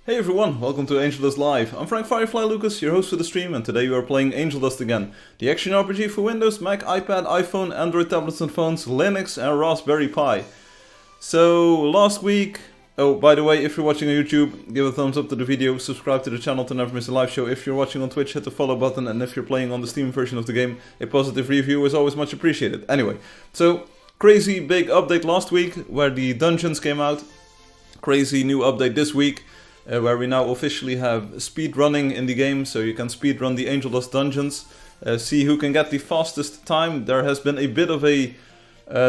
Hey everyone, welcome to Angeldust Live. I'm Firefly Lucas, your host for the stream, and today we are playing Angeldust again. The action RPG for Windows, Mac, iPad, iPhone, Android tablets and phones, Linux and Raspberry Pi. So, last week... Oh, by the way, if you're watching on YouTube, give a thumbs up to the video, subscribe to the channel to never miss a live show. If you're watching on Twitch, hit the follow button, and if you're playing on the Steam version of the game, a positive review is always much appreciated. Anyway, so, crazy big update last week, where the dungeons came out. Crazy new update this week. Where we now officially have speed running in the game, so you can speed run the Angeldust dungeons, see who can get the fastest time. There has been a bit of a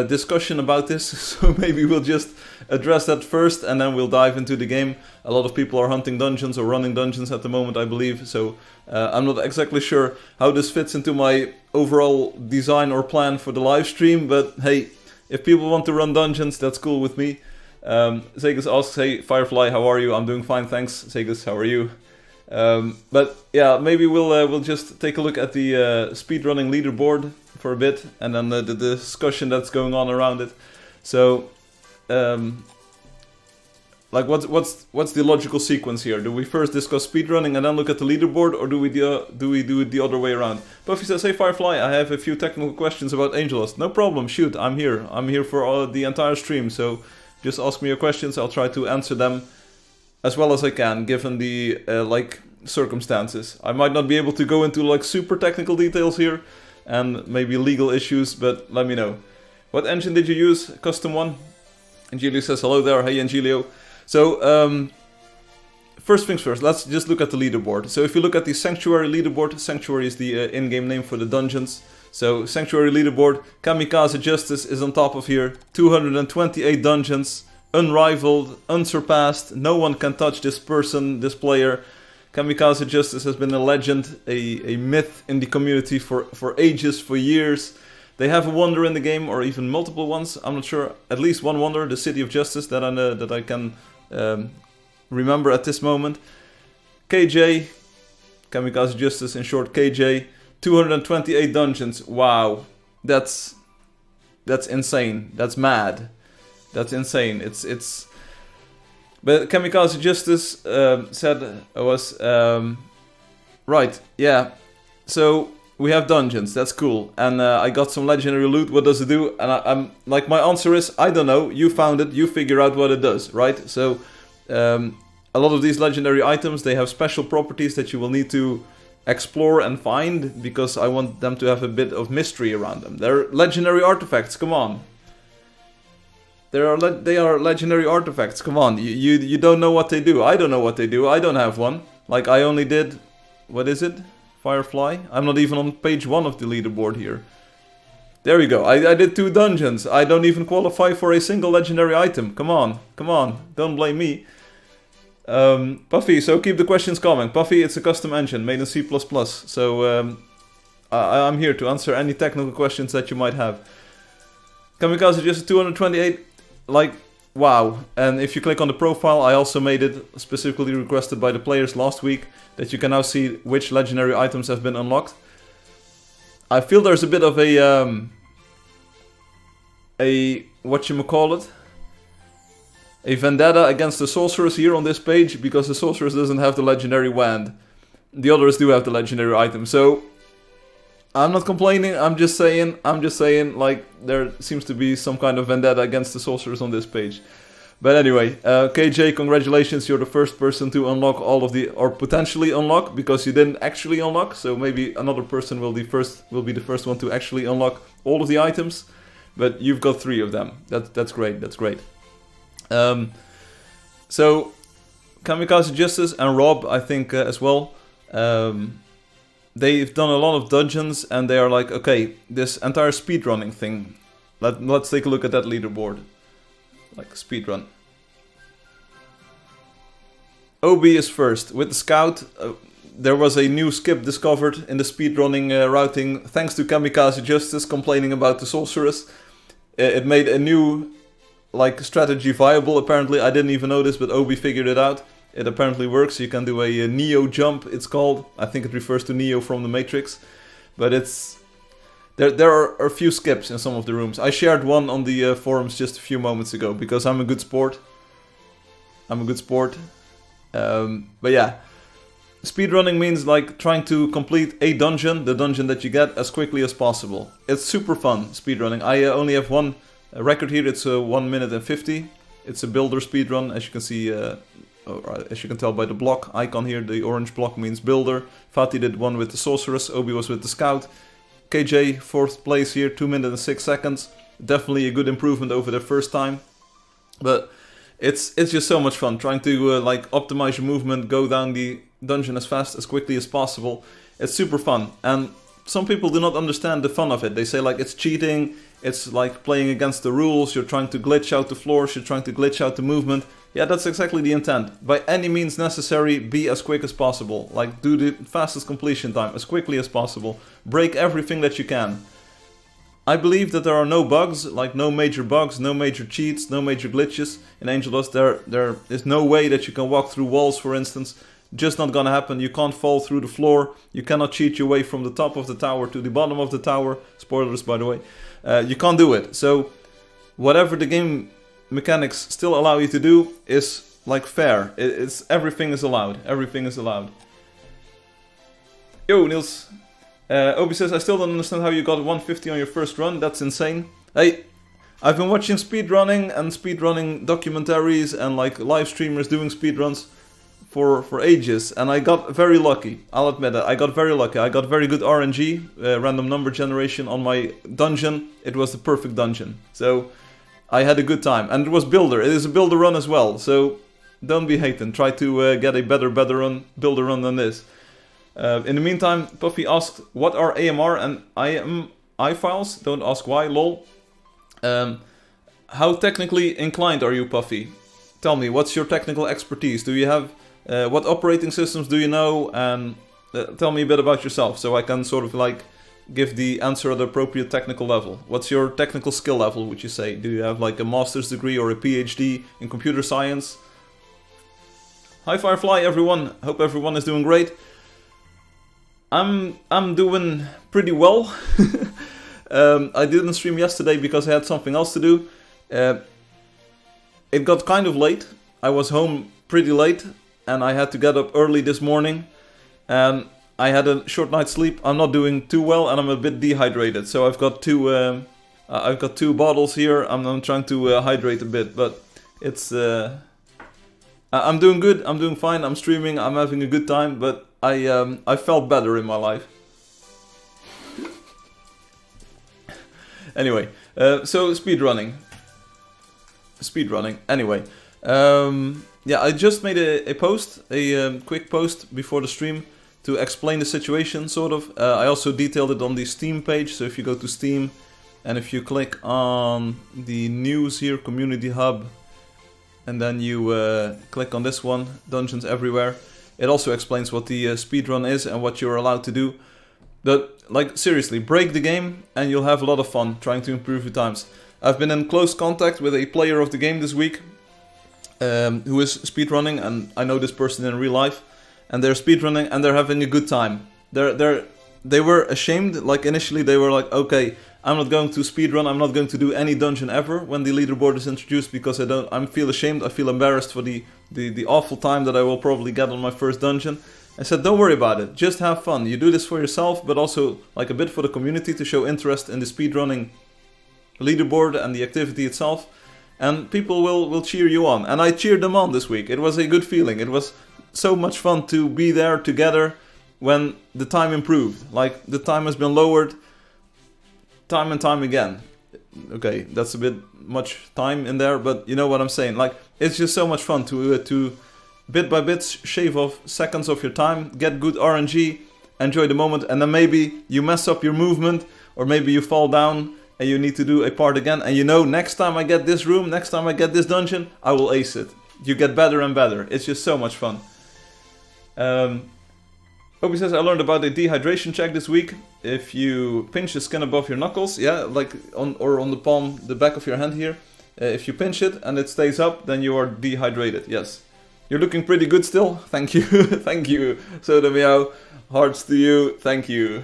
discussion about this, so maybe we'll just address that first and then we'll dive into the game. A lot of people are hunting dungeons or running dungeons at the moment, I believe, so I'm not exactly sure how this fits into my overall design or plan for the live stream, but hey, if people want to run dungeons, that's cool with me. Zegas asks, hey Firefly, how are you? I'm doing fine, thanks. Zegas, how are you? But yeah, maybe we'll just take a look at the speedrunning leaderboard for a bit, and then the discussion that's going on around it. So, like, what's the logical sequence here? Do we first discuss speedrunning and then look at the leaderboard, or do we do it the other way around? Buffy says, hey Firefly, I have a few technical questions about Angeldust. No problem, shoot, I'm here. I'm here for the entire stream, so just ask me your questions. I'll try to answer them as well as I can, given the like circumstances. I might not be able to go into like super technical details here, and maybe legal issues, but let me know. What engine did you use? Custom one? Angelio says hello there. Hey Angelio. So first things first, let's just look at the leaderboard. So if you look at the Sanctuary leaderboard, Sanctuary is the in-game name for the dungeons. So, Sanctuary leaderboard, Kamikaze Justice is on top of here, 228 dungeons, unrivaled, unsurpassed, no one can touch this person, this player. Kamikaze Justice has been a legend, a myth in the community for ages, for years. They have a wonder in the game, or even multiple ones, I'm not sure, at least one wonder, the City of Justice, that I can remember at this moment. KJ, Kamikaze Justice in short, KJ. 228 dungeons. Wow, that's insane. That's mad. That's insane. It's. But Kamikaze Justice said I was right. Yeah. So we have dungeons. That's cool. And I got some legendary loot. What does it do? And I'm like, my answer is I don't know. You found it. You figure out what it does, right? So a lot of these legendary items, they have special properties that you will need to explore and find, because I want them to have a bit of mystery around them. They're legendary artifacts, come on. They are legendary artifacts, come on. You don't know what they do. I don't know what they do. I don't have one. Like, I only did, what is it? Firefly? I'm not even on page 1 of the leaderboard here. There we go. I did 2 dungeons. I don't even qualify for a single legendary item. Come on, come on. Don't blame me. Puffy, so keep the questions coming. Puffy, it's a custom engine made in C++, so I'm here to answer any technical questions that you might have. Kamikaze just 228, like, wow. And if you click on the profile, I also made it specifically requested by the players last week, that you can now see which legendary items have been unlocked. I feel there's a bit of a whatchamacallit, a vendetta against the sorceress here on this page, because the sorceress doesn't have the legendary wand. The others do have the legendary item, so I'm not complaining, I'm just saying, like, there seems to be some kind of vendetta against the sorceress on this page. But anyway, KJ, congratulations, you're the first person to unlock all of the, or potentially unlock, because you didn't actually unlock, so maybe another person will be the first one to actually unlock all of the items, but you've got 3 of them. That's great, that's great. So Kamikaze Justice and Rob, I think as well, they've done a lot of dungeons, and they are like, okay, this entire speedrunning thing, let's take a look at that leaderboard, like speedrun. OB is first with the scout. There was a new skip discovered in the speedrunning routing, thanks to Kamikaze Justice complaining about the sorceress. It made a new, like, strategy viable, apparently. I didn't even know this, but Obi figured it out. It apparently works. You can do a Neo jump, it's called. I think it refers to Neo from the Matrix. But it's... There are a few skips in some of the rooms. I shared one on the forums just a few moments ago, because I'm a good sport. But yeah, speedrunning means like trying to complete a dungeon, the dungeon that you get, as quickly as possible. It's super fun, speedrunning. I only have one record here, it's 1 minute and 50. It's a builder speedrun, as you can see, as you can tell by the block icon here, the orange block means builder. Fatih did one with the sorceress, Obi was with the scout. KJ, 4th place here, 2 minutes and 6 seconds. Definitely a good improvement over the first time. But it's just so much fun, trying to like optimize your movement, go down the dungeon as fast, as quickly as possible. It's super fun, and some people do not understand the fun of it. They say like it's cheating, it's like playing against the rules, you're trying to glitch out the floors, you're trying to glitch out the movement. Yeah, that's exactly the intent. By any means necessary, be as quick as possible. Like, do the fastest completion time as quickly as possible. Break everything that you can. I believe that there are no bugs, like no major bugs, no major cheats, no major glitches. In Angeldust, there is no way that you can walk through walls, for instance. Just not gonna happen. You can't fall through the floor. You cannot cheat your way from the top of the tower to the bottom of the tower. Spoilers, by the way. You can't do it. So, whatever the game mechanics still allow you to do is like fair. Everything is allowed. Everything is allowed. Yo, Niels. Obi says, I still don't understand how you got 150 on your first run. That's insane. Hey, I've been watching speedrunning and speedrunning documentaries and like live streamers doing speedruns for ages, and I got very lucky. I'll admit that. I got very lucky. I got very good RNG, random number generation on my dungeon. It was the perfect dungeon. So I had a good time. And it was builder. It is a builder run as well. So don't be hating. Try to get a better builder run than this. In the meantime, Puffy asked, what are AMR and IMI files? Don't ask why, lol. How technically inclined are you, Puffy? Tell me, what's your technical expertise? Do you have, what operating systems do you know? And tell me a bit about yourself, so I can sort of like give the answer at the appropriate technical level. What's your technical skill level, would you say? Do you have like a master's degree or a PhD in computer science? Hi Firefly, everyone. Hope everyone is doing great. I'm doing pretty well. I didn't stream yesterday because I had something else to do. It got kind of late. I was home pretty late and I had to get up early this morning. And I had a short night's sleep. I'm not doing too well and I'm a bit dehydrated. So I've got two bottles here. I'm trying to hydrate a bit, but it's I'm doing good. I'm doing fine. I'm streaming. I'm having a good time, but I felt better in my life. Anyway, so speedrunning. Anyway, yeah, I just made a post, a quick post before the stream to explain the situation, sort of. I also detailed it on the Steam page, so if you go to Steam and if you click on the news here, Community Hub, and then you click on this one, Dungeons Everywhere, it also explains what the speedrun is and what you're allowed to do. But, like, seriously, break the game and you'll have a lot of fun trying to improve your times. I've been in close contact with a player of the game this week who is speedrunning, and I know this person in real life, and they're speedrunning and they're having a good time. They were ashamed, like initially they were like, okay, I'm not going to speedrun, I'm not going to do any dungeon ever when the leaderboard is introduced because I feel ashamed, I feel embarrassed for the awful time that I will probably get on my first dungeon. I said, don't worry about it, just have fun. You do this for yourself, but also like a bit for the community to show interest in the speedrunning leaderboard and the activity itself. And people will cheer you on. And I cheered them on this week. It was a good feeling. It was so much fun to be there together when the time improved. Like, the time has been lowered time and time again. Okay, that's a bit much time in there, but you know what I'm saying. Like, it's just so much fun to bit by bit shave off seconds of your time, get good RNG, enjoy the moment, and then maybe you mess up your movement, or maybe you fall down and you need to do a part again, and you know, next time I get this room, next time I get this dungeon, I will ace it. You get better and better. It's just so much fun. Obi says, I learned about a dehydration check this week. If you pinch the skin above your knuckles, yeah, like on the palm, the back of your hand here, if you pinch it and it stays up, then you are dehydrated, yes. You're looking pretty good still. Thank you. Thank you. Soda Meow. Hearts to you. Thank you.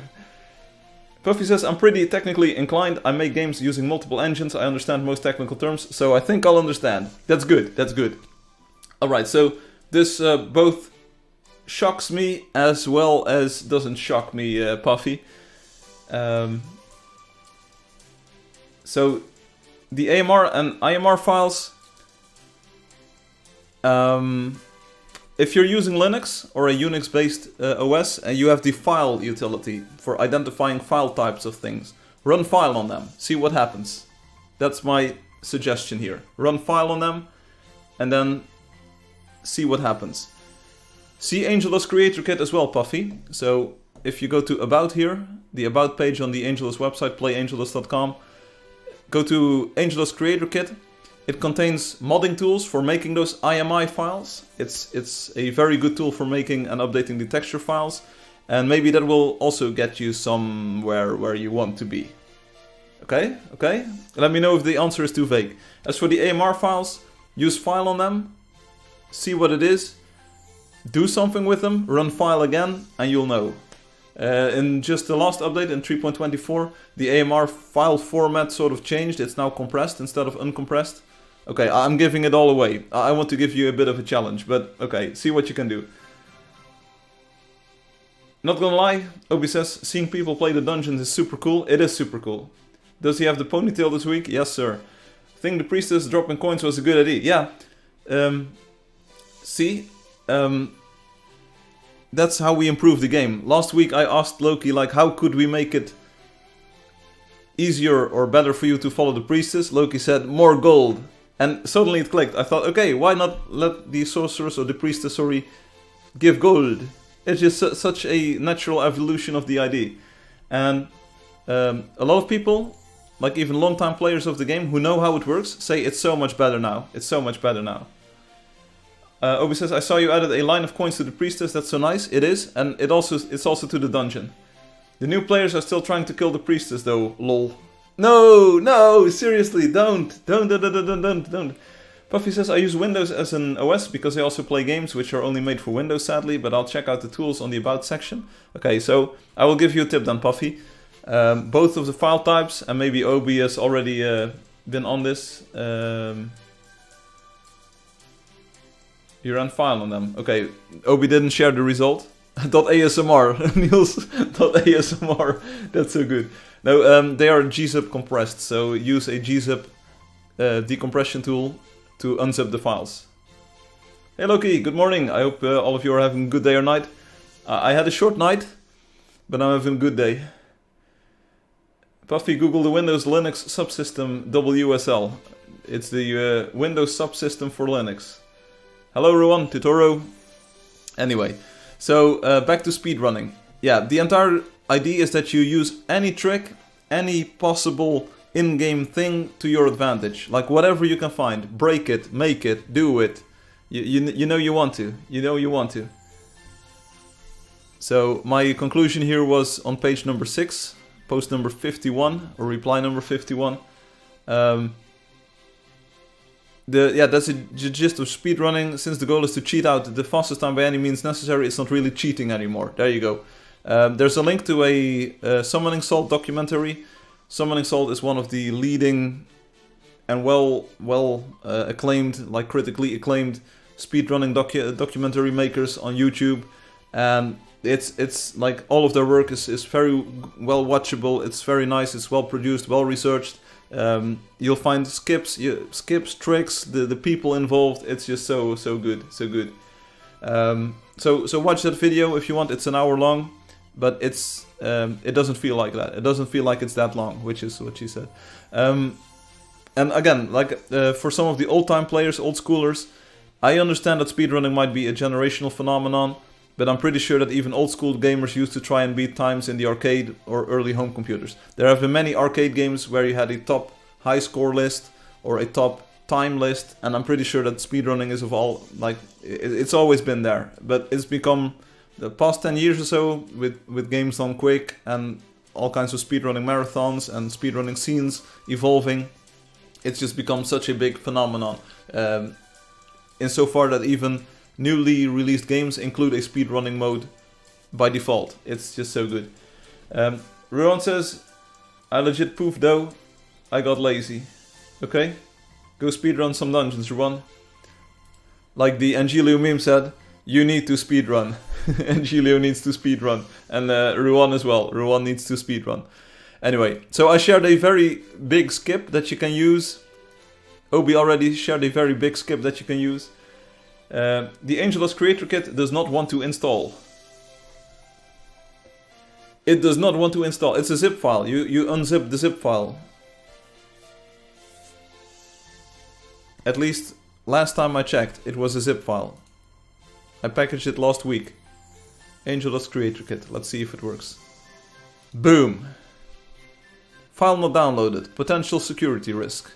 Puffy says, I'm pretty technically inclined. I make games using multiple engines. I understand most technical terms, so I think I'll understand. That's good. That's good. Alright, so This both shocks me as well as doesn't shock me, Puffy. So the AMR and IMR files, if you're using Linux or a Unix-based OS and you have the file utility for identifying file types of things, run file on them, see what happens. That's my suggestion here. Run file on them and then see what happens. See Angeldust Creator Kit as well, Puffy. So if you go to About here, the About page on the Angeldust website, playangeldust.com, go to Angeldust Creator Kit. It contains modding tools for making those IMI files. It's a very good tool for making and updating the texture files. And maybe that will also get you somewhere where you want to be. Okay? Okay? Let me know if the answer is too vague. As for the AMR files, use file on them. See what it is. Do something with them. Run file again and you'll know. In just the last update in 3.24, the AMR file format sort of changed. It's now compressed instead of uncompressed. Okay, I'm giving it all away. I want to give you a bit of a challenge, but okay, see what you can do. Not gonna lie, Obi says, seeing people play the dungeons is super cool. It is super cool. Does he have the ponytail this week? Yes, sir. Think the priestess dropping coins was a good idea. Yeah. See? That's how we improve the game. Last week I asked Loki, like, how could we make it easier or better for you to follow the priestess? Loki said, more gold. And suddenly it clicked. I thought, okay, why not let the sorceress or the priestess, sorry, give gold? It's just such a natural evolution of the idea. And a lot of people, like even long-time players of the game who know how it works, say it's so much better now. It's so much better now. Obi says, I saw you added a line of coins to the priestess. That's so nice. It is, and it's also to the dungeon. The new players are still trying to kill the priestess though, lol. No, seriously, don't. Puffy says, I use Windows as an OS because I also play games which are only made for Windows, sadly, but I'll check out the tools on the About section. Okay, so I will give you a tip then, Puffy. Both of the file types, and maybe Obi has already been on this. You ran file on them. Okay, Obi didn't share the result. .asmr, Niels, .asmr, that's so good. No, they are gzip compressed, so use a gzip decompression tool to unzip the files. Hey Loki, good morning. I hope all of you are having a good day or night. I had a short night, but I'm having a good day. Puffy, Google the Windows Linux subsystem WSL. It's the Windows subsystem for Linux. Hello Rowan, Tutoro. Anyway, so back to speedrunning. Yeah, the entire idea is that you use any trick, any possible in-game thing to your advantage. Like whatever you can find. Break it, make it, do it. You know you want to. You know you want to. So my conclusion here was on page number 6, post number 51, or reply number 51. That's the gist of speedrunning. Since the goal is to cheat out the fastest time by any means necessary, it's not really cheating anymore. There you go. There's a link to a Summoning Salt documentary. Summoning Salt is one of the leading and well acclaimed, like critically acclaimed speedrunning documentary makers on YouTube. And it's like all of their work is very well watchable. It's very nice. It's well produced, well researched. You'll find skips, tricks, the people involved. It's just so good, so good. So watch that video if you want. It's an hour long, but it doesn't feel like that. It doesn't feel like it's that long, which is what she said. And again, like for some of the old-time players, old schoolers, I understand that speedrunning might be a generational phenomenon, but I'm pretty sure that even old-school gamers used to try and beat times in the arcade or early home computers. There have been many arcade games where you had a top high score list or a top time list, and I'm pretty sure that speedrunning is of all, like, it's always been there. But it's become, the past 10 years or so, with games done quick and all kinds of speedrunning marathons and speedrunning scenes evolving, it's just become such a big phenomenon. Insofar that even newly released games include a speedrunning mode by default. It's just so good. Ruan says, I legit poofed though. I got lazy. Okay? Go speedrun some dungeons, Ruan. Like the Angelio meme said, you need to speedrun. Angelio needs to speedrun. And Ruan as well. Ruan needs to speedrun. Anyway, so I shared a very big skip that you can use. Obi already shared a very big skip that you can use. The Angeldust Creator Kit does not want to install. It does not want to install. It's a zip file. You unzip the zip file. At least last time I checked, it was a zip file. I packaged it last week. Angeldust Creator Kit. Let's see if it works. Boom. File not downloaded. Potential security risk.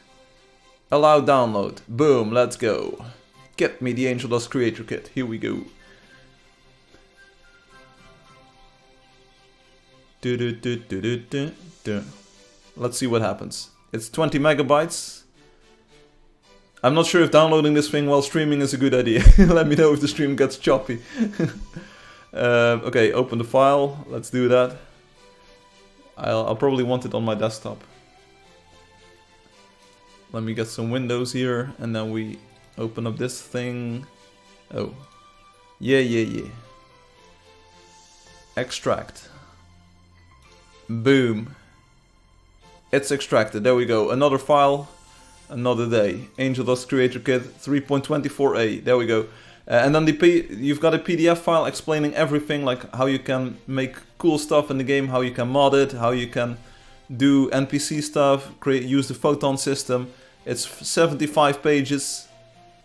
Allow download. Boom, let's go. Get me the Angeldust Creator Kit. Here we go. Let's see what happens. It's 20 megabytes. I'm not sure if downloading this thing while streaming is a good idea. Let me know if the stream gets choppy. Okay, open the file. Let's do that. I'll probably want it on my desktop. Let me get some windows here, and then we open up this thing. Oh. Yeah. Extract. Boom. It's extracted. There we go. Another file. Another day. Angeldust Creator Kit 3.24a. There we go. And then you've got a PDF file explaining everything, like how you can make cool stuff in the game, how you can mod it, how you can do NPC stuff, use the photon system. It's 75 pages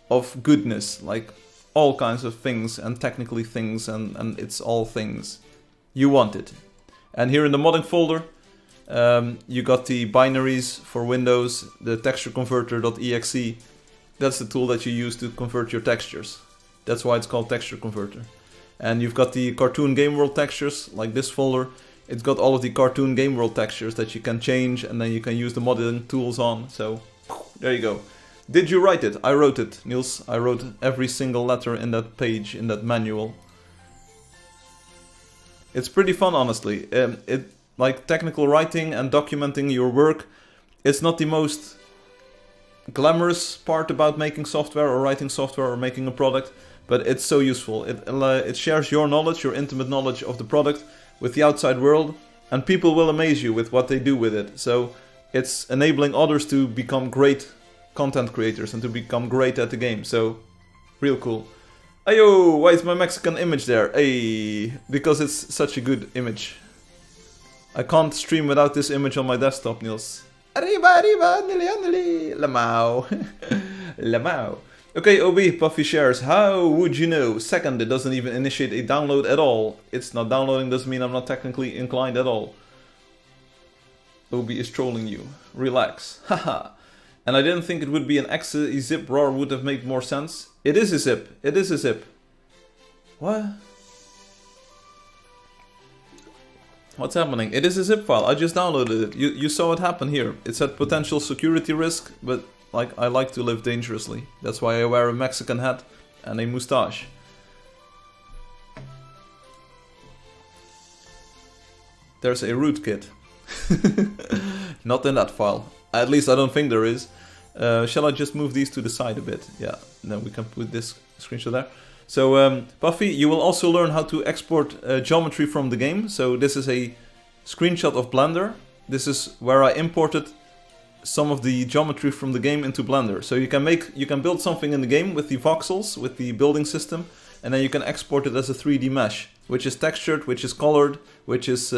of goodness, like all kinds of things and technically things, and it's all things. You want it. And here in the modding folder, you got the binaries for Windows, the texture converter.exe. That's the tool that you use to convert your textures. That's why it's called texture converter. And you've got the cartoon game world textures, like this folder. It's got all of the cartoon game world textures that you can change, and then you can use the modeling tools on. So there you go. Did you write it? I wrote it, Niels. I wrote every single letter in that page, in that manual. It's pretty fun, honestly. Like technical writing and documenting your work, it's not the most glamorous part about making software or writing software or making a product, but it's so useful. It shares your knowledge, your intimate knowledge of the product with the outside world, and people will amaze you with what they do with it. So it's enabling others to become great content creators and to become great at the game. So real cool. Ayo, why is my Mexican image there? Ay, because it's such a good image. I can't stream without this image on my desktop, Niels. Arriba, nili, lamau. Lamau. Okay, OB, Puffy shares. How would you know? Second, it doesn't even initiate a download at all. It's not downloading doesn't mean I'm not technically inclined at all. OB is trolling you. Relax. Haha. And I didn't think it would be an exe zip RAR would have made more sense. It is a zip. It is a zip. What? What's happening? It is a zip file. I just downloaded it. You saw it happen here. It said potential security risk, but like I like to live dangerously. That's why I wear a Mexican hat and a moustache. There's a rootkit. Not in that file. At least I don't think there is. Shall I just move these to the side a bit? Yeah, and then we can put this screenshot there. So, Puffy, you will also learn how to export geometry from the game. So this is a screenshot of Blender. This is where I imported some of the geometry from the game into Blender. So you can build something in the game with the voxels, with the building system, and then you can export it as a 3D mesh, which is textured, which is colored, which is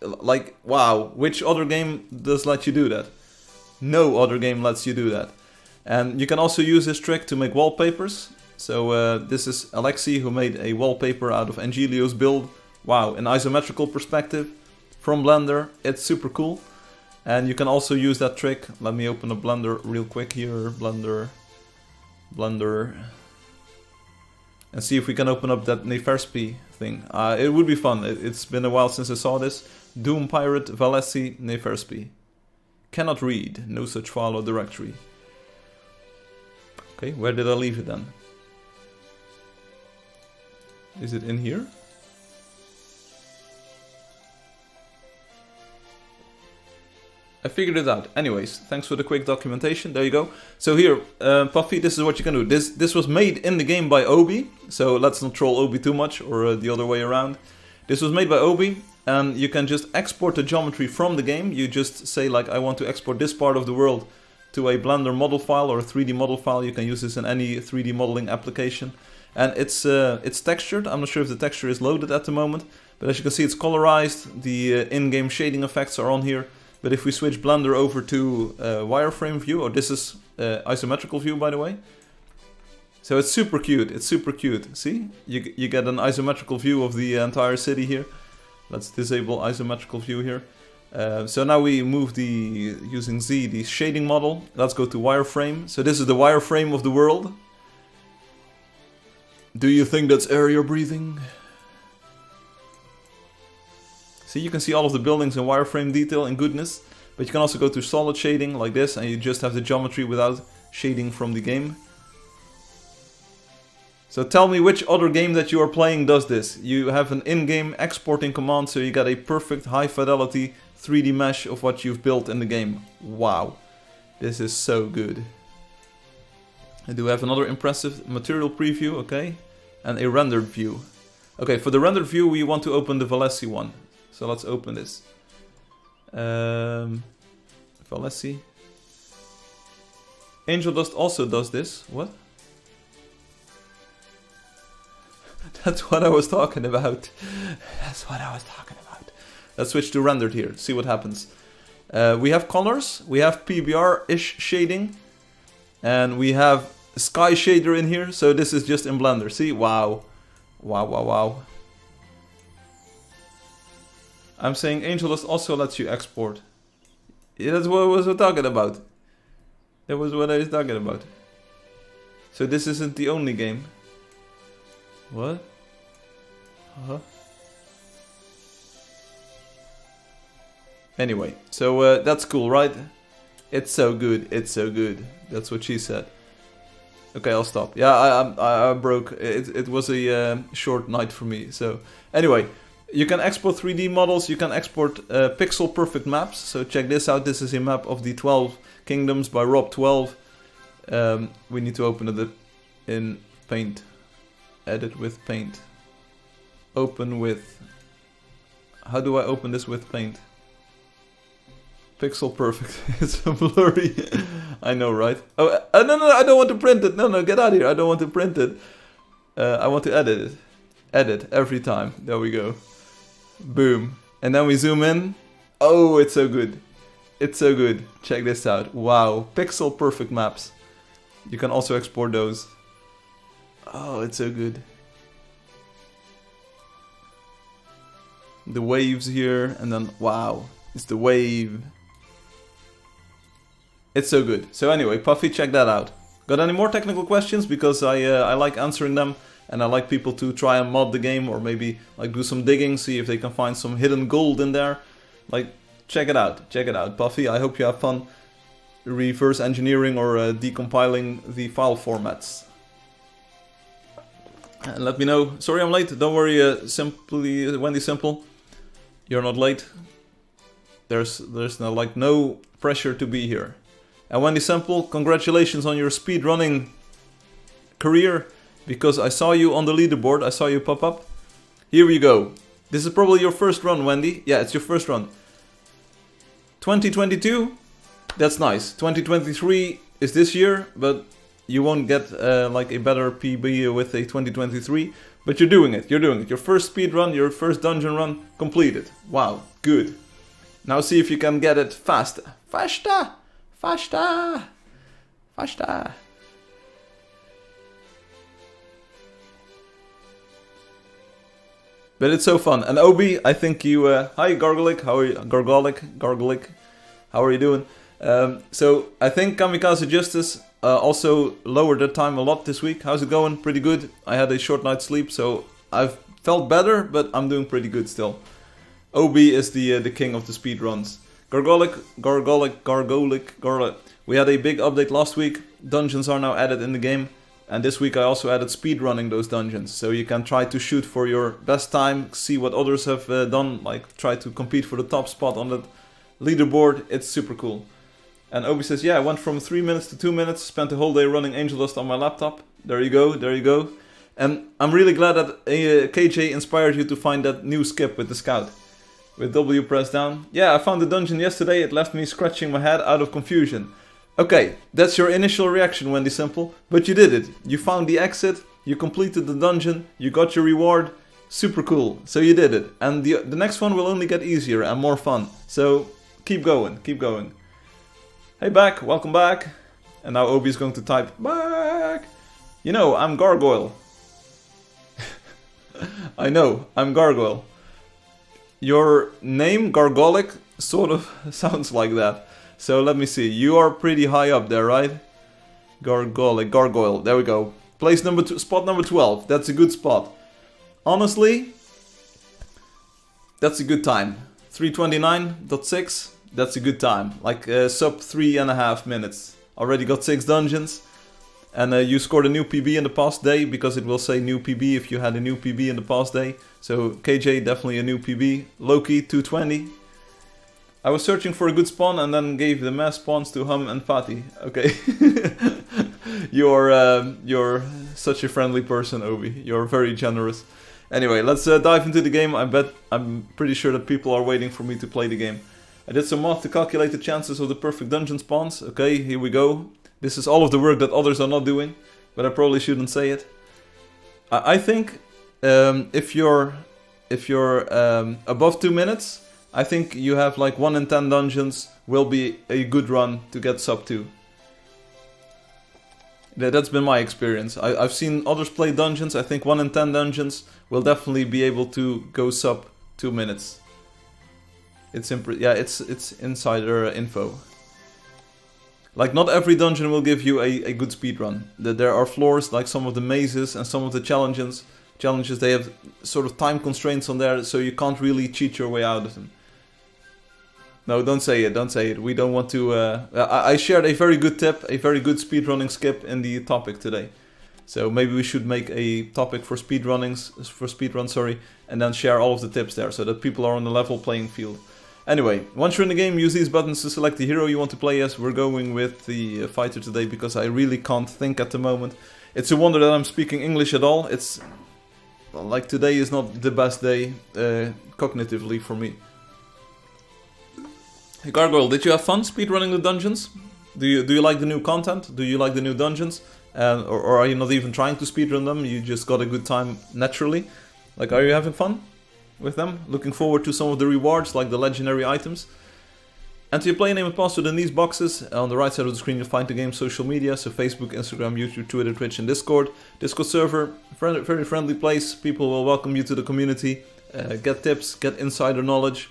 like, wow, which other game does let you do that? No other game lets you do that. And you can also use this trick to make wallpapers. So this is Alexi who made a wallpaper out of Angelio's build. Wow, an isometrical perspective from Blender. It's super cool. And you can also use that trick. Let me open up Blender real quick here. Blender. And see if we can open up that Neferspi thing. It would be fun. It's been a while since I saw this. Doom Pirate Valesi Neferspi. Cannot read. No such file or directory. Okay, where did I leave it then? Is it in here? I figured it out. Anyways, thanks for the quick documentation. There you go. So here, Puffy, this is what you can do. This was made in the game by Obi. So let's not troll Obi too much, or the other way around. This was made by Obi, and you can just export the geometry from the game. You just say like, I want to export this part of the world to a Blender model file or a 3D model file. You can use this in any 3D modeling application. And it's textured. I'm not sure if the texture is loaded at the moment, but as you can see, it's colorized. The in-game shading effects are on here. But if we switch Blender over to wireframe view, or this is isometrical view, by the way. So it's super cute. It's super cute. See, you get an isometrical view of the entire city here. Let's disable isometrical view here. So now we move using Z, the shading model. Let's go to wireframe. So this is the wireframe of the world. Do you think that's air you're breathing? See, you can see all of the buildings in wireframe detail and goodness, but you can also go to solid shading like this, and you just have the geometry without shading from the game. So tell me which other game that you are playing does this. You have an in-game exporting command, so you get a perfect high fidelity 3D mesh of what you've built in the game. Wow, this is so good. I do have another impressive material preview, okay, and a rendered view. Okay, for the rendered view we want to open the Valesi one. So let's open this. Valesi. Angeldust also does this. What? That's what I was talking about. That's what I was talking about. Let's switch to rendered here. See what happens. We have colors. We have PBR-ish shading. And we have sky shader in here. So this is just in Blender. See? Wow. Wow, wow, wow. I'm saying Angeldust also lets you export. Yeah, that's what I was talking about. That was what I was talking about. So this isn't the only game. What? Uh-huh. Anyway, so that's cool, right? It's so good, it's so good. That's what she said. Okay, I'll stop. Yeah, I broke. It was a short night for me. So anyway. You can export 3D models, you can export pixel perfect maps. So check this out, this is a map of the 12 Kingdoms by Rob12. We need to open it in Paint. Edit with Paint. Open with... How do I open this with Paint? Pixel perfect, it's blurry. I know, right? Oh, no, I don't want to print it. No, get out of here, I don't want to print it. I want to edit it. Edit, every time, there we go. Boom. And then we zoom in. Oh, it's so good. It's so good. Check this out. Wow. Pixel perfect maps. You can also export those. Oh, it's so good. The waves here. And then, wow. It's the wave. It's so good. So anyway, Puffy, check that out. Got any more technical questions? Because I like answering them. And I like people to try and mod the game, or maybe like do some digging, see if they can find some hidden gold in there. Like, check it out, Puffy. I hope you have fun reverse engineering or decompiling the file formats. And let me know. Sorry I'm late. Don't worry, simply Wendy Simple. You're not late. There's no pressure to be here. And Wendy Simple, congratulations on your speedrunning career. Because I saw you on the leaderboard, I saw you pop up. Here we go. This is probably your first run, Wendy. Yeah, it's your first run. 2022? That's nice. 2023 is this year, but you won't get like a better PB with a 2023. But you're doing it, Your first speed run, your first dungeon run, completed. Wow, good. Now see if you can get it faster. Faster! Faster! Faster! But it's so fun. And Obi, I think you... hi, Gargolic. How are you? Gargolic. How are you doing? So, I think Kamikaze Justice also lowered the time a lot this week. How's it going? Pretty good. I had a short night's sleep, so I've felt better, but I'm doing pretty good still. Obi is the king of the speedruns. Gargolic. We had a big update last week. Dungeons are now added in the game. And this week I also added speedrunning those dungeons. So you can try to shoot for your best time, see what others have done, like try to compete for the top spot on leaderboard. It's super cool. And Obi says, yeah, I went from 3 minutes to 2 minutes, spent the whole day running Angeldust on my laptop. There you go, there you go. And I'm really glad that KJ inspired you to find that new skip with the scout. With W pressed down. Yeah, I found the dungeon yesterday, it left me scratching my head out of confusion. Okay, that's your initial reaction, Wendy Simple, but you did it. You found the exit, you completed the dungeon, you got your reward. Super cool, so you did it. And the next one will only get easier and more fun. So keep going, keep going. Hey back, welcome back. And now Obi is going to type back. You know, I'm Gargoyle. I know, I'm Gargoyle. Your name, Gargolic, sort of sounds like that. So let me see, you are pretty high up there, right? Gargolic, Gargoyle, there we go. Place number spot number 12, that's a good spot. Honestly, that's a good time. 329.6. That's a good time, like sub 3.5 minutes. Already got 6 dungeons. And you scored a new PB in the past day, because it will say new PB if you had a new PB in the past day. So KJ, definitely a new PB. Loki, 220. I was searching for a good spawn and then gave the mass spawns to Hum and Fatty. Okay. You're such a friendly person, Obi. You're very generous. Anyway, let's dive into the game. I'm pretty sure that people are waiting for me to play the game. I did some math to calculate the chances of the perfect dungeon spawns. Okay, here we go. This is all of the work that others are not doing, but I probably shouldn't say it. I think if you're above 2 minutes, I think you have like 1 in 10 dungeons will be a good run to get sub 2. That's been my experience. I've seen others play dungeons. I think 1 in 10 dungeons will definitely be able to go sub 2 minutes. It's insider info. Like, not every dungeon will give you a good speedrun. There are floors, like some of the mazes and some of the challenges, they have sort of time constraints on there, so you can't really cheat your way out of them. No, don't say it, don't say it. We don't want to... I shared a very good tip, a very good speedrunning skip in the topic today. So maybe we should make a topic for speedrun, sorry, and then share all of the tips there, so that people are on the level playing field. Anyway, once you're in the game, use these buttons to select the hero you want to play as. We're going with the fighter today because I really can't think at the moment. It's a wonder that I'm speaking English at all. It's like today is not the best day cognitively for me. Hey Gargoyle, did you have fun speedrunning the dungeons? Do you like the new content? Do you like the new dungeons? Or are you not even trying to speedrun them? You just got a good time naturally? Like, are you having fun with them? Looking forward to some of the rewards, like the legendary items. Enter your play name and password in these boxes. On the right side of the screen you'll find the game's social media, so Facebook, Instagram, YouTube, Twitter, Twitch and Discord. Discord server, very friendly place. People will welcome you to the community. Get tips, get insider knowledge.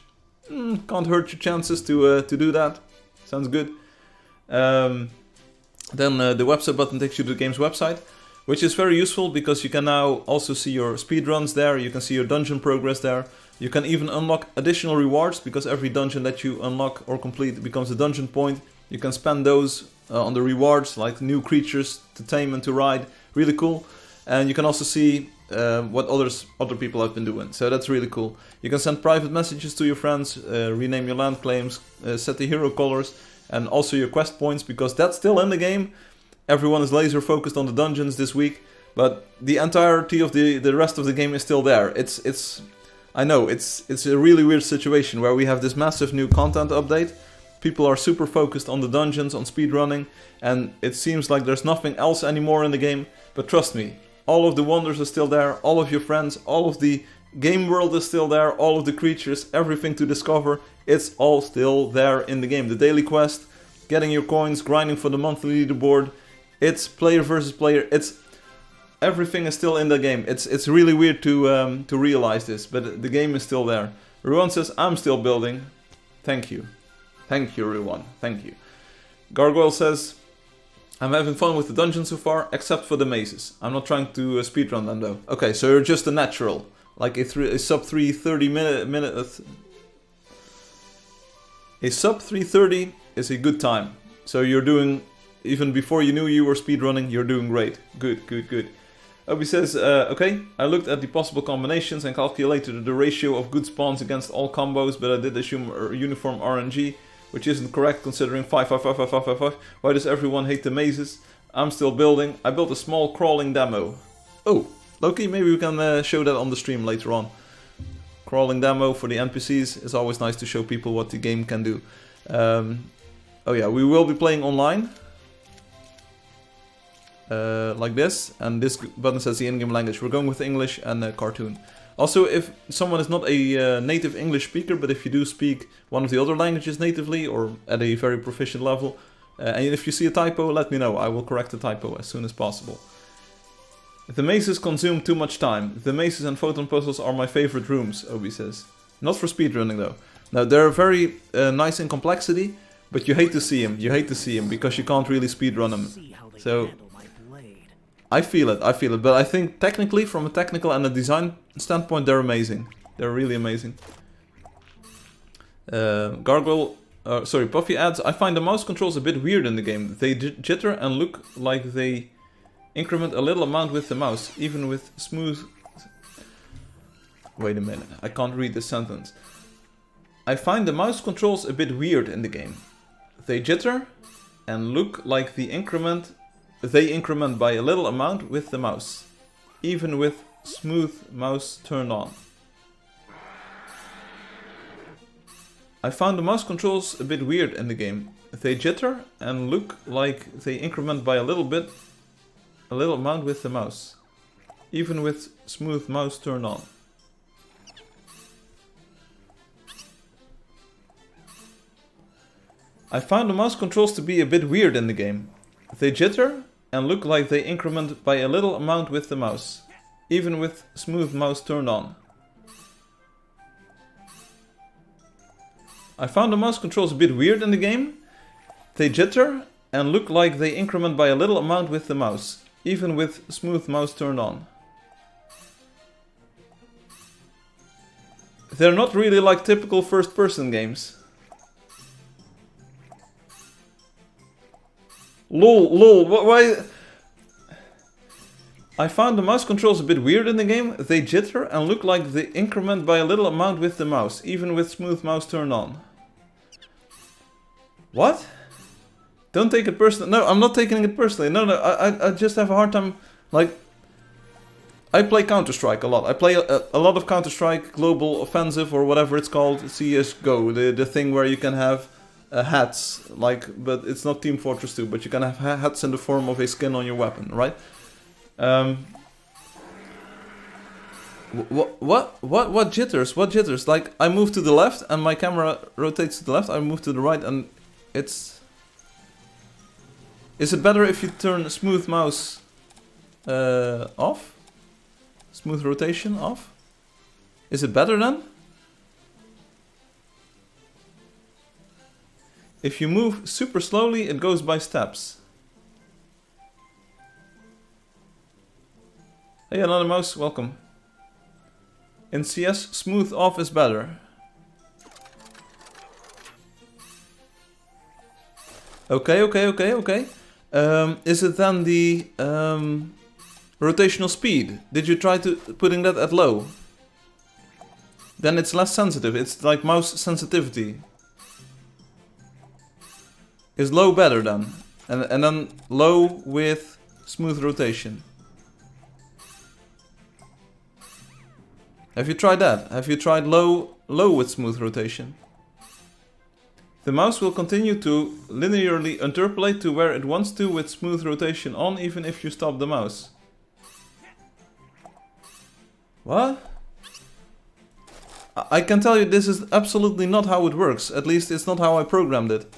Can't hurt your chances to do that. Sounds good. Then the website button takes you to the game's website, which is very useful because you can now also see your speedruns there, you can see your dungeon progress there. You can even unlock additional rewards because every dungeon that you unlock or complete becomes a dungeon point. You can spend those on the rewards, like new creatures to tame and to ride. Really cool. And you can also see what other people have been doing, so that's really cool. You can send private messages to your friends, rename your land claims, set the hero colors, and also your quest points, because that's still in the game. Everyone is laser focused on the dungeons this week, but the entirety of the rest of the game is still there. I know it's a really weird situation where we have this massive new content update. People are super focused on the dungeons, on speedrunning, and it seems like there's nothing else anymore in the game. But trust me, all of the wonders are still there, all of your friends, all of the game world is still there, all of the creatures, everything to discover, it's all still there in the game. The daily quest, getting your coins, grinding for the monthly leaderboard, it's player versus player, everything is still in the game. It's really weird to realize this, but the game is still there. Ruan says, I'm still building. Thank you. Thank you, Ruan. Thank you. Gargoyle says, I'm having fun with the dungeon so far, except for the mazes. I'm not trying to speedrun them though. Okay, so you're just a natural. Like a sub 330 minute. A sub 330 is a good time. So you're doing, even before you knew you were speedrunning, you're doing great. Good, good, good. Obi says, okay, I looked at the possible combinations and calculated the ratio of good spawns against all combos, but I did assume a uniform RNG, which isn't correct considering 5, 5, 5, 5, 5, 5, 5. Why does everyone hate the mazes? I'm still building. I built a small crawling demo. Oh, Loki, maybe we can show that on the stream later on. Crawling demo for the NPCs. It's always nice to show people what the game can do. Oh yeah, we will be playing online. Like this, and this button says the in-game language. We're going with English and cartoon. Also, if someone is not a native English speaker, but if you do speak one of the other languages natively or at a very proficient level, and if you see a typo, let me know. I will correct the typo as soon as possible. The mazes consume too much time. The mazes and photon puzzles are my favorite rooms, Obi says. Not for speedrunning though. Now, they're very nice in complexity, but you hate to see them. You hate to see them because you can't really speedrun them. So I feel it, but I think technically, from a technical and a design standpoint, they're amazing. They're really amazing. Puffy adds, I find the mouse controls a bit weird in the game. They jitter and look like they increment a little amount with the mouse, even with smooth... Wait a minute, I can't read this sentence. I find the mouse controls a bit weird in the game. They jitter and look like they increment by a little amount with the mouse, even with smooth mouse turned on. I found the mouse controls a bit weird in the game. They jitter and look like they increment by a little amount with the mouse, even with smooth mouse turned on. I found the mouse controls to be a bit weird in the game. They jitter and look like they increment by a little amount with the mouse, even with smooth mouse turned on. I found the mouse controls a bit weird in the game. They jitter and look like they increment by a little amount with the mouse, even with smooth mouse turned on. They're not really like typical first-person games. Lol, why? I found the mouse controls a bit weird in the game. They jitter and look like they increment by a little amount with the mouse, even with smooth mouse turned on. What? Don't take it personally. No, I'm not taking it personally. No, I just have a hard time, like... I play Counter-Strike a lot. I play a lot of Counter-Strike, Global Offensive, or whatever it's called, CSGO, the thing where you can have hats, like, but it's not Team Fortress 2, but you can have hats in the form of a skin on your weapon, right? What jitters? What jitters? Like, I move to the left and my camera rotates to the left, I move to the right and it's... Is it better if you turn smooth mouse off? Smooth rotation off? Is it better then? If you move super slowly, it goes by steps. Hey, another mouse, welcome. In CS, smooth off is better. Okay. Is it then the rotational speed? Did you try to putting that at low? Then it's less sensitive. It's like mouse sensitivity. Is low better then? And then low with smooth rotation. Have you tried that? Have you tried low with smooth rotation? The mouse will continue to linearly interpolate to where it wants to with smooth rotation on, even if you stop the mouse. What? I can tell you this is absolutely not how it works. At least it's not how I programmed it.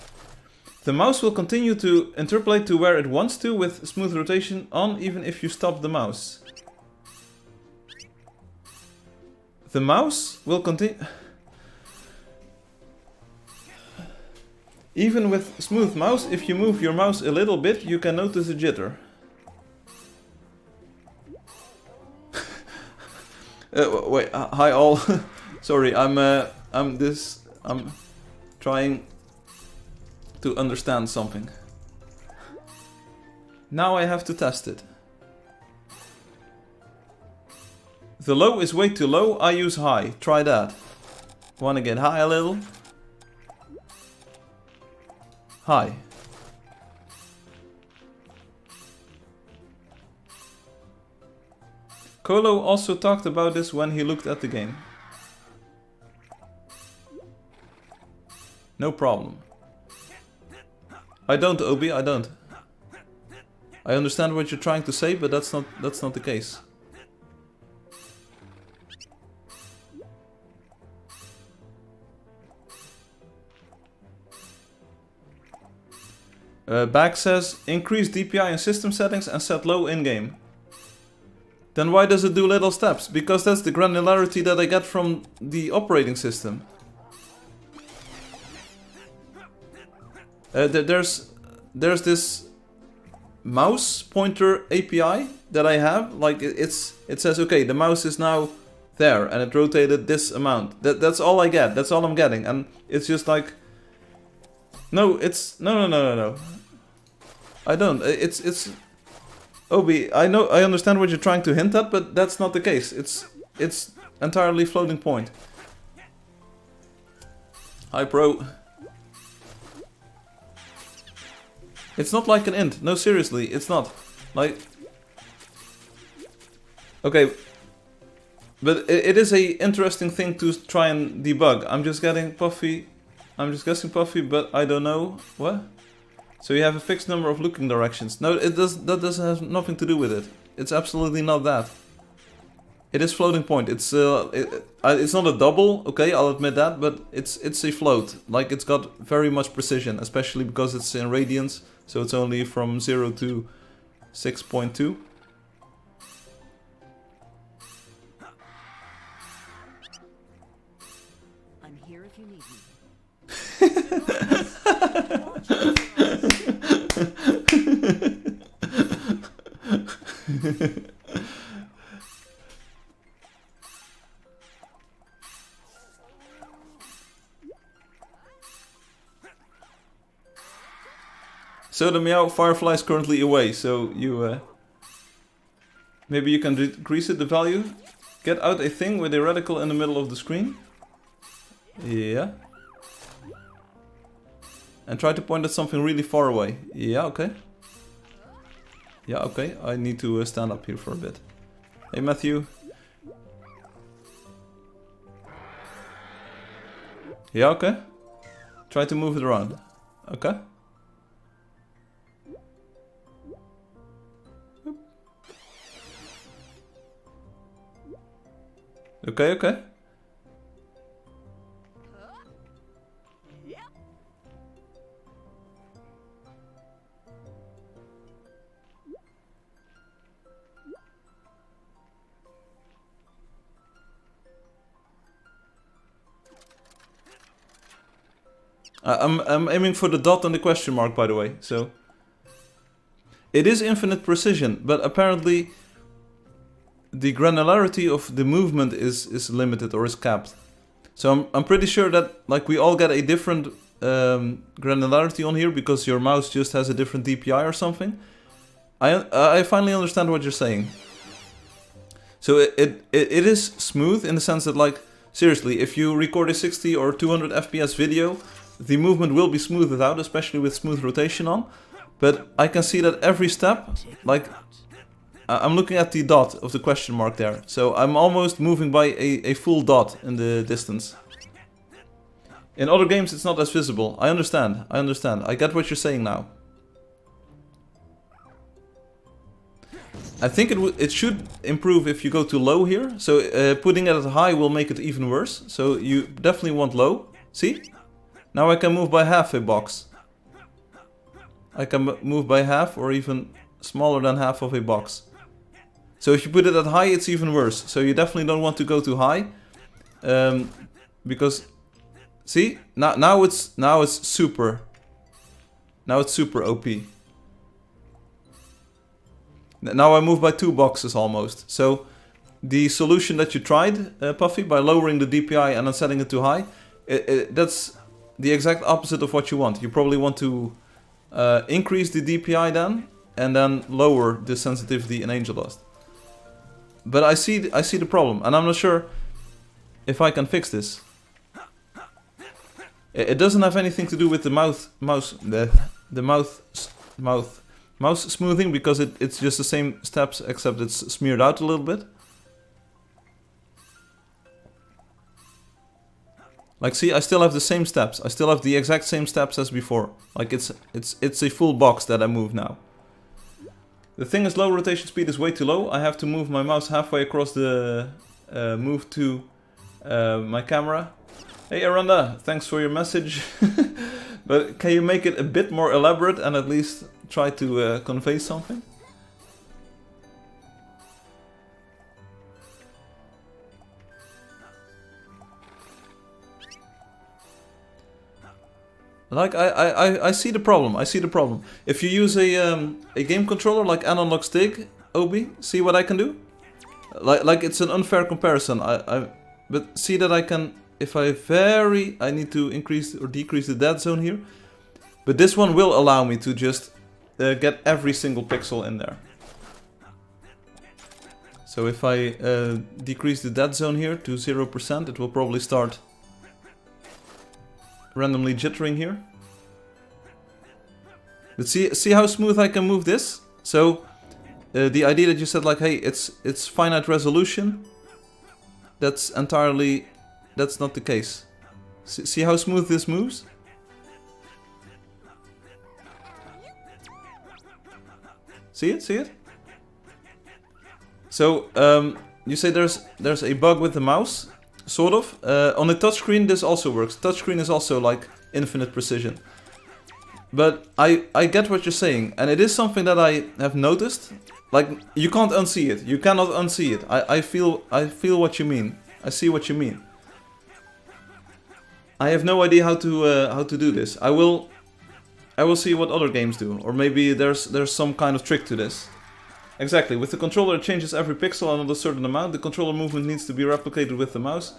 The mouse will continue to interpolate to where it wants to with smooth rotation on, even if you stop the mouse. The mouse will continue... Even with smooth mouse, if you move your mouse a little bit, you can notice a jitter. Wait, hi all. Sorry, I'm trying to understand something. Now I have to test it. The low is way too low, I use high. Try that. Wanna get high a little? High. Kolo also talked about this when he looked at the game. No problem. I don't, Obi, I don't. I understand what you're trying to say, but that's not the case. Bag says, increase DPI in system settings and set low in-game. Then why does it do little steps? Because that's the granularity that I get from the operating system. There's this mouse pointer API that I have. Like it says, okay, the mouse is now there and it rotated this amount. That's all I get. That's all I'm getting, and it's just like, no, it's no. I don't. It's Obi. I know. I understand what you're trying to hint at, but that's not the case. It's entirely floating point. Hi, pro. It's not like an int. No, seriously, it's not. Like, okay, but it is a interesting thing to try and debug. I'm just getting Puffy. I'm just guessing Puffy, but I don't know what. So you have a fixed number of looking directions. No, it does. That doesn't have nothing to do with it. It's absolutely not that. It is floating point. It's not a double. Okay, I'll admit that, but it's a float. Like it's got very much precision, especially because it's in radians. So it's only from 0 to 6.2. I'm here if you need me. So the meow Firefly is currently away, so you maybe you can decrease it, the value. Get out a thing with a radical in the middle of the screen. Yeah. And try to point at something really far away. Yeah, okay. Yeah, okay. I need to stand up here for a bit. Hey, Matthew. Yeah, okay. Try to move it around. Okay. Okay, okay. I'm aiming for the dot and the question mark, by the way, so... It is infinite precision, but apparently the granularity of the movement is limited or is capped. So I'm pretty sure that like we all get a different granularity on here because your mouse just has a different DPI or something. I finally understand what you're saying. So it is smooth in the sense that like, seriously, if you record a 60 or 200 FPS video, the movement will be smoothed out, especially with smooth rotation on. But I can see that every step, like, I'm looking at the dot of the question mark there. So I'm almost moving by a full dot in the distance. In other games it's not as visible. I understand. I get what you're saying now. I think it should improve if you go to low here. So putting it at high will make it even worse. So you definitely want low. See? Now I can move by half a box. I can move by half or even smaller than half of a box. So if you put it at high, it's even worse. So you definitely don't want to go too high. Because, see? Now it's super. Now it's super OP. Now I move by 2 boxes almost. So the solution that you tried, Puffy, by lowering the DPI and then setting it too high, that's the exact opposite of what you want. You probably want to increase the DPI then, and then lower the sensitivity in Angeldust. but I see the problem, and I'm not sure if I can fix this. It doesn't have anything to do with the mouse smoothing, because it's just the same steps except it's smeared out a little bit. Like, see, I still have the same steps. I still have the exact same steps as before. Like, it's a full box that I move now. The thing is, low rotation speed is way too low. I have to move my mouse halfway across the move to my camera. Hey Aranda, thanks for your message. But can you make it a bit more elaborate and at least try to convey something? Like, I see the problem. I see the problem. If you use a game controller like analog stick, Obi, see what I can do? Like it's an unfair comparison. But see that I can, if I need to increase or decrease the dead zone here. But this one will allow me to just get every single pixel in there. So if I decrease the dead zone here to 0%, it will probably start randomly jittering here. But see how smooth I can move this? So the idea that you said, like, hey, it's finite resolution, that's not the case. See how smooth this moves? See it? See it? So you say there's a bug with the mouse. Sort of. On a touchscreen this also works. Touchscreen is also like infinite precision. But I get what you're saying, and it is something that I have noticed. Like, you can't unsee it. You cannot unsee it. I feel what you mean. I see what you mean. I have no idea how to do this. I will see what other games do, or maybe there's some kind of trick to this. Exactly, with the controller it changes every pixel another certain amount. The controller movement needs to be replicated with the mouse.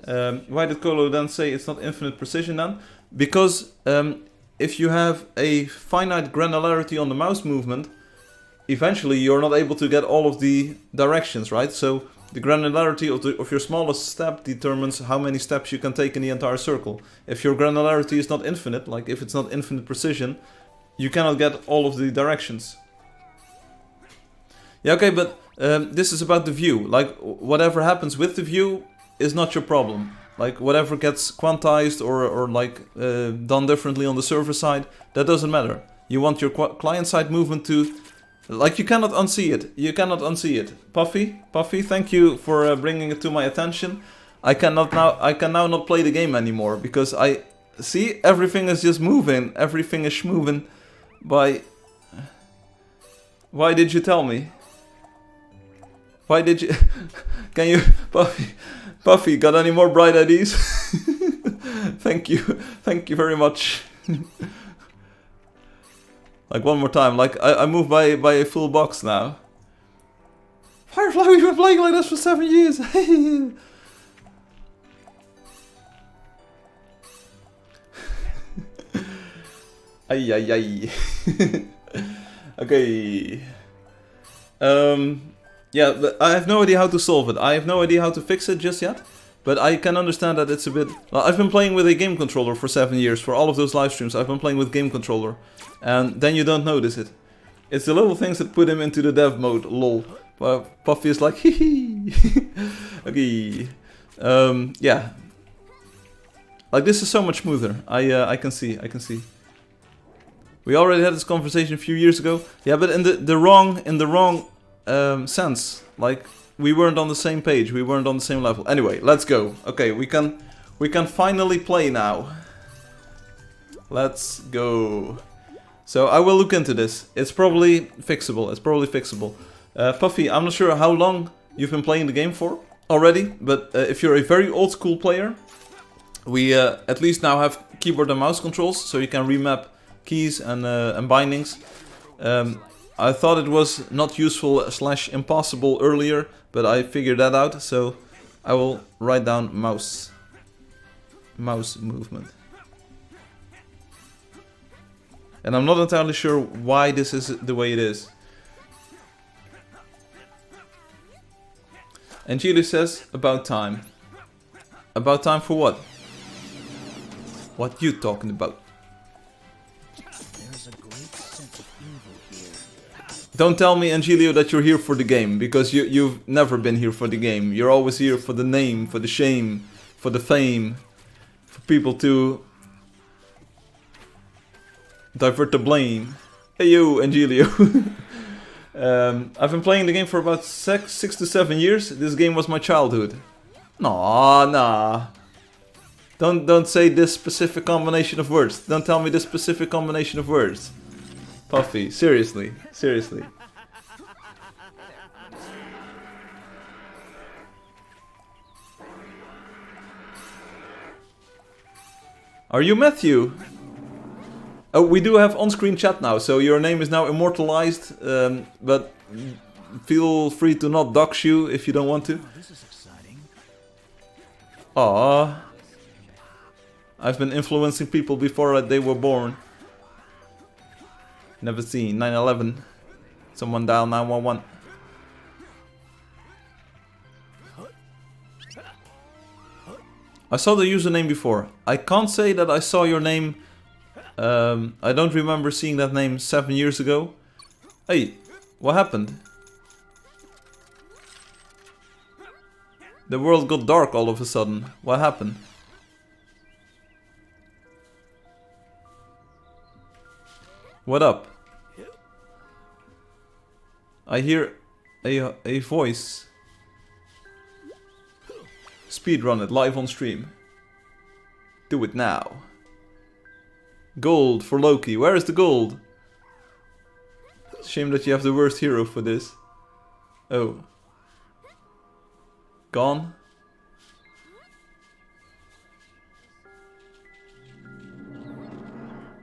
Why did Kolo then say it's not infinite precision then? Because if you have a finite granularity on the mouse movement, eventually you're not able to get all of the directions, right? So the granularity of your smallest step determines how many steps you can take in the entire circle. If your granularity is not infinite, like if it's not infinite precision, you cannot get all of the directions. Yeah, okay, but this is about the view. Like, whatever happens with the view is not your problem. Like, whatever gets quantized or like done differently on the server side, that doesn't matter. You want your client-side movement to... Like, you cannot unsee it. You cannot unsee it. Puffy, thank you for bringing it to my attention. I can now not play the game anymore because I... See, everything is just moving. Everything is schmoving by... Why did you tell me? Why did you... Can you... Puffy, got any more bright ideas? Thank you very much. Like, one more time, like, I moved by a full box now. Firefly, we've been playing like this for 7 years. Ay. Okay. Yeah, but I have no idea how to solve it. I have no idea how to fix it just yet. But I can understand that it's a bit... Well, I've been playing with a game controller for 7 years. For all of those live streams, I've been playing with game controller. And then you don't notice it. It's the little things that put him into the dev mode, lol. Puffy is like, hee. Okay. Yeah. Like, this is so much smoother. I can see. We already had this conversation a few years ago. Yeah, but in the wrong sense. Like, we weren't on the same page. We weren't on the same level. Anyway, let's go. Okay, we can finally play now. Let's go. So I will look into this. It's probably fixable. Puffy, I'm not sure how long you've been playing the game for already, but if you're a very old school player, we at least now have keyboard and mouse controls, so you can remap keys and bindings. I thought it was not useful / impossible earlier, but I figured that out, so I will write down mouse movement. And I'm not entirely sure why this is the way it is. And Julie says, about time. About time for what? What you talking about? There's a great sense of evil here. Don't tell me, Angelio, that you're here for the game, because you've never been here for the game. You're always here for the name, for the shame, for the fame, for people to divert the blame. Hey yo, Angelio. I've been playing the game for about 6 to 7 years. This game was my childhood. Nah. Don't say this specific combination of words. Don't tell me this specific combination of words. Puffy, seriously. Are you Matthew? Oh, we do have on-screen chat now, so your name is now immortalized, but feel free to not dox you if you don't want to. Oh, this is exciting. Aww. I've been influencing people before they were born. Never seen 9/11. Someone dial 911. I saw the username before. I can't say that I saw your name. I don't remember seeing that name 7 years ago. Hey, what happened? The world got dark all of a sudden. What happened? What up? I hear a voice. Speedrun it live on stream. Do it now. Gold for Loki. Where is the gold? Shame that you have the worst hero for this. Oh. Gone?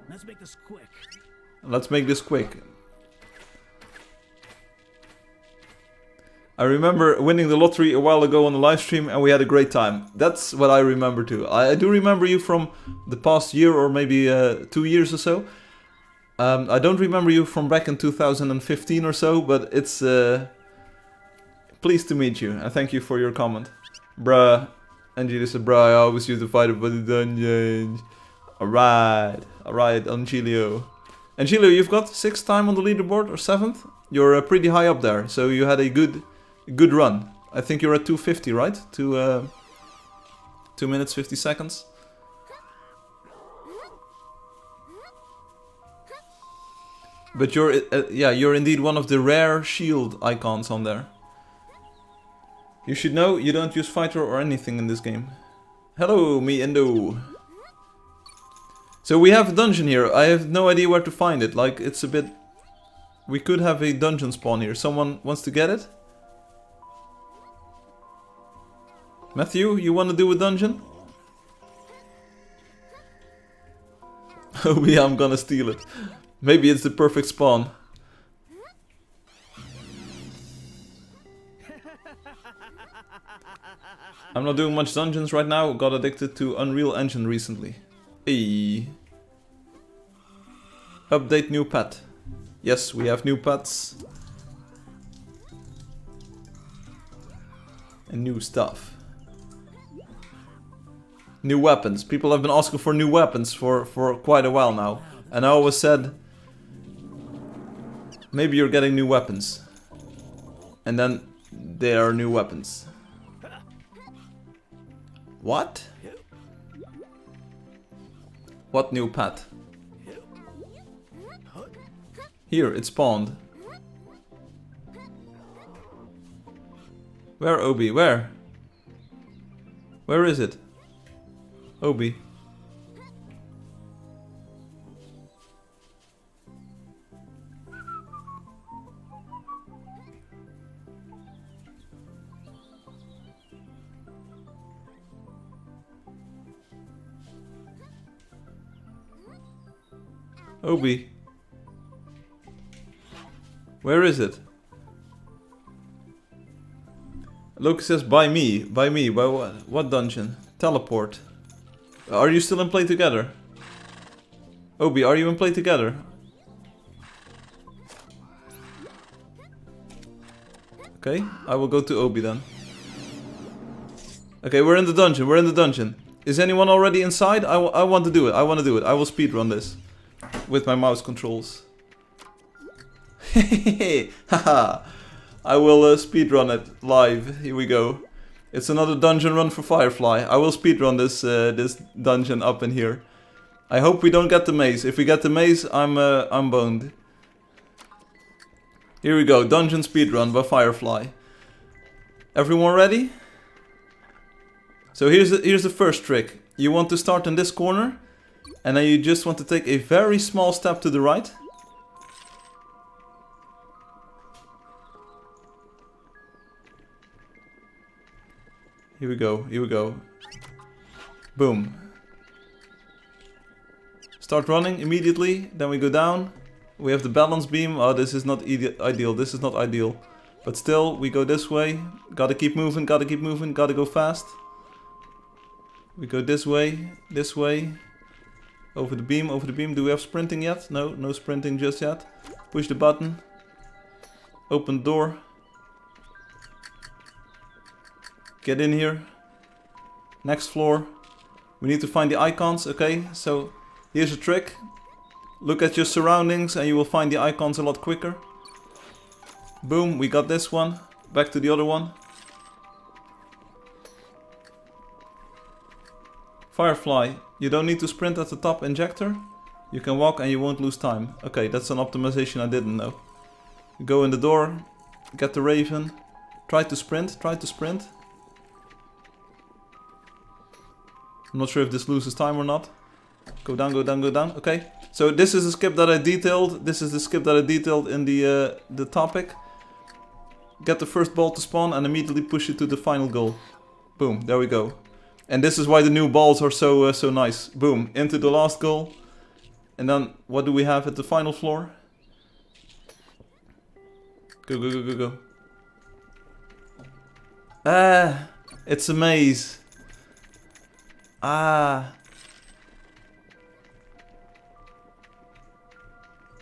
Let's make this quick. Let's make this quick. I remember winning the lottery a while ago on the live stream and we had a great time. That's what I remember too. I do remember you from the past year or maybe 2 years or so. I don't remember you from back in 2015 or so, but it's pleased to meet you and thank you for your comment. Bruh. Angie said, bruh, I always used to fight about the dungeons. Alright, Angelio. Angelio, you've got 6th time on the leaderboard or 7th? You're pretty high up there, so you had a good run. I think you're at 2:50, right? 2 minutes 50 seconds. But you're indeed one of the rare shield icons on there. You should know you don't use fighter or anything in this game. Hello, me Endo. So we have a dungeon here. I have no idea where to find it. Like, it's a bit... We could have a dungeon spawn here. Someone wants to get it? Matthew, you want to do a dungeon? Oh yeah, I'm gonna steal it. Maybe it's the perfect spawn. I'm not doing much dungeons right now. Got addicted to Unreal Engine recently. Hey. Update new pet. Yes, we have new pets. And new stuff. New weapons. People have been asking for new weapons for quite a while now. And I always said, maybe you're getting new weapons. And then there are new weapons. What? What new pet? Here, it spawned. Where, Obi? Where? Where is it? Obi. Obi. Where is it? Loki says, by me. By me. By what? What dungeon? Teleport. Are you still in play together? Obi, are you in play together? Okay, I will go to Obi then. Okay, we're in the dungeon. We're in the dungeon. Is anyone already inside? I want to do it. I want to do it. I will speedrun this with my mouse controls. Haha. I will speedrun it live. Here we go. It's another dungeon run for Firefly. I will speedrun this this dungeon up in here. I hope we don't get the maze. If we get the maze, I'm boned. Here we go. Dungeon speedrun by Firefly. Everyone ready? So here's the first trick. You want to start in this corner, and then you just want to take a very small step to the right. Here we go, here we go. Boom. Start running immediately, then we go down. We have the balance beam. Oh, this is not ideal, this is not ideal. But still, we go this way. Gotta keep moving, gotta go fast. We go this way. Over the beam, over the beam. Do we have sprinting yet? No, no sprinting just yet. Push the button. Open the door. Get in here. Next floor. We need to find the icons. Okay, so here's a trick. Look at your surroundings and you will find the icons a lot quicker. Boom, we got this one. Back to the other one. Firefly, you don't need to sprint at the top injector. You can walk and you won't lose time. Okay, that's an optimization I didn't know. Go in the door. Get the Raven. Try to sprint, I'm not sure if this loses time or not. Go down, go down, go down. Okay. So this is a skip that I detailed. This is the skip that I detailed in the topic. Get the first ball to spawn and immediately push it to the final goal. Boom. There we go. And this is why the new balls are so nice. Boom. Into the last goal. And then what do we have at the final floor? Go, go, go, go, go. Ah, it's a maze. Ah.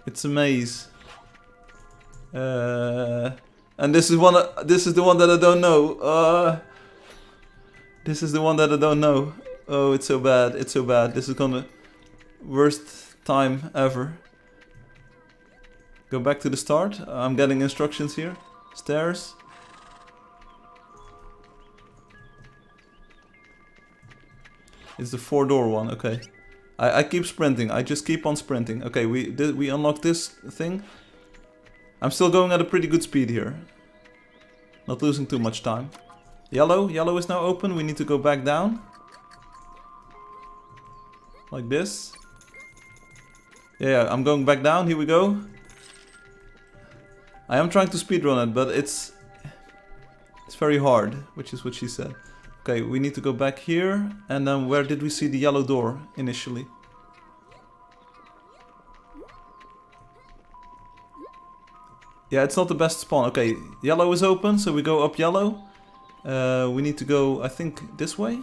It's a maze. And this is the one that I don't know. This is the one that I don't know. Oh, it's so bad. It's so bad. This is gonna worst time ever. Go back to the start. I'm getting instructions here. Stairs. It's the 4-door one. Okay. I keep sprinting. I just keep on sprinting. Okay, we unlocked this thing. I'm still going at a pretty good speed here. Not losing too much time. Yellow is now open. We need to go back down. Like this. Yeah, I'm going back down. Here we go. I am trying to speedrun it, but it's very hard, which is what she said. Okay, we need to go back here. And then where did we see the yellow door initially? Yeah, it's not the best spawn. Okay, yellow is open, so we go up yellow. We need to go, I think, this way?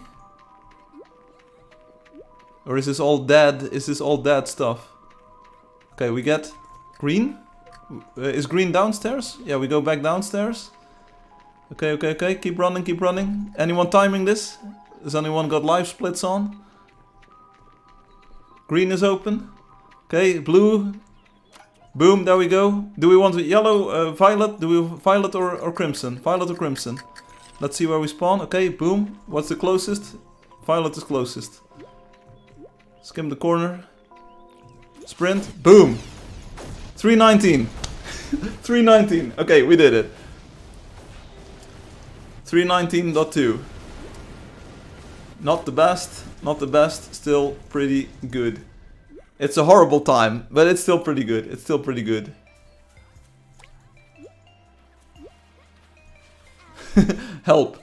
Or is this all dead? Is this all dead stuff? Okay, we get green. Is green downstairs? Yeah, we go back downstairs. Okay. Keep running. Anyone timing this? Has anyone got live splits on? Green is open. Okay, blue. Boom, there we go. Do we want yellow, violet? Do we violet or crimson? Violet or crimson? Let's see where we spawn. Okay, boom. What's the closest? Violet is closest. Skim the corner. Sprint. Boom. 319. 319. Okay, we did it. 319.2. Not the best, still pretty good. It's a horrible time, but it's still pretty good. Help.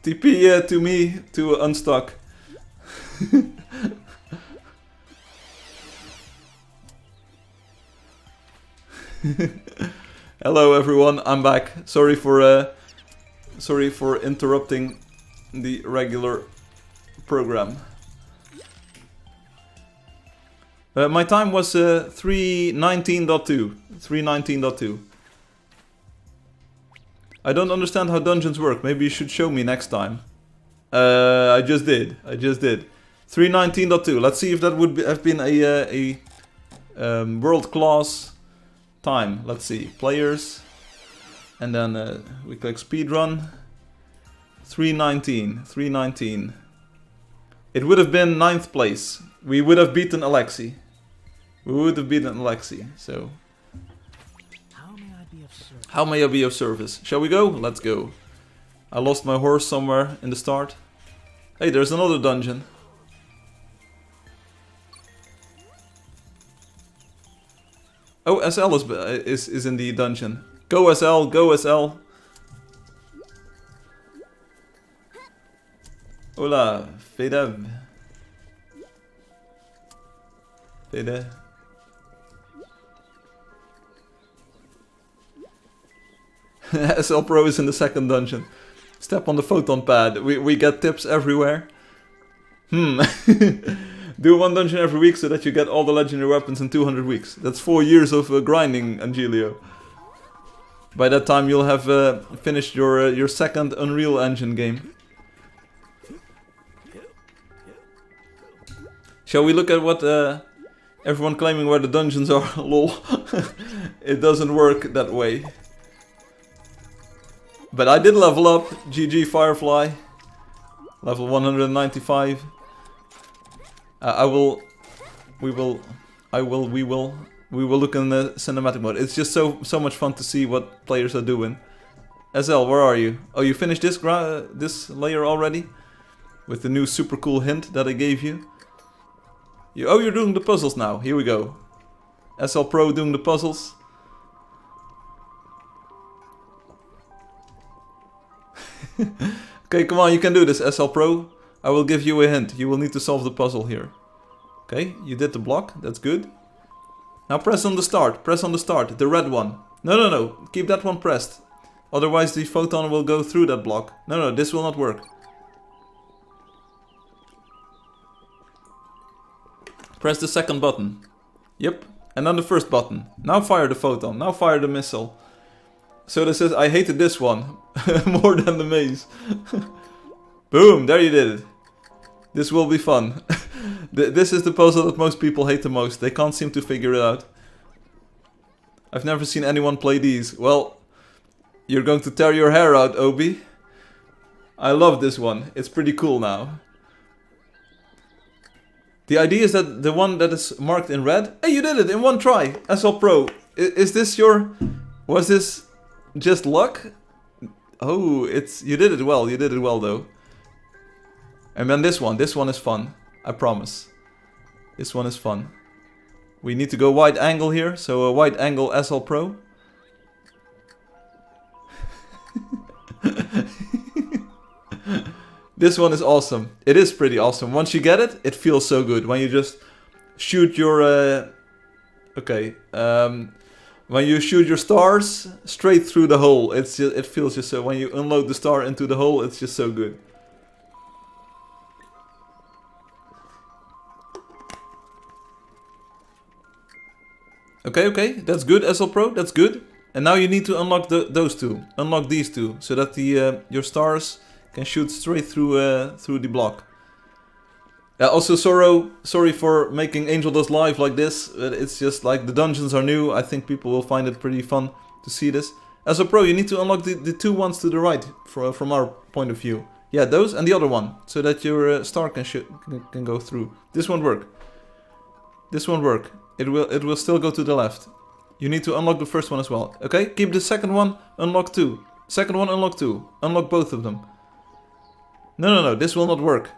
TP to me to unstuck. Hello everyone, I'm back. Sorry for interrupting the regular program. My time was 319.2. 319.2. I don't understand how dungeons work. Maybe you should show me next time. I just did. 319.2. Let's see if that would have been a world-class time. Let's see. Players. And then we click speedrun. 319. It would have been 9th place. We would have beaten Alexi. So... How may I be of service? Shall we go? Let's go. I lost my horse somewhere in the start. Hey, there's another dungeon. Oh, SL is in the dungeon. Go SL, go SL. Hola, Fede. SL Pro is in the second dungeon. Step on the photon pad. We get tips everywhere. Do one dungeon every week so that you get all the legendary weapons in 200 weeks. That's 4 years of grinding, Angelio. By that time you'll have finished your second Unreal Engine game. Shall we look at what everyone claiming where the dungeons are? Lol. It doesn't work that way. But I did level up. GG Firefly. Level 195. We will look in the cinematic mode. It's just so much fun to see what players are doing. SL, where are you? Oh, you finished this layer already? With the new super cool hint that I gave you? Oh, you're doing the puzzles now. Here we go. SL Pro doing the puzzles. Okay, come on, you can do this, SL Pro. I will give you a hint. You will need to solve the puzzle here. Okay, you did the block. That's good. Now press on the start. Press on the start. The red one. No. Keep that one pressed. Otherwise the photon will go through that block. No, this will not work. Press the second button. Yep. And then the first button. Now fire the photon. Now fire the missile. So this says, I hated this one more than the maze. Boom, there you did it. This will be fun. This is the puzzle that most people hate the most. They can't seem to figure it out. I've never seen anyone play these. Well, you're going to tear your hair out, Obi. I love this one. It's pretty cool now. The idea is that the one that is marked in red... Hey, you did it in one try! SL Pro. Is this your... Was this just luck? Oh, you did it well. You did it well, though. And then this one is fun. I promise. This one is fun. We need to go wide angle here, so a wide angle SL Pro. This one is awesome. It is pretty awesome. Once you get it, it feels so good. When you just shoot your... when you shoot your stars straight through the hole, it feels just so... When you unload the star into the hole, it's just so good. Okay, that's good, SL Pro, that's good. And now you need to unlock those two. Unlock these two, so that your stars can shoot straight through the block. Also, sorry for making Angeldust live like this. It's just like the dungeons are new. I think people will find it pretty fun to see this. SL Pro, you need to unlock the two ones to the right from our point of view. Yeah, those and the other one, so that your star can go through. This won't work. This won't work. It will still go to the left. You need to unlock the first one as well. Okay, keep the second one, unlock two. Second one, unlock two. Unlock both of them. No, this will not work.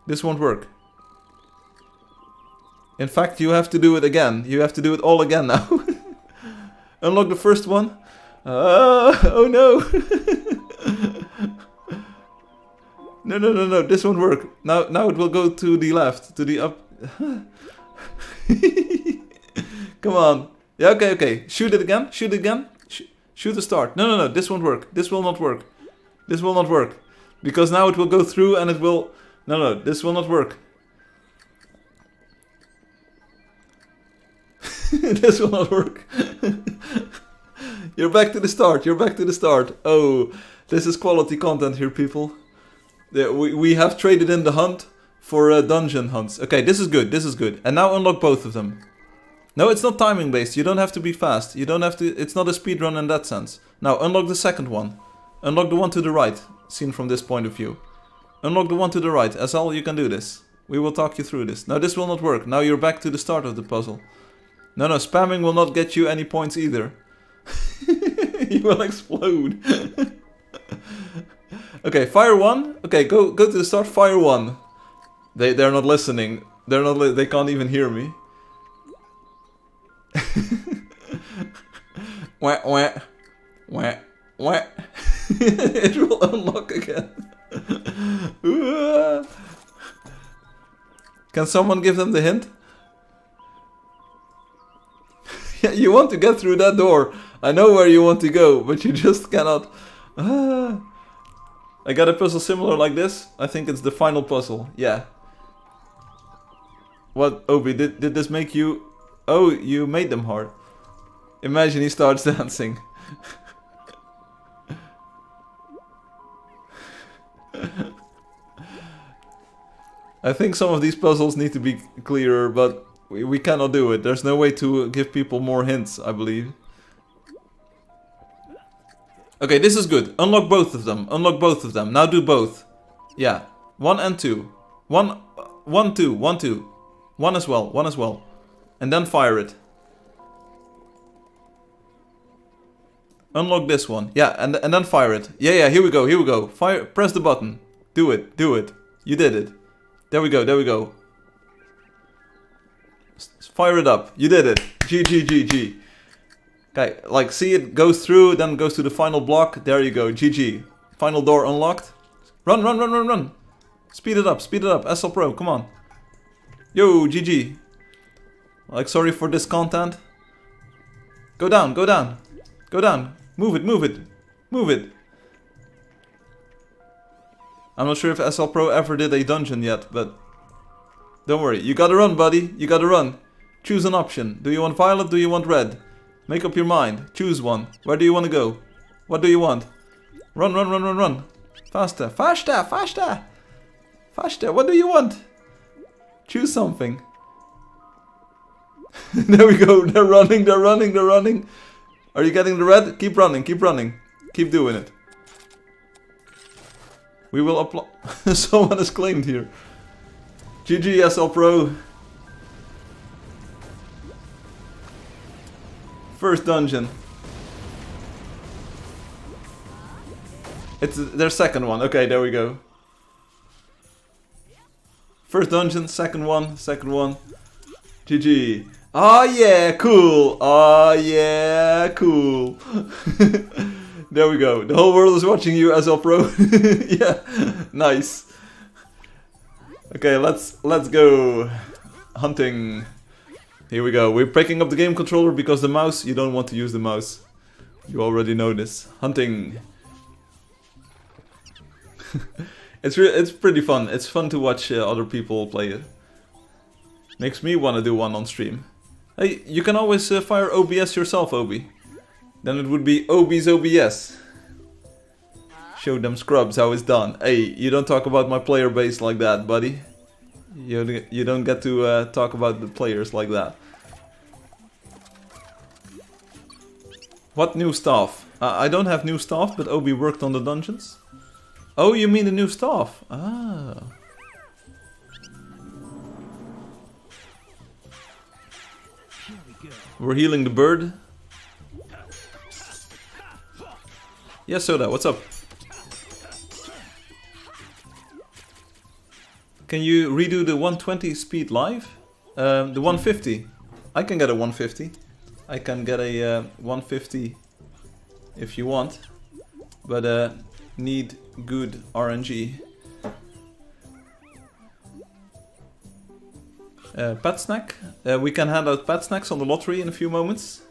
This won't work. In fact, you have to do it again. You have to do it all again now. Unlock the first one. Oh no. No, this won't work. Now it will go to the left, to the up. Come on. Yeah, okay. Shoot it again. Shoot the start. No, this won't work. This will not work. This will not work. Because now it will go through and it will... No, this will not work. This will not work. You're back to the start. Oh, This is quality content here, people. We have traded in the hunt for dungeon hunts. Okay, this is good, this is good. And now unlock both of them. No, it's not timing based. You don't have to be fast. You don't have to... It's not a speedrun in that sense. Now, unlock the second one. Unlock the one to the right, seen from this point of view. Unlock the one to the right. SL, you can do this. We will talk you through this. No, this will not work. Now you're back to the start of the puzzle. No, spamming will not get you any points either. You will explode. Okay, fire one. Okay, go to the start. Fire one. They're not listening. They can't even hear me. Wah wah wah wah. It will unlock again. Can someone give them the hint? Yeah, you want to get through that door. I know where you want to go, but you just cannot. I got a puzzle similar like this. I think it's the final puzzle. Yeah. What, Obi, did this make you... Oh, you made them hard. Imagine he starts dancing. I think some of these puzzles need to be clearer, but we cannot do it. There's no way to give people more hints, I believe. Okay, this is good. Unlock both of them. Unlock both of them. Now do both. Yeah. 1 and 2. 1, 2, 1, 2. 1 as well. 1 as well. And then fire it. Unlock this one. Yeah, and then fire it. Yeah, here we go, here we go. Fire, press the button. Do it, do it. You did it. There we go, there we go. Fire it up. You did it. GG. Okay, like, see, it goes through, then goes to the final block. There you go, GG. Final door unlocked. Run. Speed it up, SL Pro, come on. Yo, GG. Like, sorry for this content. Go down. Move it. I'm not sure if SL Pro ever did a dungeon yet, but... Don't worry, you gotta run, buddy. You gotta run. Choose an option. Do you want violet, do you want red? Make up your mind. Choose one. Where do you want to go? What do you want? Run. Faster. What do you want? Choose something. There we go. They're running. Are you getting the red? Keep running. Keep doing it. We will apply. Someone is claimed here. GG SL Pro. First dungeon. It's their second one. Okay, there we go. First dungeon, second one. GG. Oh yeah, cool. There we go. The whole world is watching you, SL Pro. Yeah, nice. Okay, let's go hunting. Here we go. We're picking up the game controller because the mouse, you don't want to use the mouse. You already know this. Hunting. It's pretty fun. It's fun to watch other people play it. Makes me want to do one on stream. Hey, you can always fire OBS yourself, Obi. Then it would be Obi's OBS. Show them scrubs how it's done. Hey, you don't talk about my player base like that, buddy. You don't get to talk about the players like that. What new staff? I don't have new staff, but Obi worked on the dungeons. Oh, you mean the new staff? Ah. We're healing the bird. Yeah, Soda, what's up? Can you redo the 120 speed live? The 150. I can get a 150. I can get a 150 if you want. But need good RNG. Pet snack. We can hand out pet snacks on the lottery in a few moments.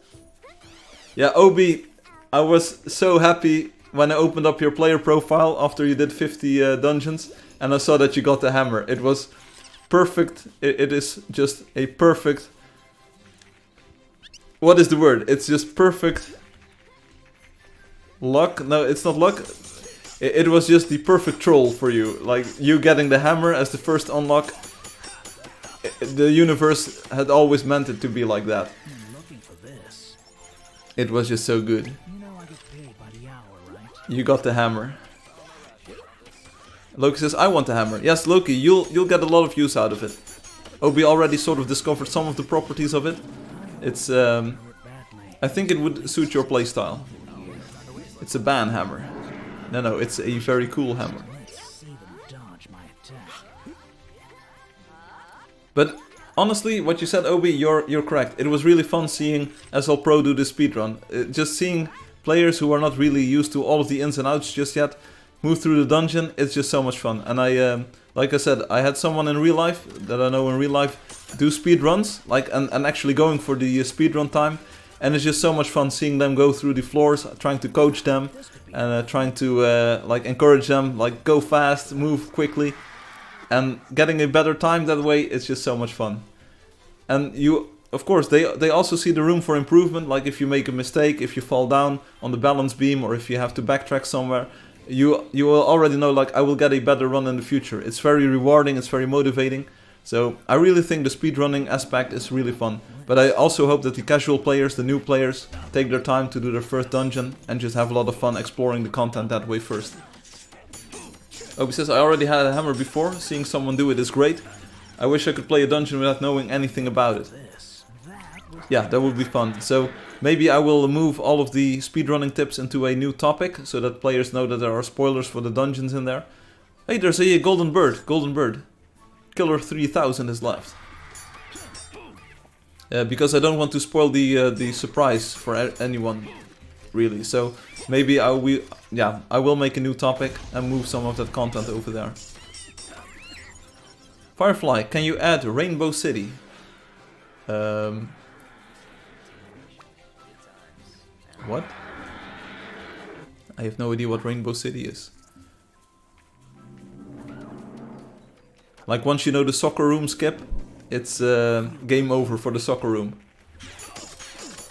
Yeah, Obi, I was so happy when I opened up your player profile after you did 50 dungeons and I saw that you got the hammer. It was perfect. It is just a perfect... What is the word? It's just perfect luck. No, it's not luck. It was just the perfect troll for you. Like, you getting the hammer as the first unlock. The universe had always meant it to be like that. Looking for this. It was just so good. You know I get paid by the hour, right? You got the hammer. Loki says, I want the hammer. Yes, Loki, you'll get a lot of use out of it. Obi already sort of discovered some of the properties of it. It's, I think it would suit your playstyle. It's a ban hammer. No, it's a very cool hammer. Let's see them dodge my attack. But honestly, what you said, Obi, you're correct. It was really fun seeing SL Pro do this speedrun. Just seeing players who are not really used to all of the ins and outs just yet move through the dungeon, it's just so much fun. And I, like I said, I had someone in real life that I know in real life do speedruns, like, and actually going for the speedrun time. And it's just so much fun seeing them go through the floors, trying to coach them, and trying to like encourage them, like go fast, move quickly, and getting a better time that way. It's just so much fun. And you, of course, they also see the room for improvement. Like if you make a mistake, if you fall down on the balance beam, or if you have to backtrack somewhere, you will already know, like, I will get a better run in the future. It's very rewarding. It's very motivating. So I really think the speedrunning aspect is really fun. But I also hope that the casual players, the new players, take their time to do their first dungeon and just have a lot of fun exploring the content that way first. Obi says, I already had a hammer before, seeing someone do it is great. I wish I could play a dungeon without knowing anything about it. Yeah, that would be fun. So maybe I will move all of the speedrunning tips into a new topic, so that players know that there are spoilers for the dungeons in there. Hey, there's a golden bird, Killer 3000 is left. Because I don't want to spoil the surprise for anyone, really. So maybe I will make a new topic and move some of that content over there. Firefly, can you add Rainbow City? What? I have no idea what Rainbow City is. Like, once you know the soccer room skip, it's game over for the soccer room.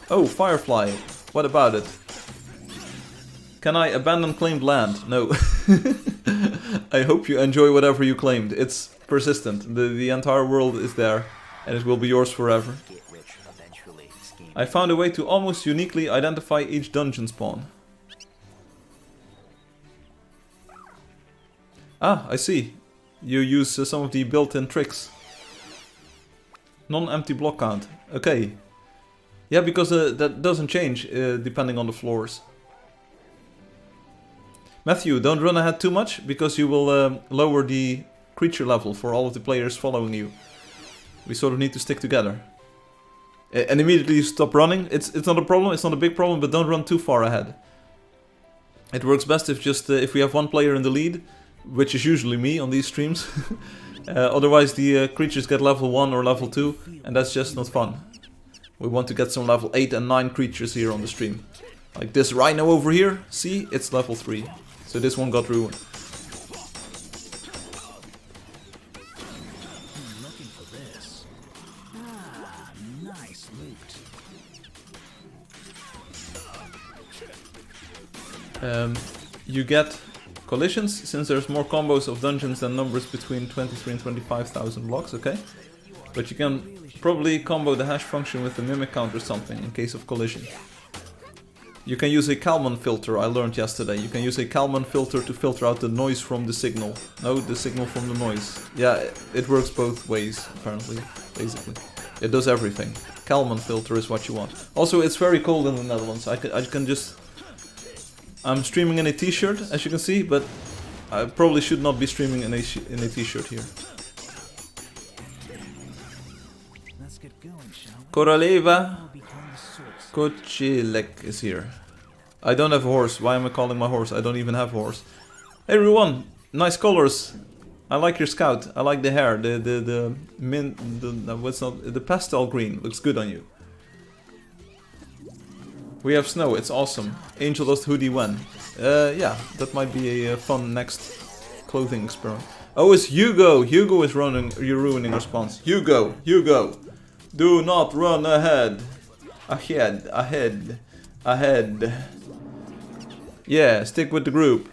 Oh, Firefly. What about it? Can I abandon claimed land? No. I hope you enjoy whatever you claimed. It's persistent. The entire world is there, and it will be yours forever. I found a way to almost uniquely identify each dungeon spawn. Ah, I see. You use some of the built-in tricks. Non-empty block count. Okay. Yeah, because that doesn't change depending on the floors. Matthew, don't run ahead too much, because you will lower the creature level for all of the players following you. We sort of need to stick together. And immediately you stop running. It's not a problem, it's not a big problem, but don't run too far ahead. It works best if just if we have one player in the lead, which is usually me on these streams. Otherwise the creatures get level 1 or level 2, and that's just not fun. We want to get some level 8 and 9 creatures here on the stream. Like this rhino over here, see, it's level 3. So this one got ruined. Looking for this. Ah, nice loot. You get collisions, since there's more combos of dungeons than numbers between 23 and 25,000 blocks, okay? But you can probably combo the hash function with the mimic count or something in case of collision. You can use a Kalman filter, I learned yesterday. You can use a Kalman filter to filter out the noise from the signal. No, the signal from the noise. Yeah, it works both ways, apparently, basically. It does everything. Kalman filter is what you want. Also, it's very cold in the Netherlands. I can just... I'm streaming in a t-shirt, as you can see, but I probably should not be streaming in a t-shirt here. Let's get going, shall we? Koraleva I'll become the source. Kochilek is here. I don't have a horse. Why am I calling my horse? I don't even have a horse. Hey everyone, nice colors. I like your scout. I like the hair. The pastel green looks good on you. We have snow. It's awesome. Angeldust hoodie when? Yeah, that might be a fun next clothing experiment. Oh, it's Hugo. Hugo is running. You're ruining our spawns. Hugo. Do not run ahead. Ahead. Yeah, stick with the group.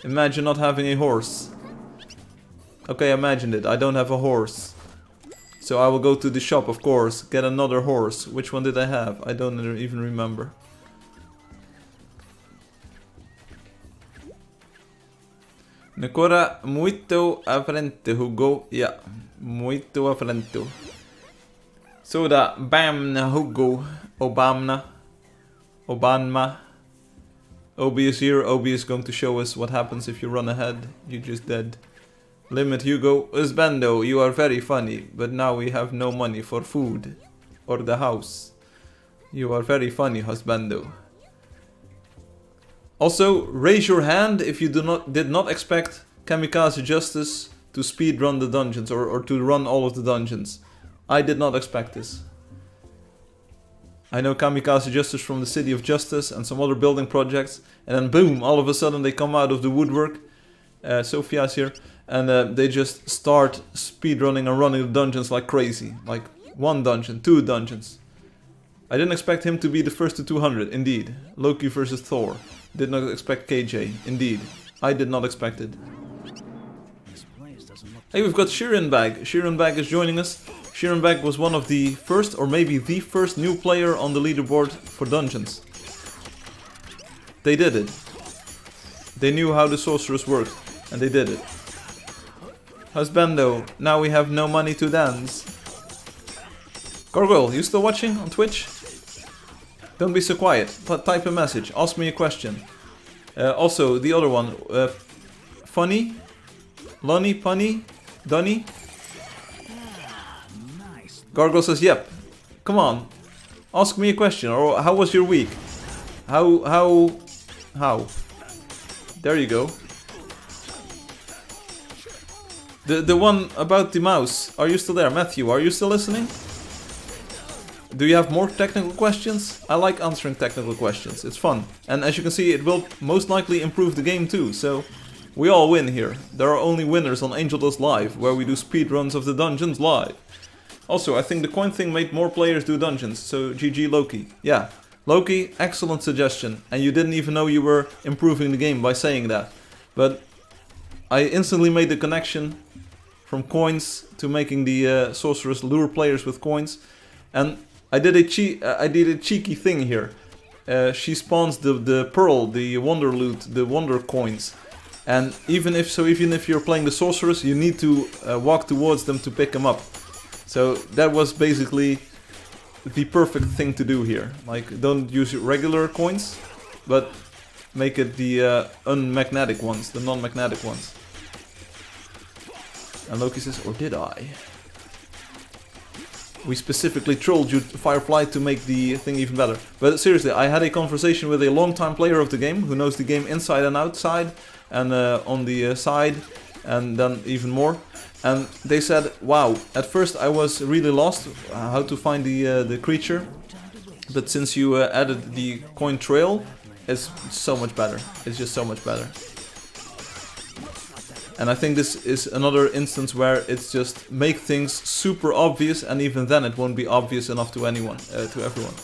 Imagine not having a horse. Okay, I imagined it. I don't have a horse. So I will go to the shop, of course, get another horse. Which one did I have? I don't even remember. Ancora muito à frente, Hugo. Yeah, muito à frente. So that bam, Hugo. Obama. Obi is here. Obi is going to show us what happens if you run ahead. You just dead. Limit Hugo. Husbando, you are very funny, but now we have no money for food. Or the house. You are very funny, husbando. Also, raise your hand if you did not expect Kamikaze Justice to speedrun the dungeons or to run all of the dungeons. I did not expect this. I know Kamikaze Justice from the City of Justice and some other building projects, and then boom, all of a sudden they come out of the woodwork. Sophia's here, and they just start speedrunning and running the dungeons like crazy. Like 1 dungeon, 2 dungeons. I didn't expect him to be the first to 200, indeed. Loki versus Thor. Did not expect KJ, indeed. I did not expect it. Hey, we've got Shirin Bag. Shirin Bag is joining us. Shirin Bag was one of the first, or maybe the first new player on the leaderboard for dungeons. They did it. They knew how the sorceress worked, and they did it. Husbando, now we have no money to dance. Gargoyle, you still watching on Twitch? Don't be so quiet. Type a message. Ask me a question. Also, the other one. Funny? Lonnie? Punny? Dunny? Gargoyle says, yep. Come on. Ask me a question. Or how was your week? How? There you go. The one about the mouse. Are you still there? Matthew, are you still listening? Do you have more technical questions? I like answering technical questions. It's fun. And as you can see, it will most likely improve the game too. So we all win here. There are only winners on Angeldust Live, where we do speedruns of the dungeons live. Also, I think the coin thing made more players do dungeons. So GG Loki. Yeah. Loki, excellent suggestion. And you didn't even know you were improving the game by saying that. But I instantly made the connection from coins to making the sorceress lure players with coins. And I did a cheeky thing here. She spawns the pearl, the wonder loot, the wonder coins. And even if you're playing the sorceress, you need to walk towards them to pick them up. So that was basically the perfect thing to do here. Like, don't use regular coins, but make it the unmagnetic ones, the non-magnetic ones. And Loki says, or did I? We specifically trolled you, Firefly, to make the thing even better. But seriously, I had a conversation with a long-time player of the game, who knows the game inside and outside, and on the side, and then even more. And they said, wow, at first I was really lost how to find the creature. But since you added the coin trail, it's so much better. It's just so much better. And I think this is another instance where it's just make things super obvious, and even then it won't be obvious enough to anyone, to everyone.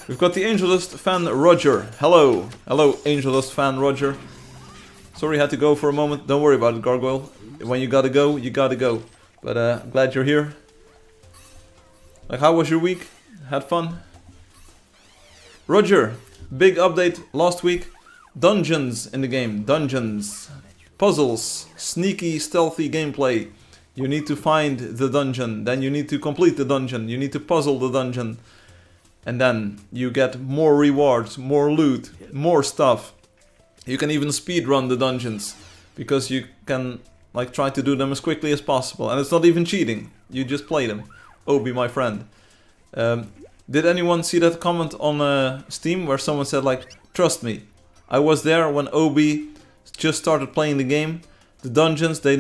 We've got the Angeldust fan Roger. Hello. Hello, Angeldust fan Roger. Sorry I had to go for a moment. Don't worry about it, Gargoyle. When you gotta go, you gotta go. But glad you're here. Like, how was your week? Had fun? Roger, big update last week. Dungeons in the game. Dungeons. Puzzles. Sneaky, stealthy gameplay. You need to find the dungeon. Then you need to complete the dungeon. You need to puzzle the dungeon. And then you get more rewards, more loot, more stuff. You can even speedrun the dungeons. Because you can, like, try to do them as quickly as possible. And it's not even cheating. You just play them. Obi, my friend. Did anyone see that comment on Steam where someone said, like, trust me, I was there when Obi just started playing the game. The dungeons, they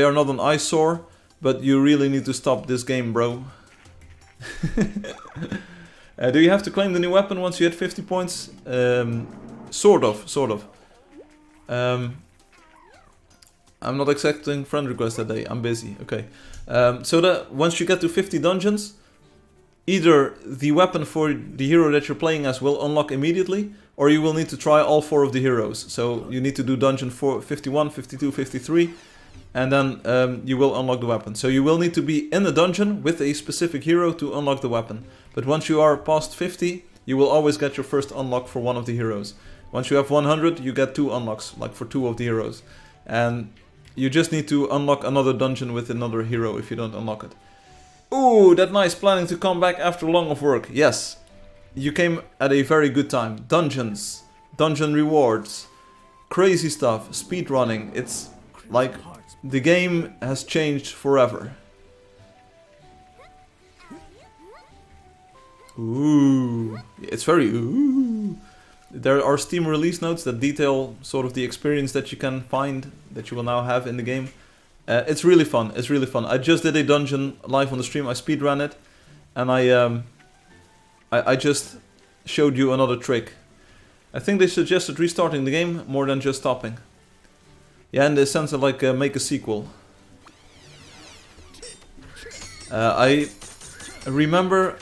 are not an eyesore, but you really need to stop this game, bro. Do you have to claim the new weapon once you hit 50 points? Sort of. I'm not accepting friend requests that day. I'm busy. Okay. So that once you get to 50 dungeons, either the weapon for the hero that you're playing as will unlock immediately, or you will need to try all 4 of the heroes. So you need to do dungeon 51, 52, 53, and then you will unlock the weapon. So you will need to be in a dungeon with a specific hero to unlock the weapon. But once you are past 50, you will always get your first unlock for one of the heroes. Once you have 100, you get 2 unlocks, like for 2 of the heroes. And you just need to unlock another dungeon with another hero if you don't unlock it. Ooh, that nice, planning to come back after long of work. Yes, you came at a very good time. Dungeons, dungeon rewards, crazy stuff, speedrunning. It's like the game has changed forever. Ooh, it's very ooh. There are Steam release notes that detail sort of the experience that you can find, that you will now have in the game. It's really fun, it's really fun. I just did a dungeon live on the stream, I speedran it, and I just showed you another trick. I think they suggested restarting the game more than just stopping. Yeah, in the sense of like make a sequel. I remember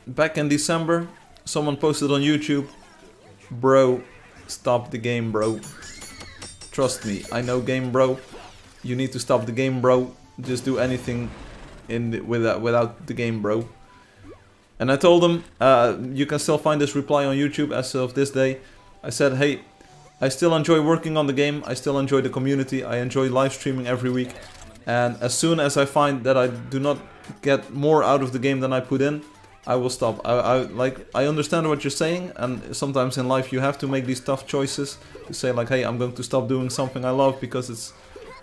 back in December, someone posted on YouTube, "Bro, stop the game, bro. Trust me, I know game, bro. You need to stop the game, bro. Just do anything without the game, bro." And I told them, you can still find this reply on YouTube as of this day. I said, hey, I still enjoy working on the game. I still enjoy the community. I enjoy live streaming every week. And as soon as I find that I do not get more out of the game than I put in, I will stop. I understand what you're saying, and sometimes in life you have to make these tough choices to say like, hey, I'm going to stop doing something I love because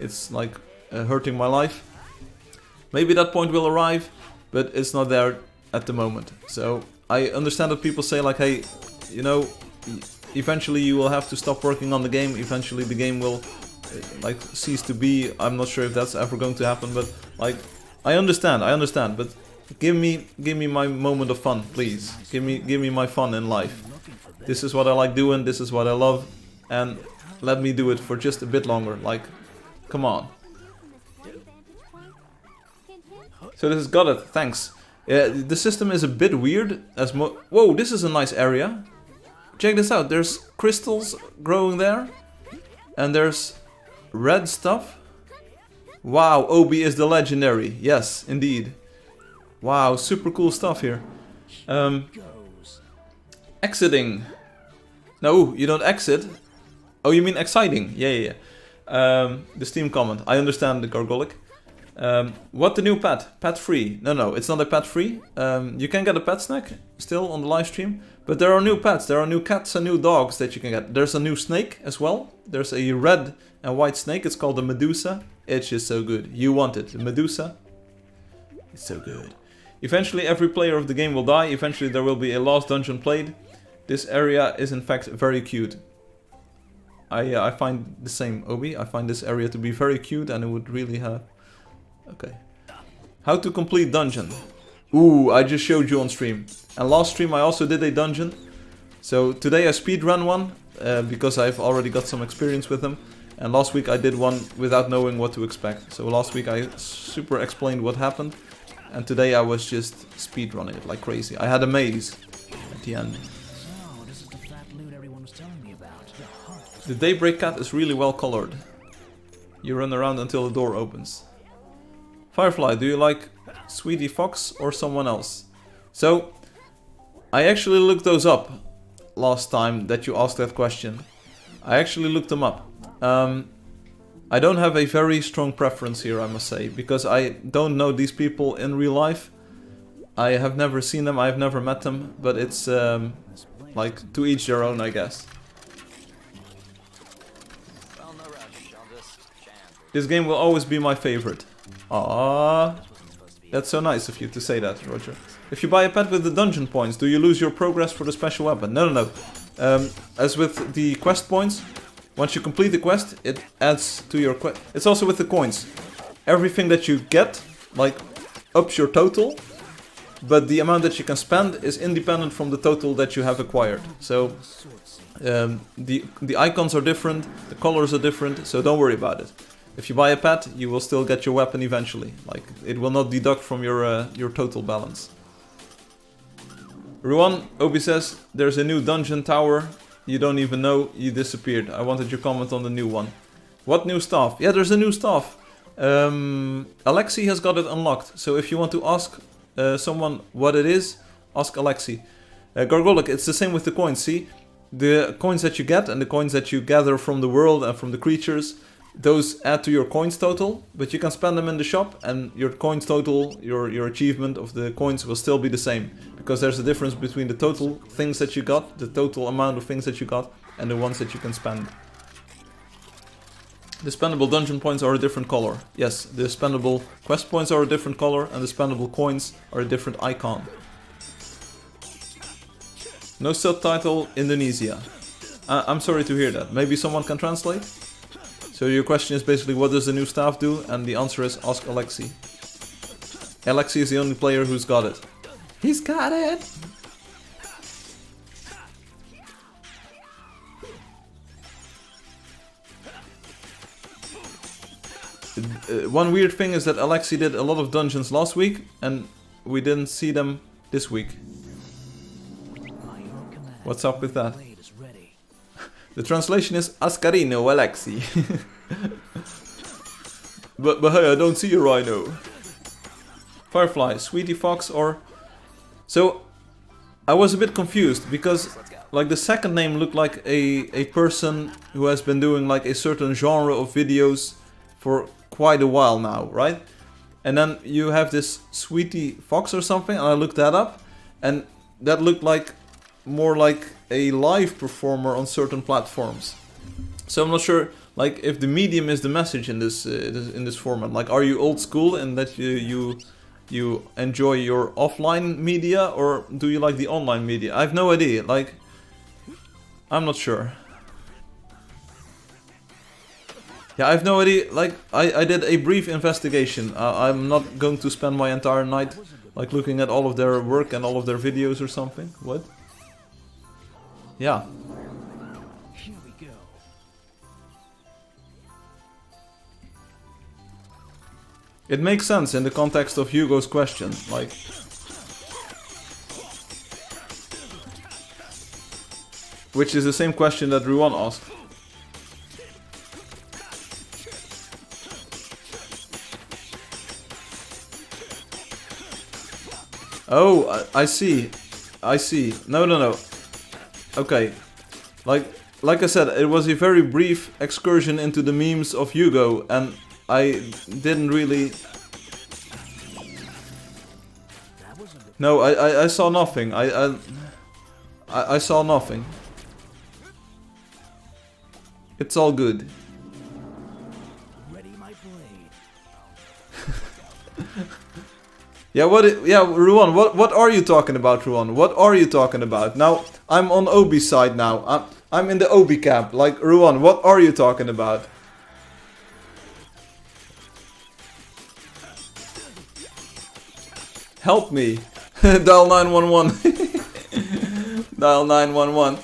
it's like hurting my life. Maybe that point will arrive, but it's not there at the moment. So I understand that people say like, hey, you know, eventually you will have to stop working on the game. Eventually the game will like cease to be. I'm not sure if that's ever going to happen, but like I understand, but give me my moment of fun, please. Give me my fun in life. This is what I like doing, this is what I love, and let me do it for just a bit longer. Like, come on. So this has got it, thanks. The system is a bit weird as whoa, this is a nice area. Check this out, there's crystals growing there. And there's red stuff. Wow, Obi is the legendary. Yes, indeed. Wow, super cool stuff here. Exiting. No, you don't exit. Oh, you mean exciting? Yeah. The Steam comment. I understand the Gargolic. What the new pet? Pet free. No, it's not a pet free. You can get a pet snack still on the live stream. But there are new pets. There are new cats and new dogs that you can get. There's a new snake as well. There's a red and white snake. It's called the Medusa. It's just so good. You want it. The Medusa. It's so good. Eventually every player of the game will die. Eventually there will be a last dungeon played. This area is in fact very cute. I find the same, Obi. I find this area to be very cute and it would really have... Okay. How to complete dungeon. Ooh, I just showed you on stream. And last stream I also did a dungeon. So today I speedrun one, because I've already got some experience with them. And last week I did one without knowing what to expect. So last week I super explained what happened. And today I was just speedrunning it like crazy. I had a maze at the end. So, this is the fat loot everyone was telling me about. The Daybreak Cat is really well colored. You run around until the door opens. Firefly, do you like Sweetie Fox or someone else? So, I actually looked those up last time that you asked that question. I actually looked them up. I don't have a very strong preference here, I must say, because I don't know these people in real life. I have never seen them, I have never met them, but it's like to each their own, I guess. This game will always be my favorite. Aww. That's so nice of you to say that, Roger. If you buy a pet with the dungeon points, do you lose your progress for the special weapon? No. As with the quest points, once you complete the quest, it adds to your quest. It's also with the coins. Everything that you get, like, ups your total, but the amount that you can spend is independent from the total that you have acquired. So, the icons are different, the colors are different, so don't worry about it. If you buy a pet, you will still get your weapon eventually. Like, it will not deduct from your total balance. Ruan, Obi says, there's a new dungeon tower. You don't even know, you disappeared. I wanted your comment on the new one. What new stuff? Yeah, there's a new stuff. Alexi has got it unlocked. So if you want to ask someone what it is, ask Alexi. Gargolic, it's the same with the coins, see? The coins that you get and the coins that you gather from the world and from the creatures, those add to your coins total, but you can spend them in the shop and your coins total, your achievement of the coins will still be the same. Because there's a difference between the total things that you got, the total amount of things that you got, and the ones that you can spend. The spendable dungeon points are a different color. Yes, the spendable quest points are a different color and the spendable coins are a different icon. No subtitle, Indonesia. I'm sorry to hear that. Maybe someone can translate? So your question is basically what does the new staff do? And the answer is ask Alexi. Alexi is the only player who's got it. He's got it! One weird thing is that Alexi did a lot of dungeons last week and we didn't see them this week. What's up with that? The translation is Ascarino Alexi. but hey, I don't see a rhino. Firefly, Sweetie Fox or... So, I was a bit confused because like the second name looked like a person who has been doing like a certain genre of videos for quite a while now, right? And then you have this Sweetie Fox or something and I looked that up and that looked like more like a live performer on certain platforms. So I'm not sure like if the medium is the message in this format. Like are you old school in that you enjoy your offline media or do you like the online media? I have no idea. Like I'm not sure. Yeah, I have no idea. Like I did a brief investigation. I'm not going to spend my entire night like looking at all of their work and all of their videos or something. What? Yeah. Here we go. It makes sense in the context of Hugo's question, like... Which is the same question that Ruan asked. Oh, I see. I see. No. Okay, like I said, it was a very brief excursion into the memes of Hugo, and I didn't really... No, I saw nothing. I saw nothing. It's all good. Ready my blade. Yeah, Ruan, what are you talking about, Ruan? What are you talking about? Now, I'm on Obi's side now. I'm in the Obi camp. Like, Ruan, what are you talking about? Help me. Dial 911. Dial 911.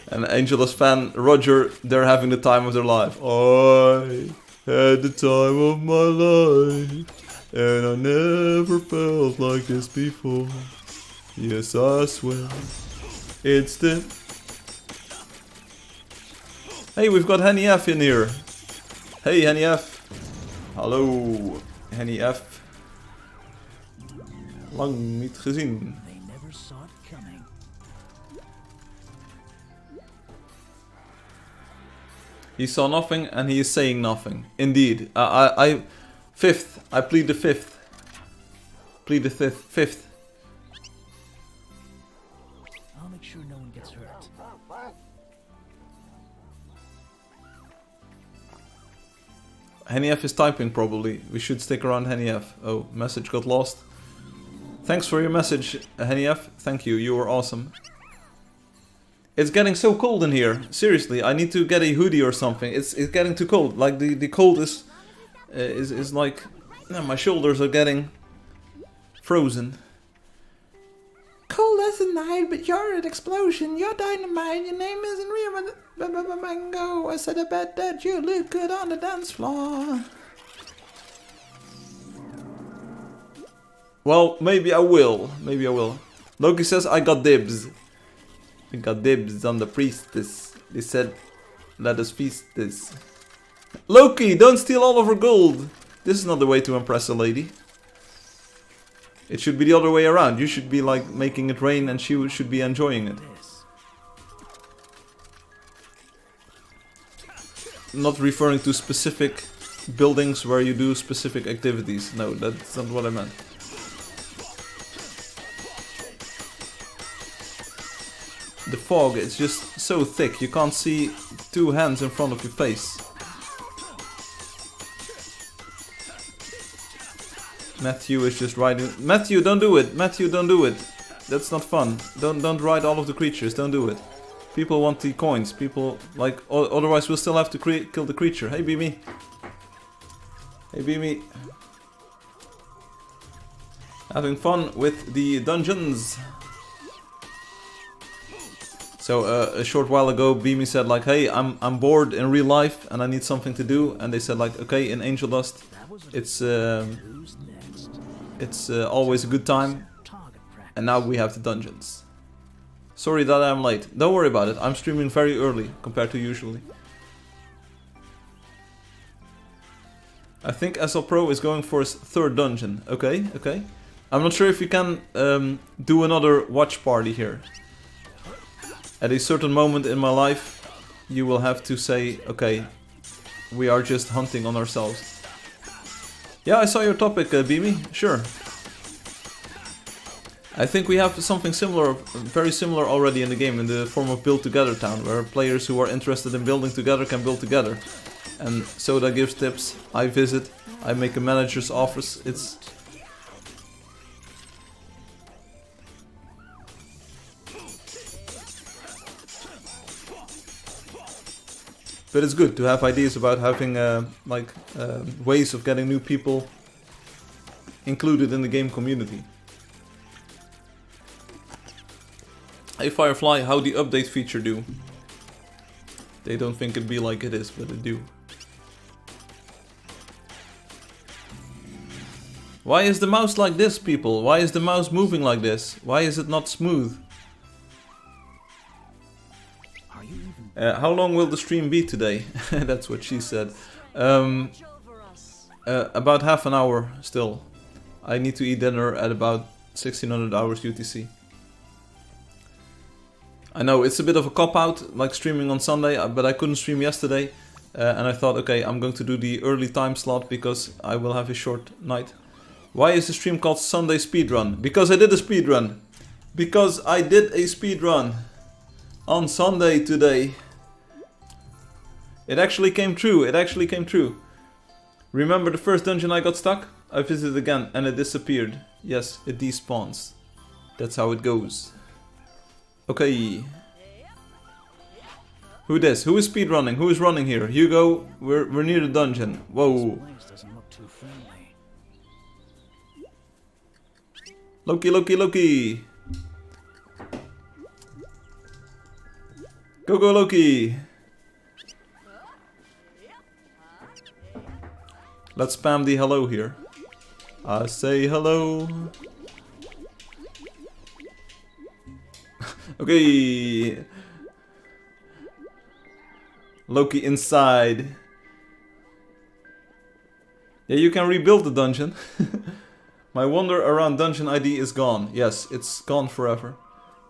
And Angeldust fan Roger, they're having the time of their life. I had the time of my life. And I never felt like this before. Yes, I swear. It's the... Hey, we've got Henny F in here. Hey, Henny F. Hallo, Henny F. Lang niet gezien. They never saw it coming. He saw nothing and he is saying nothing. Indeed. Fifth. I plead the fifth. Plead the fifth. I'll make sure no one gets hurt. Henny F is typing probably. We should stick around Henny F. Oh, message got lost. Thanks for your message, Henny F. Thank you, you were awesome. It's getting so cold in here. Seriously, I need to get a hoodie or something. It's getting too cold. Like the cold is like my shoulders are getting frozen. Cold as a night, but you're an explosion. You're dynamite. Your name isn't real, but mango. I said I bet that you look good on the dance floor. Well, maybe I will. Maybe I will. Loki says, I got dibs. I got dibs on the priestess. They said, let us feast this. Loki, don't steal all of her gold. This is not the way to impress a lady. It should be the other way around. You should be like making it rain and she should be enjoying it. This. Not referring to specific buildings where you do specific activities. No, that's not what I meant. The fog is just so thick, you can't see 2 hands in front of your face. Matthew is just riding. Matthew, don't do it. Matthew, don't do it. That's not fun. Don't ride all of the creatures. Don't do it. People want the coins. People like. Otherwise, we'll still have to kill the creature. Hey, Beamy. Hey, Beamy. Having fun with the dungeons. So a short while ago, Beamy said like, "Hey, I'm bored in real life and I need something to do." And they said like, "Okay, in Angeldust, it's always a good time." And now we have the dungeons. Sorry that I'm late. Don't worry about it. I'm streaming very early compared to usually. I think SL Pro is going for his 3rd dungeon. Okay, okay. I'm not sure if you can do another watch party here. At a certain moment in my life, you will have to say, okay, we are just hunting on ourselves. Yeah, I saw your topic, Beamy. Sure. I think we have something similar, very similar already in the game, in the form of Build Together Town, where players who are interested in building together can build together. And Soda gives tips, I visit, I make a manager's office. It's... But it's good to have ideas about having ways of getting new people included in the game community. Hey Firefly, how the update feature do? They don't think it'd be like it is, but it do. Why is the mouse like this, people? Why is the mouse moving like this? Why is it not smooth? How long will the stream be today? That's what she said. About half an hour still. I need to eat dinner at about 1600 hours UTC. I know it's a bit of a cop-out, like streaming on Sunday, but I couldn't stream yesterday. And I thought, okay, I'm going to do the early time slot because I will have a short night. Why is the stream called Sunday Speedrun? Because I did a speedrun. Because I did a speedrun. On Sunday today. It actually came true, it actually came true. Remember the first dungeon I got stuck? I visited again and it disappeared. Yes, it despawns. That's how it goes. Okay. Who this? Who is speedrunning? Who is running here? Hugo, we're near the dungeon. Whoa. Loki, Loki, Loki. Go, go, Loki. Let's spam the hello here. I say hello. Okay. Loki inside. Yeah, you can rebuild the dungeon. My wander around dungeon ID is gone. Yes, it's gone forever.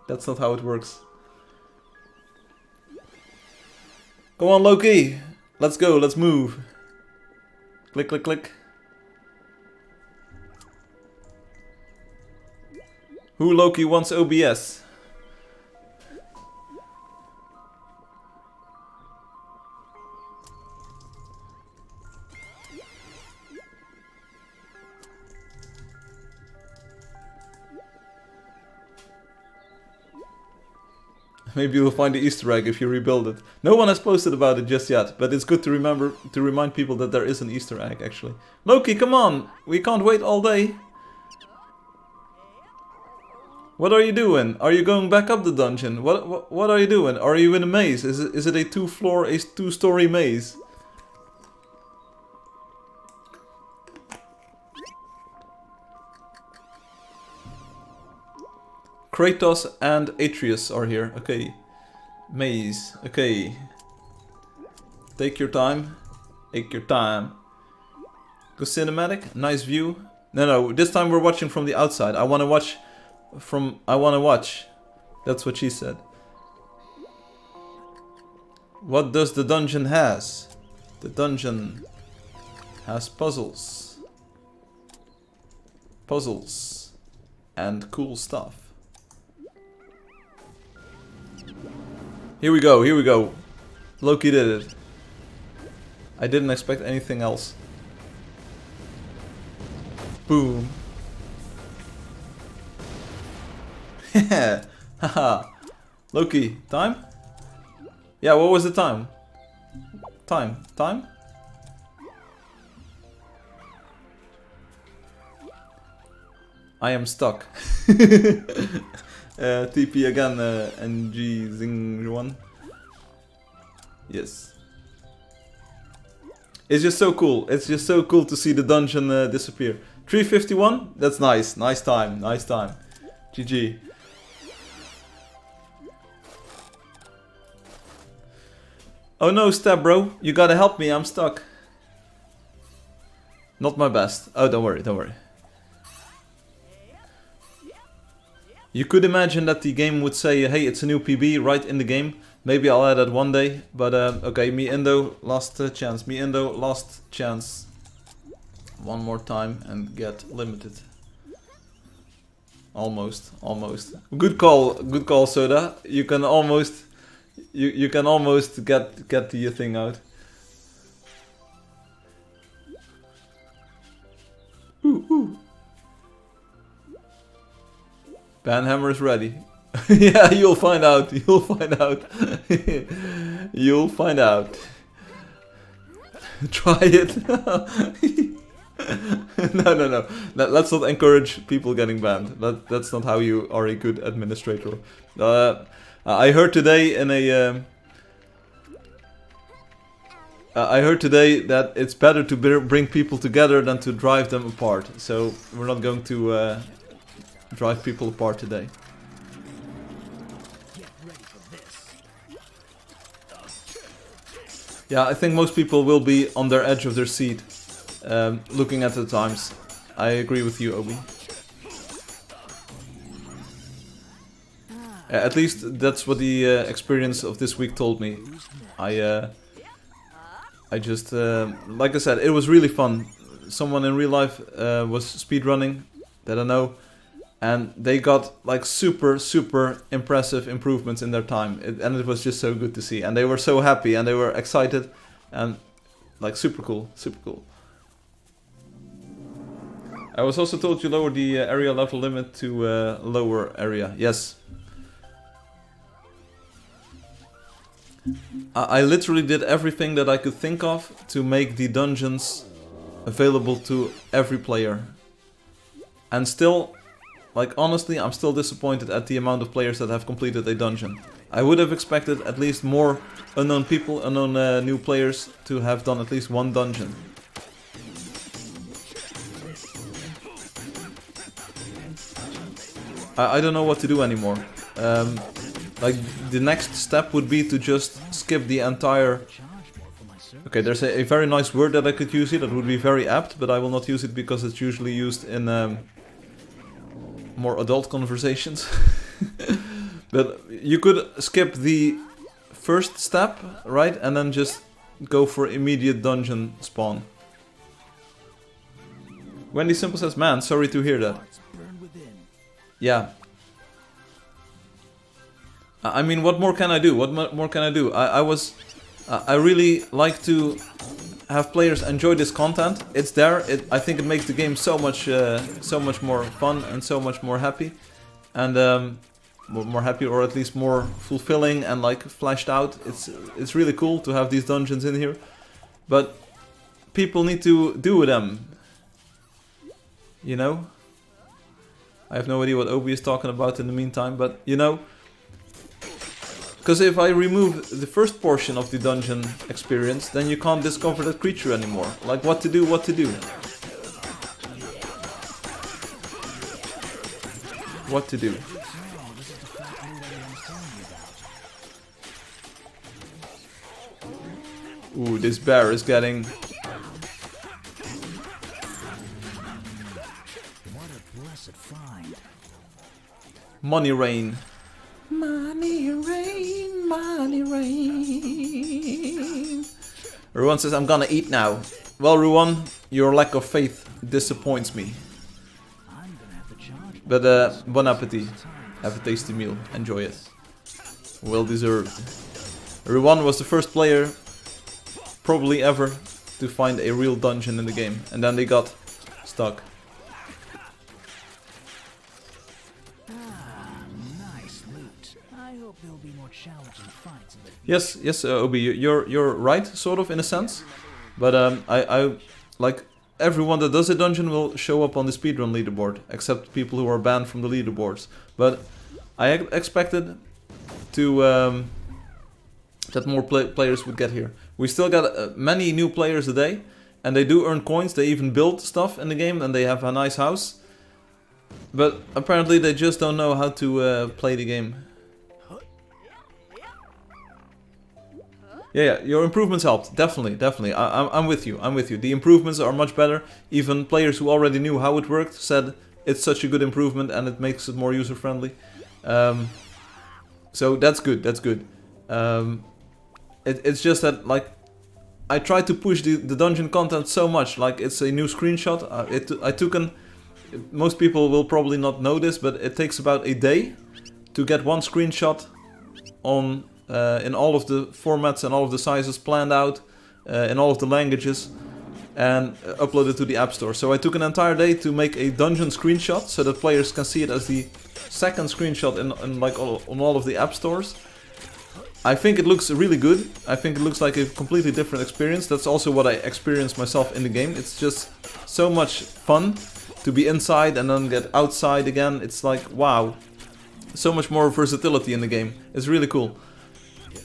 That's not how it works. Come on, Loki. Let's go, let's move. Click, click, click. Who Loki wants OBS? Maybe you'll find the Easter egg if you rebuild it. No one has posted about it just yet, but it's good to remind people that there is an Easter egg actually. Loki, come on! We can't wait all day. What are you doing? Are you going back up the dungeon? What are you doing? Are you in a maze? Is it a two-story maze? Kratos and Atreus are here. Okay. Maze. Okay. Take your time. Take your time. Go cinematic. Nice view. No, this time we're watching from the outside. I wanna watch. That's what she said. What does the dungeon has? The dungeon has puzzles. Puzzles. And cool stuff. Here we go, here we go. Loki did it. I didn't expect anything else. Boom. Haha. Loki, time? Yeah, what was the time? Time? I am stuck. TP again, NG Zing1. Yes. It's just so cool. It's just so cool to see the dungeon disappear. 351? That's nice. Nice time. Nice time. GG. Oh no, Stab bro. You gotta help me. I'm stuck. Not my best. Oh, don't worry. Don't worry. You could imagine that the game would say, hey, it's a new PB right in the game. Maybe I'll add that one day. But okay, me Indo, last chance. Me Indo, last chance. One more time and get limited. Almost. Good call, Soda. You can almost you can almost get the thing out. Ooh. Banhammer is ready. Yeah, you'll find out. You'll find out. You'll find out. Try it. No. Let's not encourage people getting banned. That's not how you are a good administrator. I heard today in a. I heard today that it's better to bring people together than to drive them apart. So we're not going to drive people apart today. Yeah, I think most people will be on their edge of their seat, looking at the times. I agree with you, Obi. At least that's what the experience of this week told me. I just, like I said, it was really fun. Someone in real life was speedrunning, that I know, and they got like super impressive improvements in their time, and it was just so good to see. And they were so happy and they were excited, and like super cool. I was also told you lowered the area level limit to lower area. Yes. I literally did everything that I could think of to make the dungeons available to every player. And still, like honestly, I'm still disappointed at the amount of players that have completed a dungeon. I would have expected at least more unknown people, unknown new players to have done at least one dungeon. I don't know what to do anymore. Like, the next step would be to just skip the entire... Okay, there's a very nice word that I could use here that would be very apt, but I will not use it because it's usually used in more adult conversations. But you could skip the first step, right? And then just go for immediate dungeon spawn. Wendy Simple says, man, sorry to hear that. Yeah. I mean, what more can I do? What more can I do? I really like to have players enjoy this content. It's there. I think it makes the game so much more fun and so much more happy, and more happy, or at least more fulfilling and like fleshed out. It's really cool to have these dungeons in here, but people need to do them. You know. I have no idea what Obi is talking about in the meantime, but you know. Because if I remove the first portion of the dungeon experience, then you can't discover that creature anymore. Like, what to do, what to do. What to do. Ooh, this bear is getting... What a blessed find. Money rain. Money rain, money rain. Ruan says, I'm gonna eat now. Well, Ruan, your lack of faith disappoints me. I'm gonna have to charge. But bon appetit. Have a tasty meal. Enjoy it. Well deserved. Ruan was the first player, probably ever, to find a real dungeon in the game. And then they got stuck. Nice loot. I hope there'll be more challenging fights in the Yes, Obi, you're right, sort of, in a sense. But I like, everyone that does a dungeon will show up on the speedrun leaderboard, except people who are banned from the leaderboards. But I expected to that more players would get here. We still got many new players a day, and they do earn coins. They even build stuff in the game, and they have a nice house. But apparently they just don't know how to play the game. Yeah, your improvements helped. Definitely. I'm with you. The improvements are much better. Even players who already knew how it worked said it's such a good improvement and it makes it more user-friendly. So that's good. It's just that, like, I tried to push the dungeon content so much. Like, it's a new screenshot. Most people will probably not know this, but it takes about a day to get one screenshot on in all of the formats and all of the sizes planned out, in all of the languages, and upload it to the App Store. So I took an entire day to make a dungeon screenshot so that players can see it as the second screenshot in like on all of the App Stores. I think it looks really good. I think it looks like a completely different experience. That's also what I experienced myself in the game. It's just so much fun to be inside and then get outside again. It's like, wow. So much more versatility in the game. It's really cool.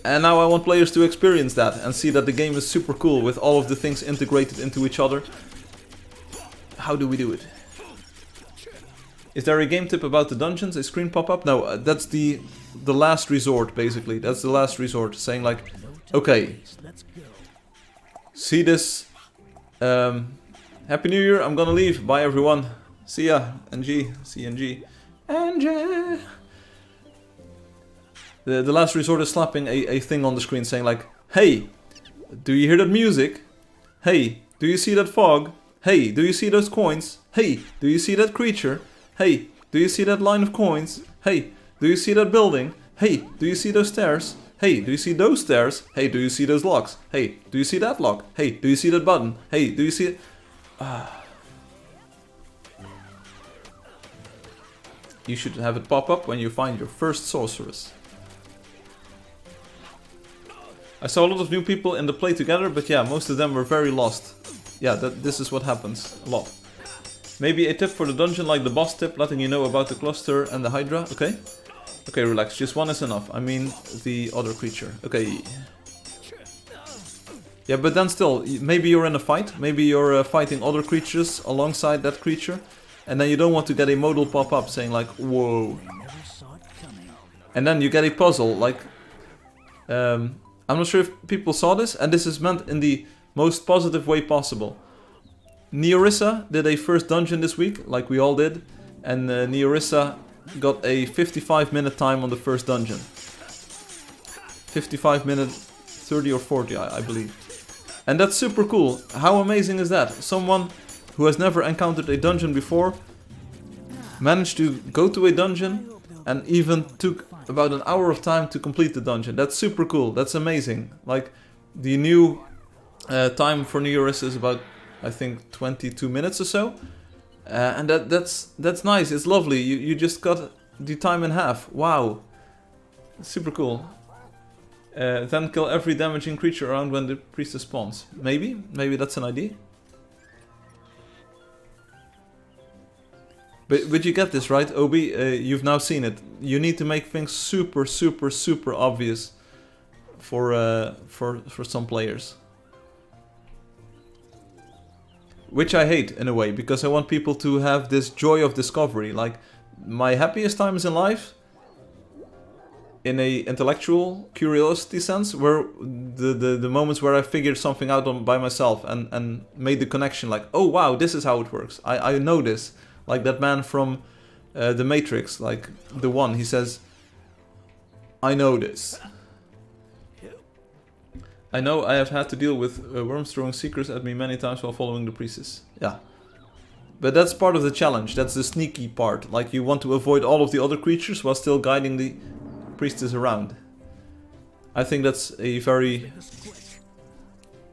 And now I want players to experience that and see that the game is super cool with all of the things integrated into each other. How do we do it? Is there a game tip about the dungeons? A screen pop-up? No, that's the last resort, basically. That's the last resort, saying like, okay, see this, Happy New Year, I'm gonna leave, bye everyone, see ya, NG, CNG, NG. The last resort is slapping a thing on the screen saying like, hey, do you hear that music? Hey, do you see that fog? Hey, do you see those coins? Hey, do you see that creature? Hey, do you see that line of coins? Hey, do you see that building? Hey, do you see those stairs? Hey, do you see those stairs? Hey, do you see those locks? Hey, do you see that lock? Hey, do you see that button? Hey, do you see it? You should have it pop up when you find your first sorceress. I saw a lot of new people in the play together, but yeah, most of them were very lost. Yeah, this is what happens a lot. Maybe a tip for the dungeon, like the boss tip, letting you know about the cluster and the hydra. Okay. Okay, relax. Just one is enough. I mean, the other creature. Okay. Yeah, but then still, maybe you're in a fight. Maybe you're fighting other creatures alongside that creature. And then you don't want to get a modal pop up saying like, whoa. And then you get a puzzle, like... I'm not sure if people saw this, and this is meant in the most positive way possible. Neorissa did a first dungeon this week, like we all did, and Neorissa got a 55-minute time on the first dungeon. 55 minute, 30 or 40, I believe. And that's super cool. How amazing is that? Someone who has never encountered a dungeon before managed to go to a dungeon and even took about an hour of time to complete the dungeon. That's super cool. That's amazing. Like, the new time for Neorissa is about, I think, 22 minutes or so. And that's nice. It's lovely. You just got the time in half. Wow. Super cool. Then kill every damaging creature around when the priestess spawns. Maybe that's an idea. But you get this, right, Obi? You've now seen it. You need to make things super obvious for some players. Which I hate, in a way, because I want people to have this joy of discovery. Like, my happiest times in life in a intellectual curiosity sense, where the moments where I figured something out by myself and made the connection, like, oh wow, this is how it works. I know this. Like that man from The Matrix, like the one, he says, I know this. I know I have had to deal with worms throwing secrets at me many times while following the priestess. Yeah. But that's part of the challenge. That's the sneaky part. Like, you want to avoid all of the other creatures while still guiding the priestess around. I think that's a very...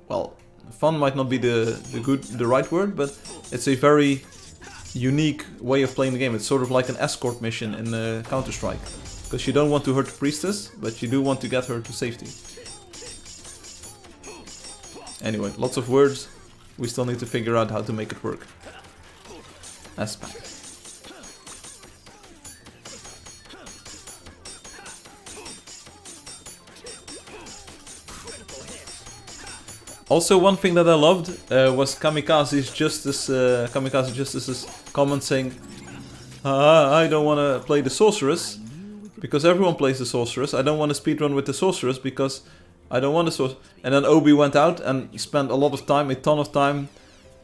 well, fun might not be the right word, but it's a very unique way of playing the game. It's sort of like an escort mission in Counter-Strike. Because you don't want to hurt the priestess, but you do want to get her to safety. Anyway, lots of words. We still need to figure out how to make it work. Aspect. Also, one thing that I loved was Kamikaze Justice's comment saying, I don't want to play the sorceress because everyone plays the sorceress. I don't want to speedrun with the sorceress because I don't want to sorceress. And then Obi went out and spent a lot of time, a ton of time,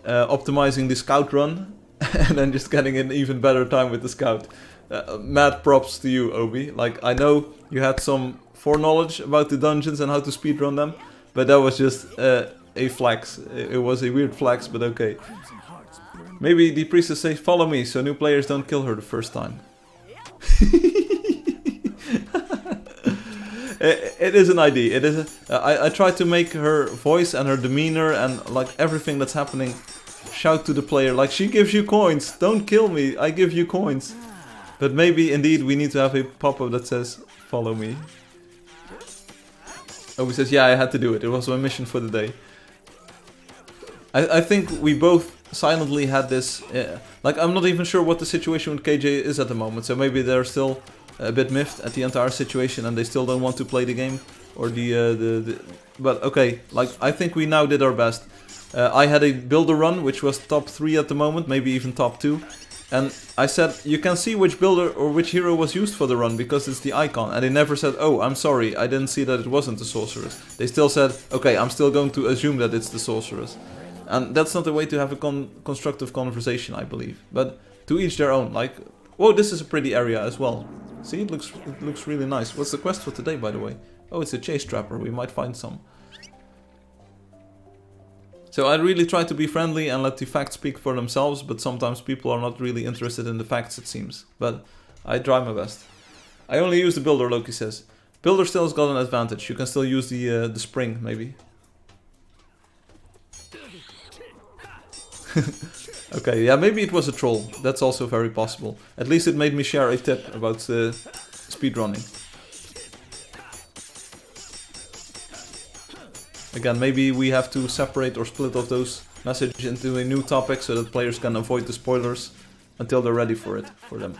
optimizing the scout run. And then just getting an even better time with the scout. Mad props to you, Obi. Like, I know you had some foreknowledge about the dungeons and how to speedrun them, but that was just a flex. It was a weird flex, but okay. Maybe the priestess says, follow me, so new players don't kill her the first time. It is an idea. It is. I try to make her voice and her demeanor and like everything that's happening shout to the player, like, she gives you coins, don't kill me, I give you coins. But maybe indeed we need to have a pop-up that says, follow me. Obi says, yeah, I had to do it, it was my mission for the day. I think we both silently had this, like, I'm not even sure what the situation with KJ is at the moment, so maybe they're still a bit miffed at the entire situation and they still don't want to play the game, or but okay, like, I think we now did our best. I had a builder run, which was top 3 at the moment, maybe even top 2. And I said, you can see which builder or which hero was used for the run, because it's the icon. And they never said, oh, I'm sorry, I didn't see that it wasn't the sorceress. They still said, okay, I'm still going to assume that it's the sorceress. And that's not a way to have a constructive conversation, I believe. But to each their own, like, whoa, this is a pretty area as well. See, it looks really nice. What's the quest for today, by the way? Oh, it's a chase trapper, we might find some. So I really try to be friendly and let the facts speak for themselves, but sometimes people are not really interested in the facts, it seems. But I try my best. I only use the builder, Loki says. Builder still has got an advantage. You can still use the spring, maybe. Okay, yeah, maybe it was a troll. That's also very possible. At least it made me share a tip about speedrunning. Again, maybe we have to separate or split off those messages into a new topic so that players can avoid the spoilers until they're ready for them.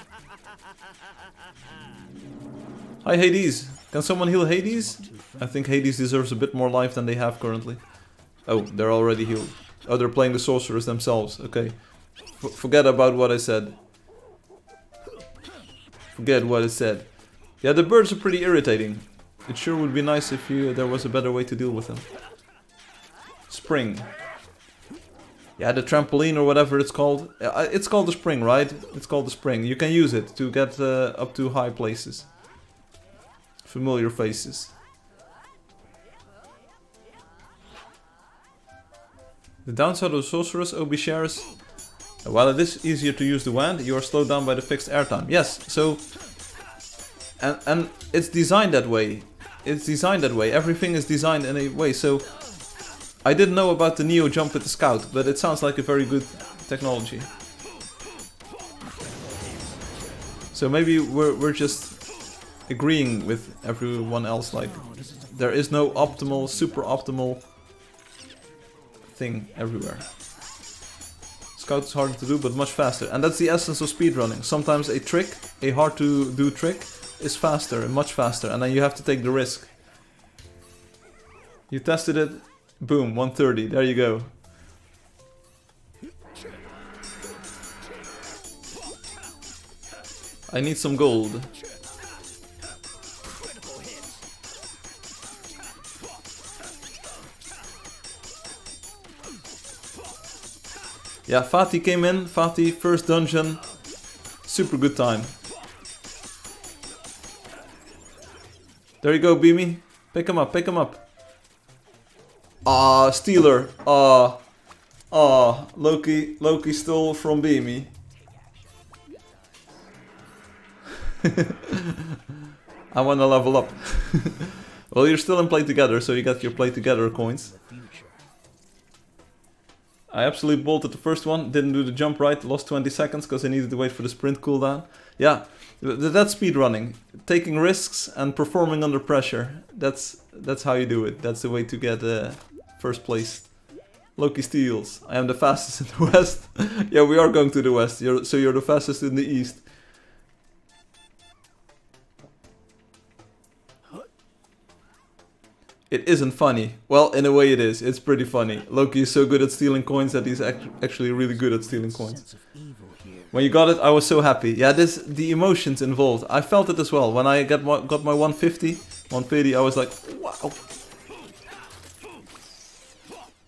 Hi Hades! Can someone heal Hades? I think Hades deserves a bit more life than they have currently. Oh, they're already healed. Oh, they're playing the sorcerers themselves. Okay. Forget about what I said. Forget what I said. Yeah, the birds are pretty irritating. It sure would be nice if there was a better way to deal with them. Spring. Yeah, the trampoline or whatever it's called. It's called the spring, right? It's called the spring. You can use it to get up to high places. Familiar faces. The downside of the sorceress, Obi shares. While it is easier to use the wand, you are slowed down by the fixed airtime. Yes, so... And it's designed that way. It's designed that way. Everything is designed in a way, so... I didn't know about the Neo jump with the scout, but it sounds like a very good technology. So maybe we're just agreeing with everyone else, like... There is no optimal, super optimal... thing everywhere. Scout is harder to do, but much faster. And that's the essence of speedrunning. Sometimes a trick, a hard to do trick, is faster and much faster, and then you have to take the risk. You tested it, boom, 130, there you go. I need some gold. Yeah, Fatih came in. Fatih, first dungeon. Super good time. There you go, Beamy. Pick him up, pick him up. Ah, Stealer. Loki stole from Beamy. I wanna level up. Well, you're still in play together, so you got your play together coins. I absolutely bolted the first one, didn't do the jump right, lost 20 seconds because I needed to wait for the sprint cooldown. Yeah, that's speedrunning. Taking risks and performing under pressure. That's how you do it. That's the way to get first place. Loki steals. I am the fastest in the west. Yeah, we are going to the west, so you're the fastest in the east. It isn't funny. Well, in a way it is. It's pretty funny. Loki is so good at stealing coins that he's actually really good at stealing coins. When you got it, I was so happy. Yeah, the emotions involved. I felt it as well. When I got my 150, I was like, wow.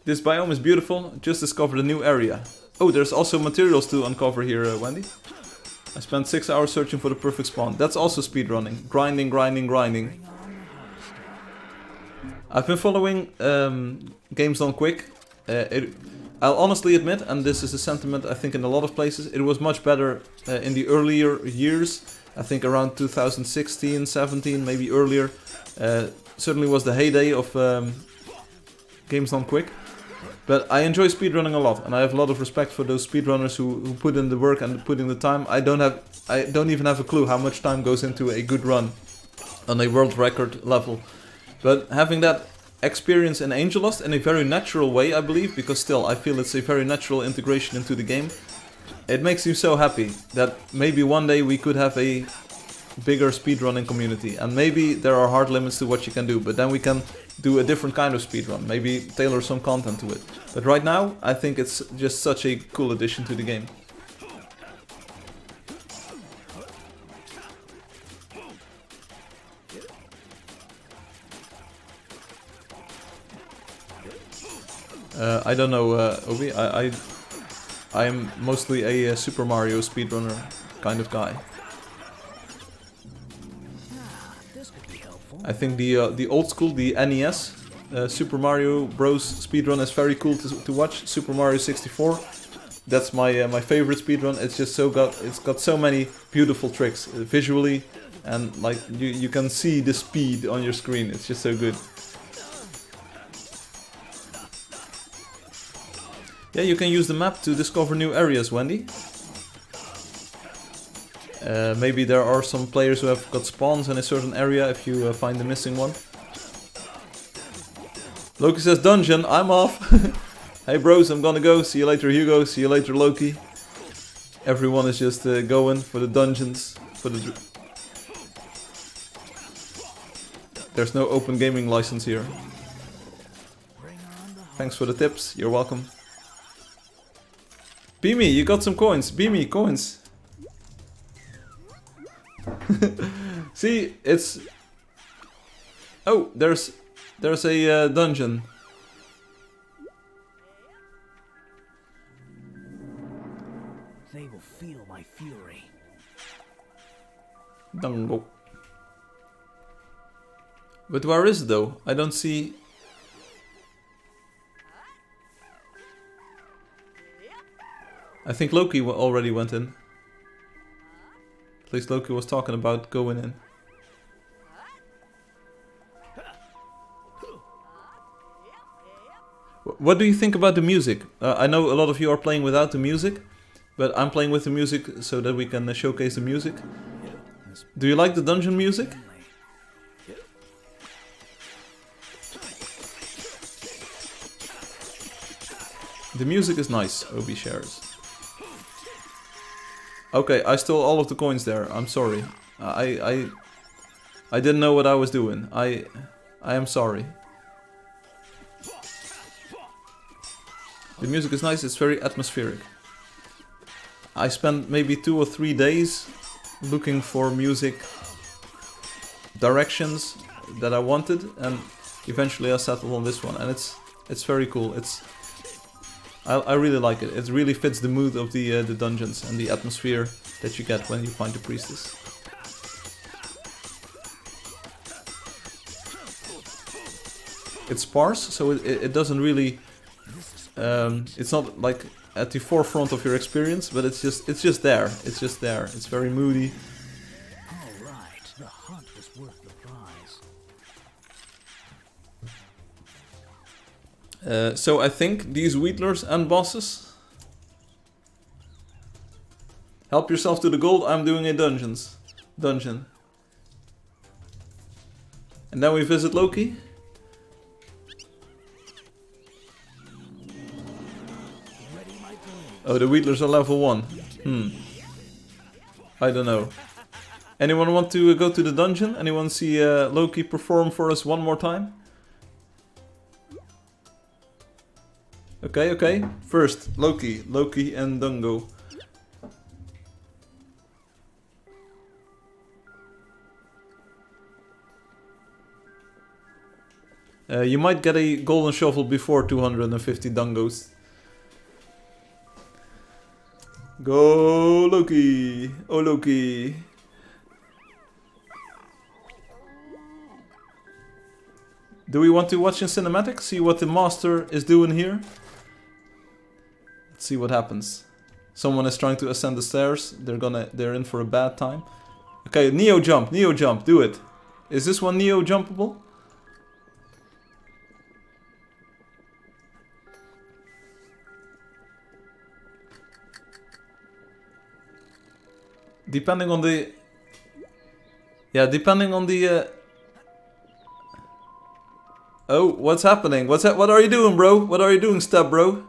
This biome is beautiful. Just discovered a new area. Oh, there's also materials to uncover here, Wendy. I spent 6 hours searching for the perfect spawn. That's also speedrunning. Grinding, grinding, grinding. I've been following Games Done Quick. I'll honestly admit, and this is a sentiment I think in a lot of places, it was much better in the earlier years. I think around 2016, 17, maybe earlier. Certainly was the heyday of Games Done Quick. But I enjoy speedrunning a lot, and I have a lot of respect for those speedrunners who put in the work and put in the time. I don't even have a clue how much time goes into a good run on a world record level. But having that experience in Angeldust in a very natural way, I believe, because still I feel it's a very natural integration into the game, it makes you so happy that maybe one day we could have a bigger speedrunning community. And maybe there are hard limits to what you can do, but then we can do a different kind of speedrun, maybe tailor some content to it. But right now, I think it's just such a cool addition to the game. I don't know, Obi. I am mostly a Super Mario speedrunner kind of guy. I think the old school, the NES, Super Mario Bros. Speedrun is very cool to watch. Super Mario 64, that's my favorite speedrun. It's just it's got so many beautiful tricks visually, and like you can see the speed on your screen. It's just so good. Yeah, you can use the map to discover new areas, Wendy. Maybe there are some players who have got spawns in a certain area if you find the missing one. Loki says dungeon, I'm off. Hey bros, I'm gonna go. See you later Hugo, see you later Loki. Everyone is just going for the dungeons. There's no open gaming license here. Thanks for the tips, you're welcome. Beamy, you got some coins. Beamy, coins. See, it's... Oh, there's a dungeon. They will feel my fury. Dango. But where is it though? I don't see... I think Loki already went in. At least Loki was talking about going in. What do you think about the music? I know a lot of you are playing without the music, but I'm playing with the music so that we can showcase the music. Do you like the dungeon music? The music is nice, Obi shares. Okay, I stole all of the coins there. I'm sorry. I didn't know what I was doing. I am sorry. The music is nice. It's very atmospheric. I spent maybe 2 or 3 days looking for music directions that I wanted, and eventually I settled on this one. And it's very cool. I really like it. It really fits the mood of the dungeons and the atmosphere that you get when you find the priestess. It's sparse, so it doesn't really. It's not like at the forefront of your experience, but it's just there. It's just there. It's very moody. All right, the hunt was worth the prize. So I think these wheatlers and bosses. Help yourself to the gold. I'm doing a dungeon. And then we visit Loki. Oh, the wheatlers are level 1. I don't know. Anyone want to go to the dungeon? Anyone see Loki perform for us one more time? Okay. First, Loki and Dungo. You might get a golden shovel before 250 Dungos. Go Loki! Oh Loki! Do we want to watch in cinematic? See what the master is doing here? Let's see what happens. Someone is trying to ascend the stairs. They're in for a bad time. Okay, Neo jump, do it. Is this one Neo jumpable? Depending on the... Yeah, depending on the... Oh, what's happening? What are you doing, bro? What are you doing, step bro?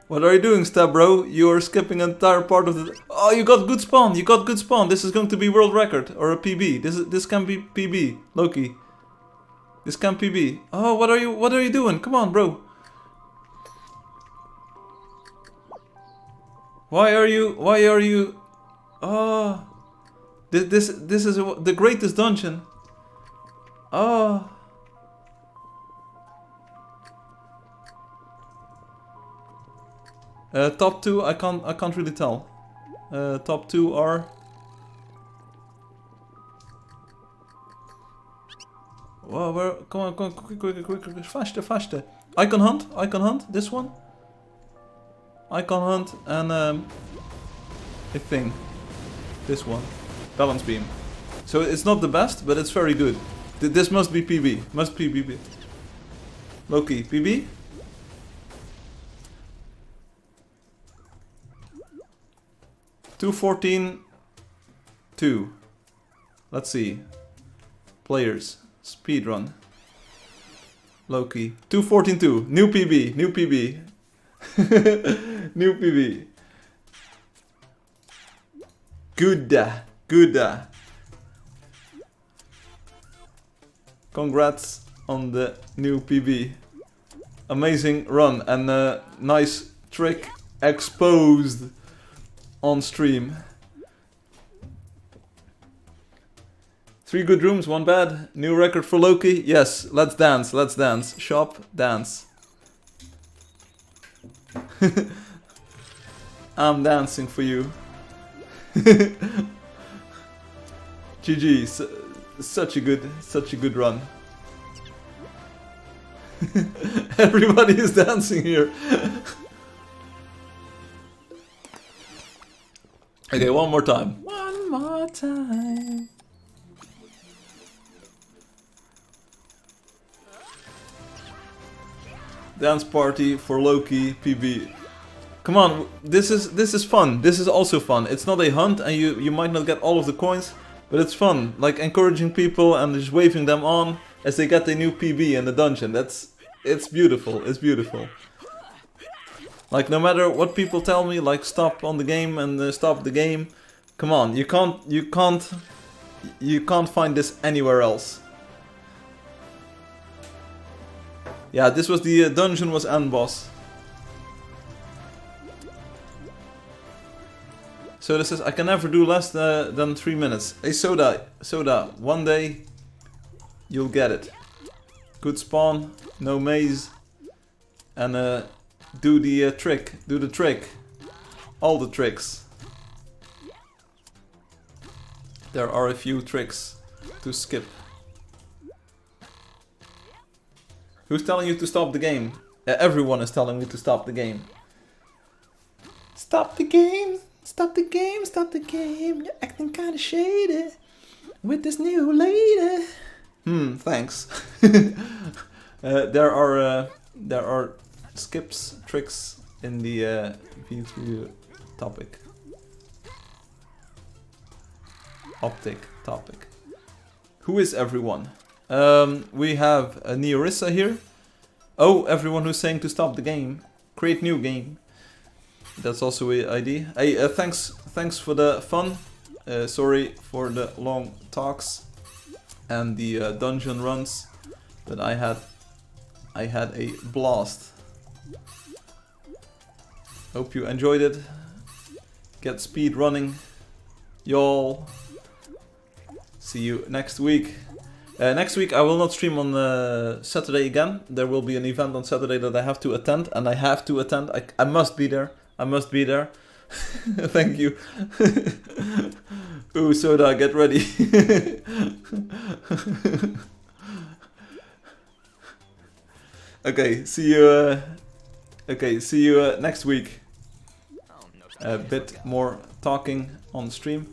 What are you doing, step bro? You're skipping an entire part of the... Oh, you got good spawn. This is going to be world record or a PB. This can be PB, Loki. This can PB. Oh, what are you doing? Come on, bro. Why are you? Oh, this is the greatest dungeon. Oh. Top 2, I can't really tell. Top 2 are... Whoa, come on, quick, faster. Icon hunt, this one. Icon hunt and I think this one, balance beam. So it's not the best, but it's very good. This must be PB, must be PB. Loki, PB. $214.2. Let's see. Players. Speedrun. Loki. 214.2. New PB. New PB. Good. Congrats on the new PB. Amazing run and a nice trick exposed on stream. 3 good rooms, 1 bad. New record for Loki. Yes, let's dance. Shop, dance. I'm dancing for you. GG, such a good run. Everybody is dancing here. Okay, one more time. Dance party for Loki PB. Come on, this is fun. This is also fun. It's not a hunt and you might not get all of the coins, but it's fun. Like encouraging people and just waving them on as they get a new PB in the dungeon. It's beautiful. It's beautiful. Like no matter what people tell me, like stop on the game and stop the game. Come on, you can't find this anywhere else. Yeah, this was the dungeon was end boss. Soda says, I can never do less than 3 minutes. Hey Soda, one day you'll get it. Good spawn, no maze, and do the trick, all the tricks. There are a few tricks to skip. Who's telling you to stop the game? Everyone is telling me to stop the game. Stop the game, stop the game, stop the game. You're acting kinda shady with this new lady. Thanks. There are skips, tricks in the V3 topic. Optic topic. Who is everyone? We have a Neorissa here. Oh, everyone who's saying to stop the game. Create new game. That's also an ID. Hey, thanks for the fun. Sorry for the long talks and the dungeon runs, but I had a blast. Hope you enjoyed it. Get speed running, y'all. See you next week. Next week I will not stream on Saturday again. There will be an event on Saturday that I have to attend, and I have to attend. I must be there. I must be there. Thank you. Ooh, Soda, get ready. Okay, see you next week. A bit more talking on stream.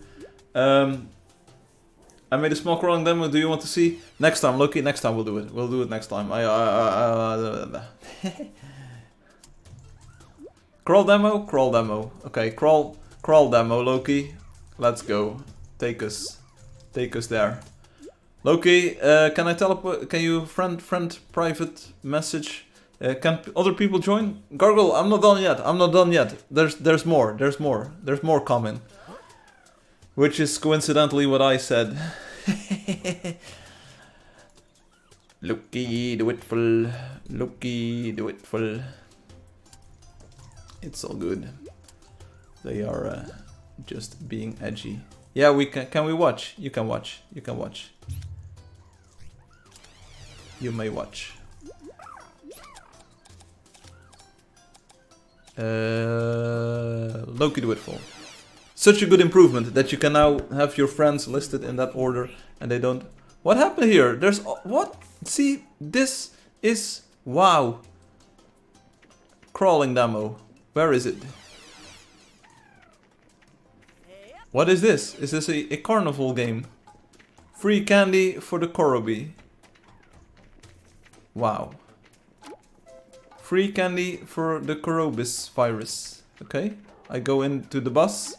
I made a small crawling demo. Do you want to see? Next time, Loki. Next time we'll do it. We'll do it next time. Crawl demo. Crawl demo. Okay, crawl demo. Loki, let's go. Take us there. Loki, can I teleport? Can you friend private message? Can other people join? Gargle, I'm not done yet. I'm not done yet. There's more. There's more coming. Which is coincidentally what I said. Loki the Witful. Loki the Witful. It's all good. They are just being edgy. Yeah, we can we watch? You can watch. You can watch. You may watch. Loki the Witful. Such a good improvement that you can now have your friends listed in that order and they don't... What happened here? There's... What? See, this is... Wow. Crawling demo. Where is it? What is this? Is this a carnival game? Free candy for the Korobi. Wow. Free candy for the Korobis virus. Okay. I go into the bus.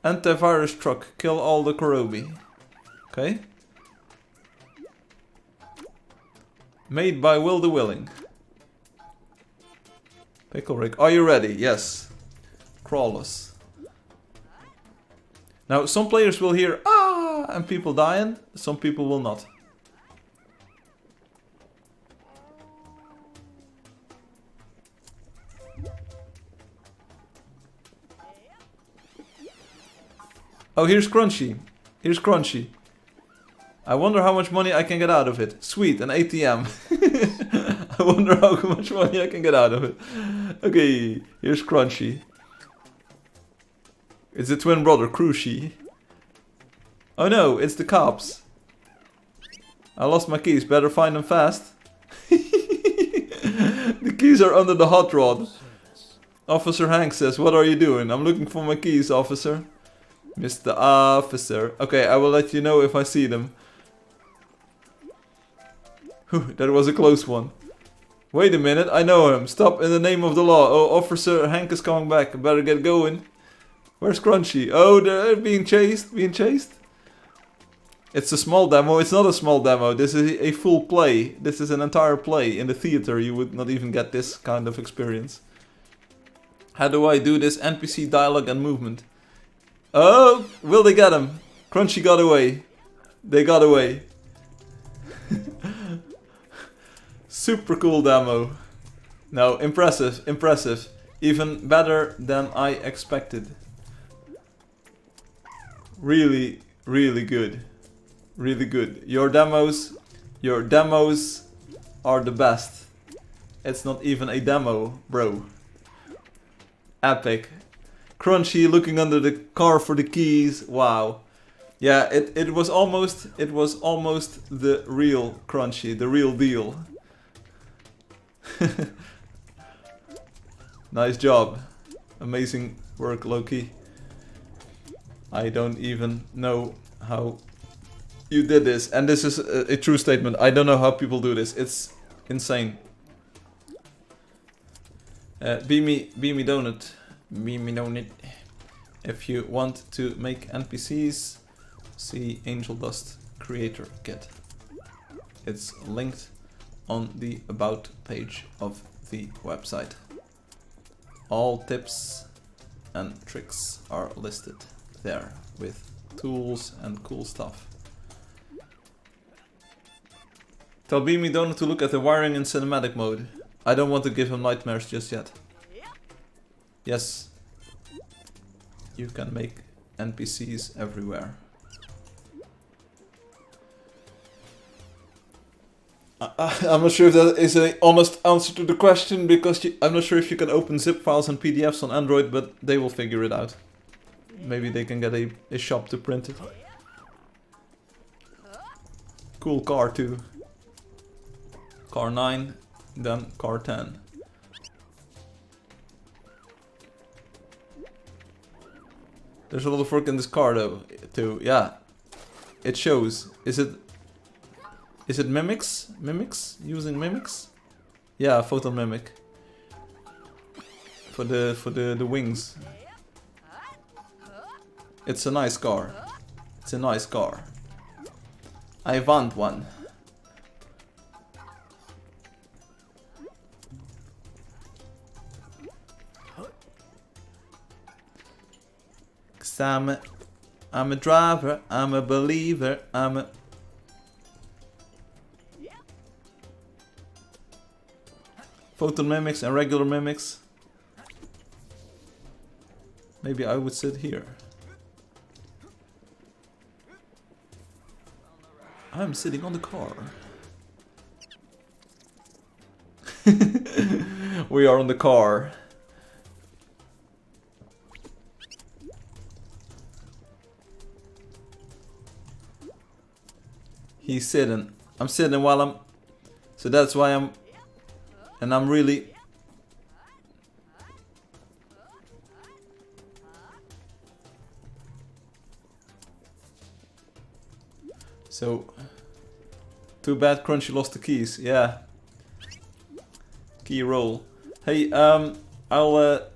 Antivirus truck. Kill all the Korobi. Okay. Made by Will the Willing. Pickle Rick. Are you ready? Yes. Crawlers. Now, some players will hear ah and people dying. Some people will not. Oh, here's Crunchy. Here's Crunchy. I wonder how much money I can get out of it. Sweet, an ATM. I wonder how much money I can get out of it. Okay, here's Crunchy. It's the twin brother, Crunchy. Oh no, it's the cops. I lost my keys, better find them fast. The keys are under the hot rod. Officer Hank says, what are you doing? I'm looking for my keys, officer. Mr. Officer. Okay, I will let you know if I see them. Whew, that was a close one. Wait a minute, I know him. Stop in the name of the law. Oh, Officer Hank is coming back. I better get going. Where's Crunchy? Oh, they're being chased. Being chased. It's a small demo. It's not a small demo. This is a full play. This is an entire play. In the theater, you would not even get this kind of experience. How do I do this NPC dialogue and movement? Oh, will they get him? Crunchy got away. They got away. Super cool demo. No, impressive, impressive. Even better than I expected. Really, really good. Really good. Your demos are the best. It's not even a demo, bro. Epic. Crunchy looking under the car for the keys. Wow. Yeah, it was almost the real Crunchy, the real deal. Nice job. Amazing work, Loki. I don't even know how you did this. And this is a true statement. I don't know how people do this. It's insane. Be me donut. Be me donut. If you want to make NPCs, see Angeldust creator kit. It's linked on the about page of the website. All tips and tricks are listed there with tools and cool stuff. Tell Beamy Donut to look at the wiring in cinematic mode. I don't want to give him nightmares just yet. Yes. You can make NPCs everywhere. I'm not sure if that is an honest answer to the question, because I'm not sure if you can open zip files and PDFs on Android, but they will figure it out. Maybe they can get a shop to print it. Cool car too. Car 9, then car 10. There's a lot of work in this car though, too. Yeah, it shows. Is it mimics? Mimics? Using mimics? Yeah, photon mimic. For the wings. It's a nice car. It's a nice car. I want one. Cause I'm a driver, I'm a believer, I'm a... Photon mimics and regular mimics. Maybe I would sit here. I'm sitting on the car. We are on the car. He's sitting. I'm sitting while I'm... So that's why I'm... And I'm really... So... Too bad Crunchy lost the keys. Yeah. Key roll. Hey, I'll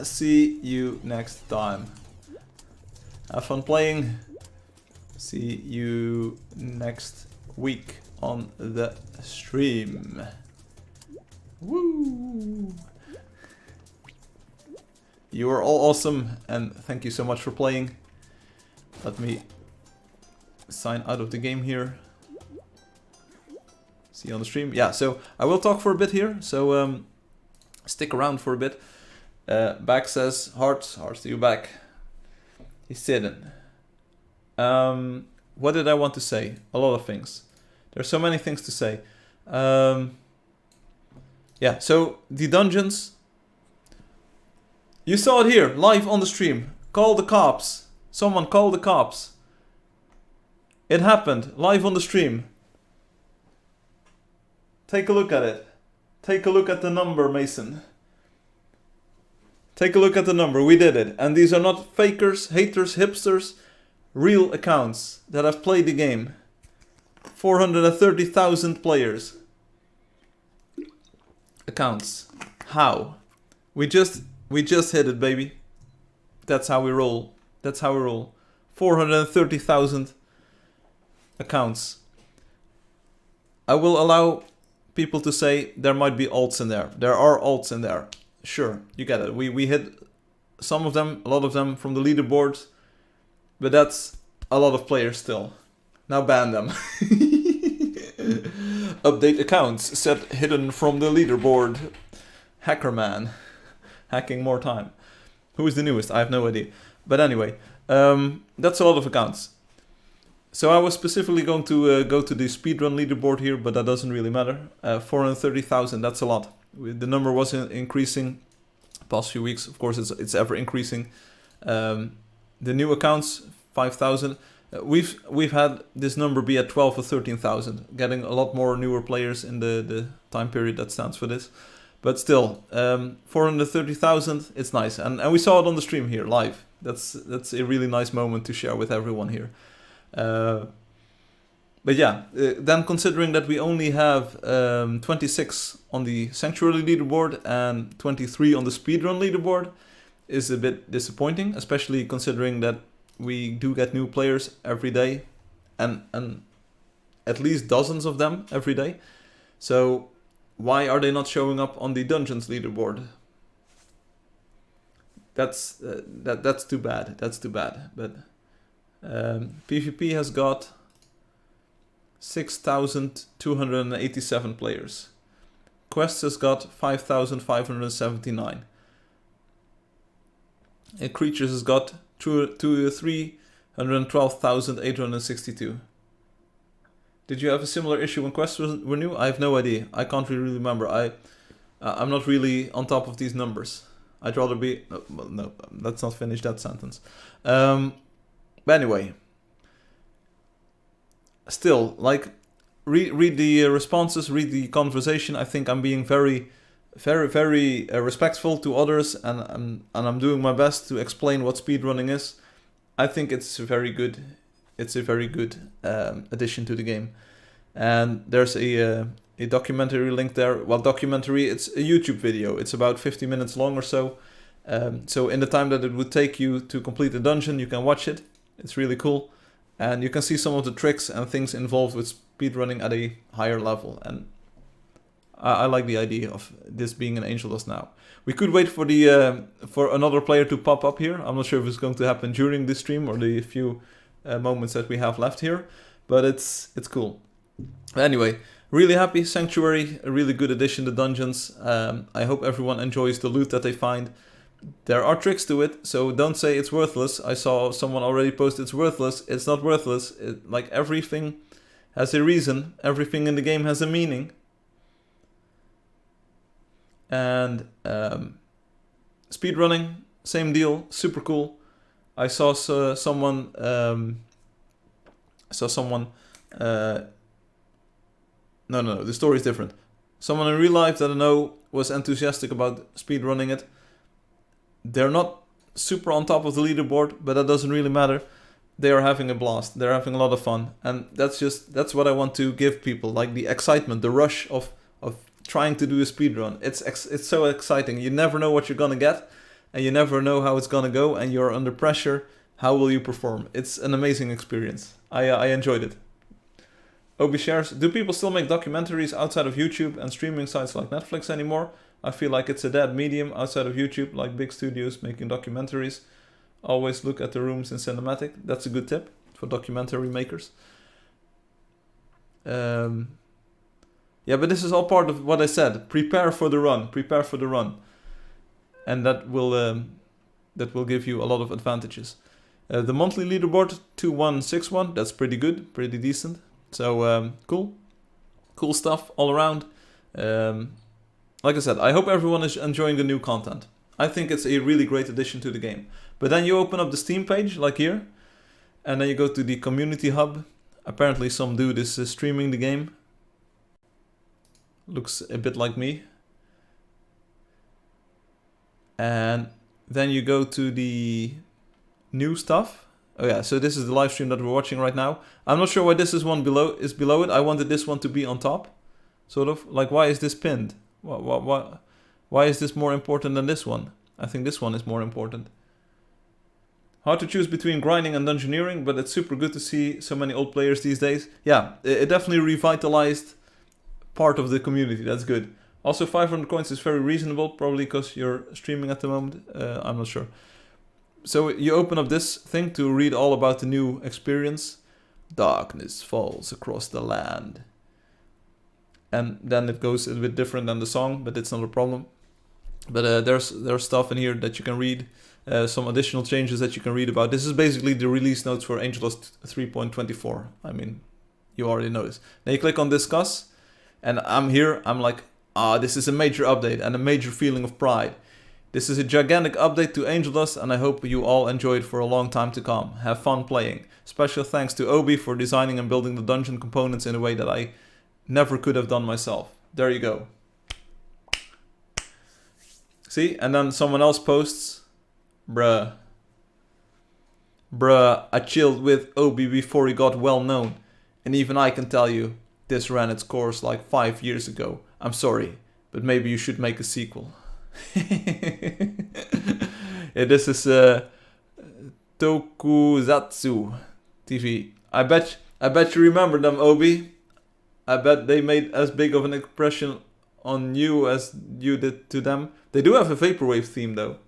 see you next time. Have fun playing. See you next week on the stream. Woo! You are all awesome, and thank you so much for playing. Let me sign out of the game here. See you on the stream. Yeah, so I will talk for a bit here, so stick around for a bit. Back says, hearts to you back. He's sitting. What did I want to say? A lot of things. There's so many things to say. Yeah, so the dungeons. You saw it here, live on the stream. Call the cops. Someone call the cops. It happened, live on the stream. Take a look at it. Take a look at the number, Mason. Take a look at the number, we did it. And these are not fakers, haters, hipsters. Real accounts that have played the game. 430,000 players. Accounts. How? We just hit it, baby. That's how we roll. That's how we roll. 430,000 accounts. I will allow people to say there might be alts in there. There are alts in there. Sure, you get it. We hit some of them, a lot of them from the leaderboards. But that's a lot of players still. Now ban them. Update accounts set hidden from the leaderboard. Hacker Man. Hacking more time. Who is the newest? I have no idea. But anyway, that's a lot of accounts. So I was specifically going to go to the speedrun leaderboard here, but that doesn't really matter. 430,000, that's a lot. The number was increasing past few weeks. Of course, it's ever increasing. The new accounts, 5,000. We've had this number be at 12 or 13,000, getting a lot more newer players in the time period that stands for this. But still, 430,000, it's nice. And we saw it on the stream here, live. That's a really nice moment to share with everyone here. But yeah, then considering that we only have 26 on the Sanctuary leaderboard and 23 on the Speedrun leaderboard is a bit disappointing, especially considering that we do get new players every day and at least dozens of them every day. So why are they not showing up on the Dungeons leaderboard? That's too bad. That's too bad. But PvP has got 6,287 players. Quest has got 5,579. And Creatures has got 312,862. Did you have a similar issue when Quests were new? I have no idea. I can't really remember. I'm not really on top of these numbers. I'd rather be... No, let's not finish that sentence. But anyway. Still, like, read the responses, read the conversation. I think I'm being very, very, very respectful to others, and I'm doing my best to explain what speedrunning is. I think it's very good. It's a very good addition to the game. And there's a documentary link there. Well, documentary, it's a YouTube video. It's about 50 minutes long or so. So in the time that it would take you to complete the dungeon, you can watch it. It's really cool. And you can see some of the tricks and things involved with speedrunning at a higher level. And I like the idea of this being an Angeldust now. We could wait for for another player to pop up here. I'm not sure if it's going to happen during this stream or the few moments that we have left here. But it's cool. Anyway, really happy. Sanctuary, a really good addition to dungeons. I hope everyone enjoys the loot that they find. There are tricks to it, so don't say it's worthless. I saw someone already post it's worthless. It's not worthless. Like, everything has a reason. Everything in the game has a meaning. And speedrunning, same deal. Super cool. I saw someone... No, the story is different. Someone in real life that I know was enthusiastic about speedrunning it. They're not super on top of the leaderboard, but that doesn't really matter. They are having a blast. They're having a lot of fun. And that's what I want to give people, like the excitement, the rush of trying to do a speedrun. It's so exciting. You never know what you're gonna get, and you never know how it's gonna go, and you're under pressure. How will you perform? It's an amazing experience. I enjoyed it. Obi shares, do people still make documentaries outside of YouTube and streaming sites like Netflix anymore? I feel like it's a dead medium outside of YouTube, like big studios making documentaries. Always look at the rooms in cinematic. That's a good tip for documentary makers. Yeah, but this is all part of what I said. Prepare for the run. Prepare for the run. And that will give you a lot of advantages. The monthly leaderboard, 2161. That's pretty good. Pretty decent. So, cool. Cool stuff all around. Like I said, I hope everyone is enjoying the new content. I think it's a really great addition to the game. But then you open up the Steam page, like here, and then you go to the community hub. Apparently some dude is streaming the game. Looks a bit like me. And then you go to the new stuff. Oh yeah, so this is the live stream that we're watching right now. I'm not sure why this is below it. I wanted this one to be on top. Sort of. Like, why is this pinned? Why is this more important than this one? I think this one is more important. Hard to choose between grinding and dungeoneering, but it's super good to see so many old players these days. Yeah, it definitely revitalized part of the community. That's good. Also, 500 coins is very reasonable, probably because you're streaming at the moment. I'm not sure. So you open up this thing to read all about the new experience. Darkness falls across the land. And then it goes a bit different than the song, but it's not a problem. But there's stuff in here that you can read. Some additional changes that you can read about. This is basically the release notes for Angeldust 3.24. I mean, you already know this. Then you click on discuss, and I'm here. I'm like, this is a major update and a major feeling of pride. This is a gigantic update to Angeldust, and I hope you all enjoy it for a long time to come. Have fun playing. Special thanks to Obi for designing and building the dungeon components in a way that I never could have done myself. There you go. See? And then someone else posts, Bruh, I chilled with Obi before he got well known. And even I can tell you, this ran its course like 5 years ago. I'm sorry, but maybe you should make a sequel. Yeah, this is Tokusatsu TV. I bet you remember them, Obi. I bet they made as big of an impression on you as you did to them. They do have a vaporwave theme though.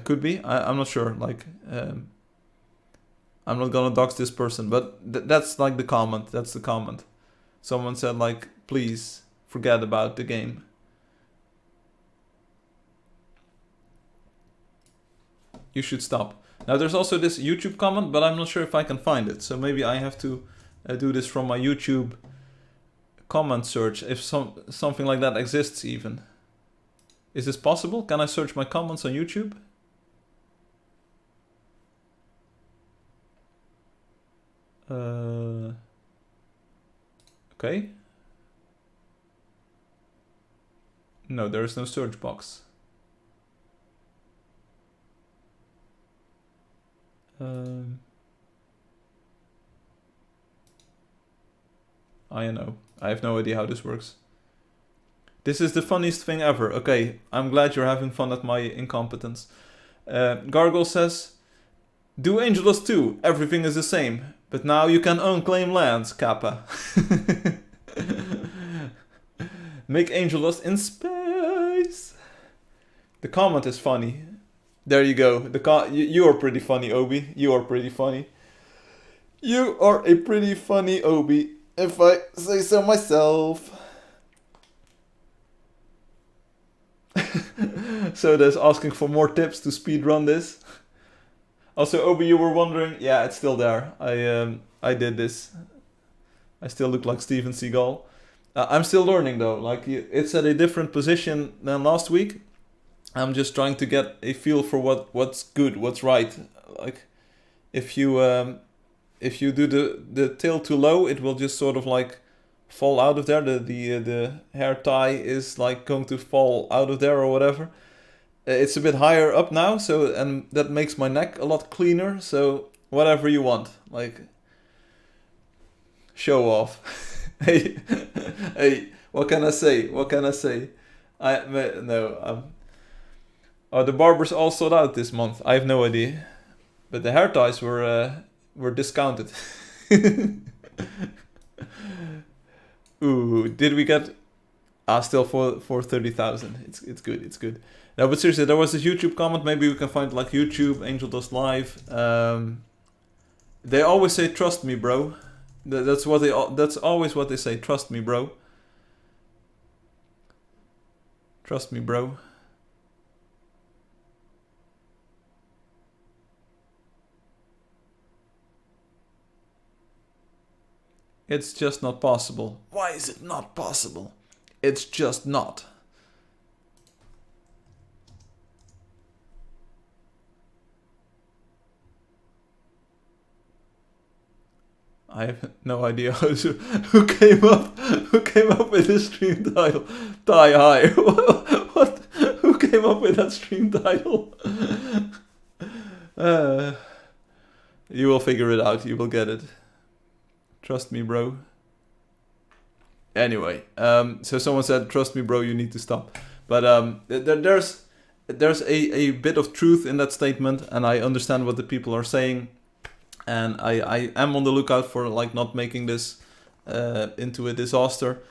Could be. I'm not sure. Like, I'm not gonna dox this person, but that's like the comment. That's the comment. Someone said like, please forget about the game. You should stop. Now there's also this YouTube comment, but I'm not sure if I can find it. So maybe I have to do this from my YouTube comment search, if something like that exists even. Is this possible? Can I search my comments on YouTube? Okay. No, there is no search box. I know. I have no idea how this works. This is the funniest thing ever. Okay, I'm glad you're having fun at my incompetence. Gargle says, do Angeldust 2, everything is the same. But now you can unclaim lands, Kappa. Make Angeldust in space. The comment is funny. There you go. You are pretty funny, Obi. You are pretty funny. You are a pretty funny Obi, if I say so myself. So there's asking for more tips to speedrun this. Also, Obi, you were wondering, yeah, it's still there. I did this. I still look like Steven Seagal. I'm still learning though. Like, it's at a different position than last week. I'm just trying to get a feel for what's good, what's right. Like, if you do the tail too low, it will just sort of like fall out of there. The hair tie is like going to fall out of there or whatever. It's a bit higher up now, so, and that makes my neck a lot cleaner. So whatever you want, like, show off. Hey, what can I say? What can I say? Oh, the barbers all sold out this month. I have no idea, but the hair ties were discounted. Ooh, did we get? Still for 30,000. It's good. It's good. No, but seriously, there was this YouTube comment. Maybe we can find like YouTube Angeldust Live. They always say, "Trust me, bro." That's always what they say. Trust me, bro. Trust me, bro. It's just not possible. Why is it not possible? It's just not. I have no idea who came up with this stream title. Die high. What? Who came up with that stream title? You will figure it out. You will get it. Trust me, bro. Anyway, so someone said, "Trust me, bro. You need to stop." But there's a bit of truth in that statement, and I understand what the people are saying. And I am on the lookout for like not making this into a disaster.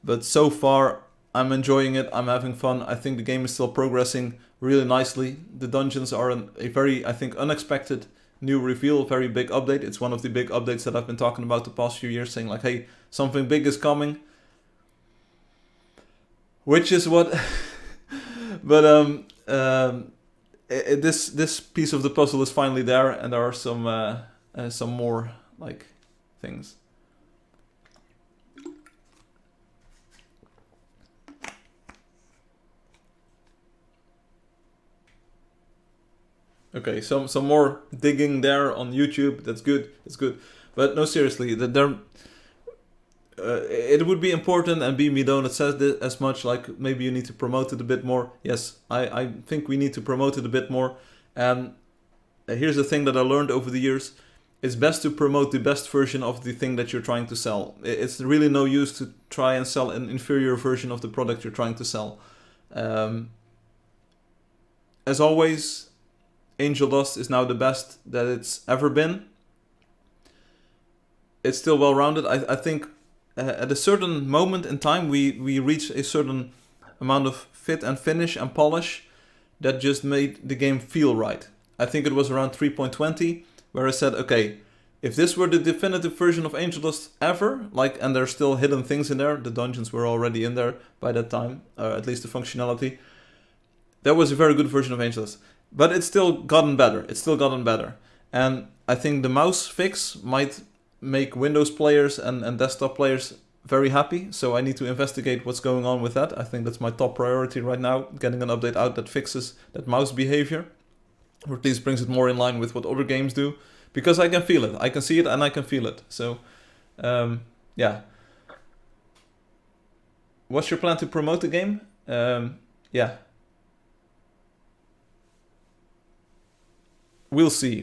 But so far, I'm enjoying it. I'm having fun. I think the game is still progressing really nicely. The dungeons are a very, I think, unexpected new reveal, very big update. It's one of the big updates that I've been talking about the past few years, saying like, hey, something big is coming. Which is what... but this piece of the puzzle is finally there, and there are some more like things. Okay, some more digging there on YouTube. That's good. It's good. But no, seriously, it would be important, and BB Donut says this as much, like maybe you need to promote it a bit more. Yes, I think we need to promote it a bit more. And here's the thing that I learned over the years. It's best to promote the best version of the thing that you're trying to sell. It's really no use to try and sell an inferior version of the product you're trying to sell. As always, Angeldust is now the best that it's ever been. It's still well-rounded. I think at a certain moment in time we reached a certain amount of fit and finish and polish that just made the game feel right. I think it was around 3.20 where I said, okay, if this were the definitive version of Angeldust ever, like, and there's still hidden things in there, the dungeons were already in there by that time, at least the functionality, that was a very good version of Angeldust. But it's still gotten better. It's still gotten better. And I think the mouse fix might make Windows players and desktop players very happy. So I need to investigate what's going on with that. I think that's my top priority right now, getting an update out that fixes that mouse behavior, or at least brings it more in line with what other games do. Because I can feel it. I can see it and I can feel it. So, yeah. What's your plan to promote the game? Yeah. We'll see.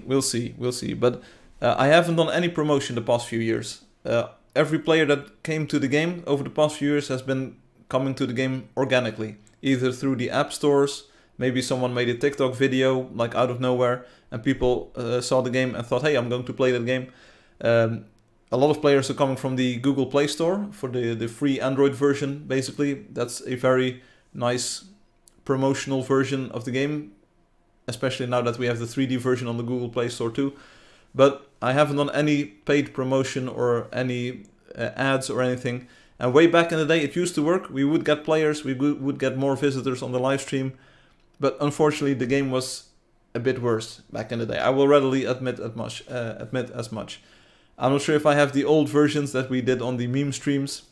But I haven't done any promotion the past few years. Every player that came to the game over the past few years has been coming to the game organically. Either through the app stores, maybe someone made a TikTok video, like out of nowhere, and people saw the game and thought, hey, I'm going to play that game. A lot of players are coming from the Google Play Store for the free Android version, basically. That's a very nice promotional version of the game, especially now that we have the 3D version on the Google Play Store too. But I haven't done any paid promotion or any ads or anything. And way back in the day, it used to work. We would get players, we would get more visitors on the live stream. But unfortunately, the game was a bit worse back in the day. I will readily admit as much. I'm not sure if I have the old versions that we did on the meme streams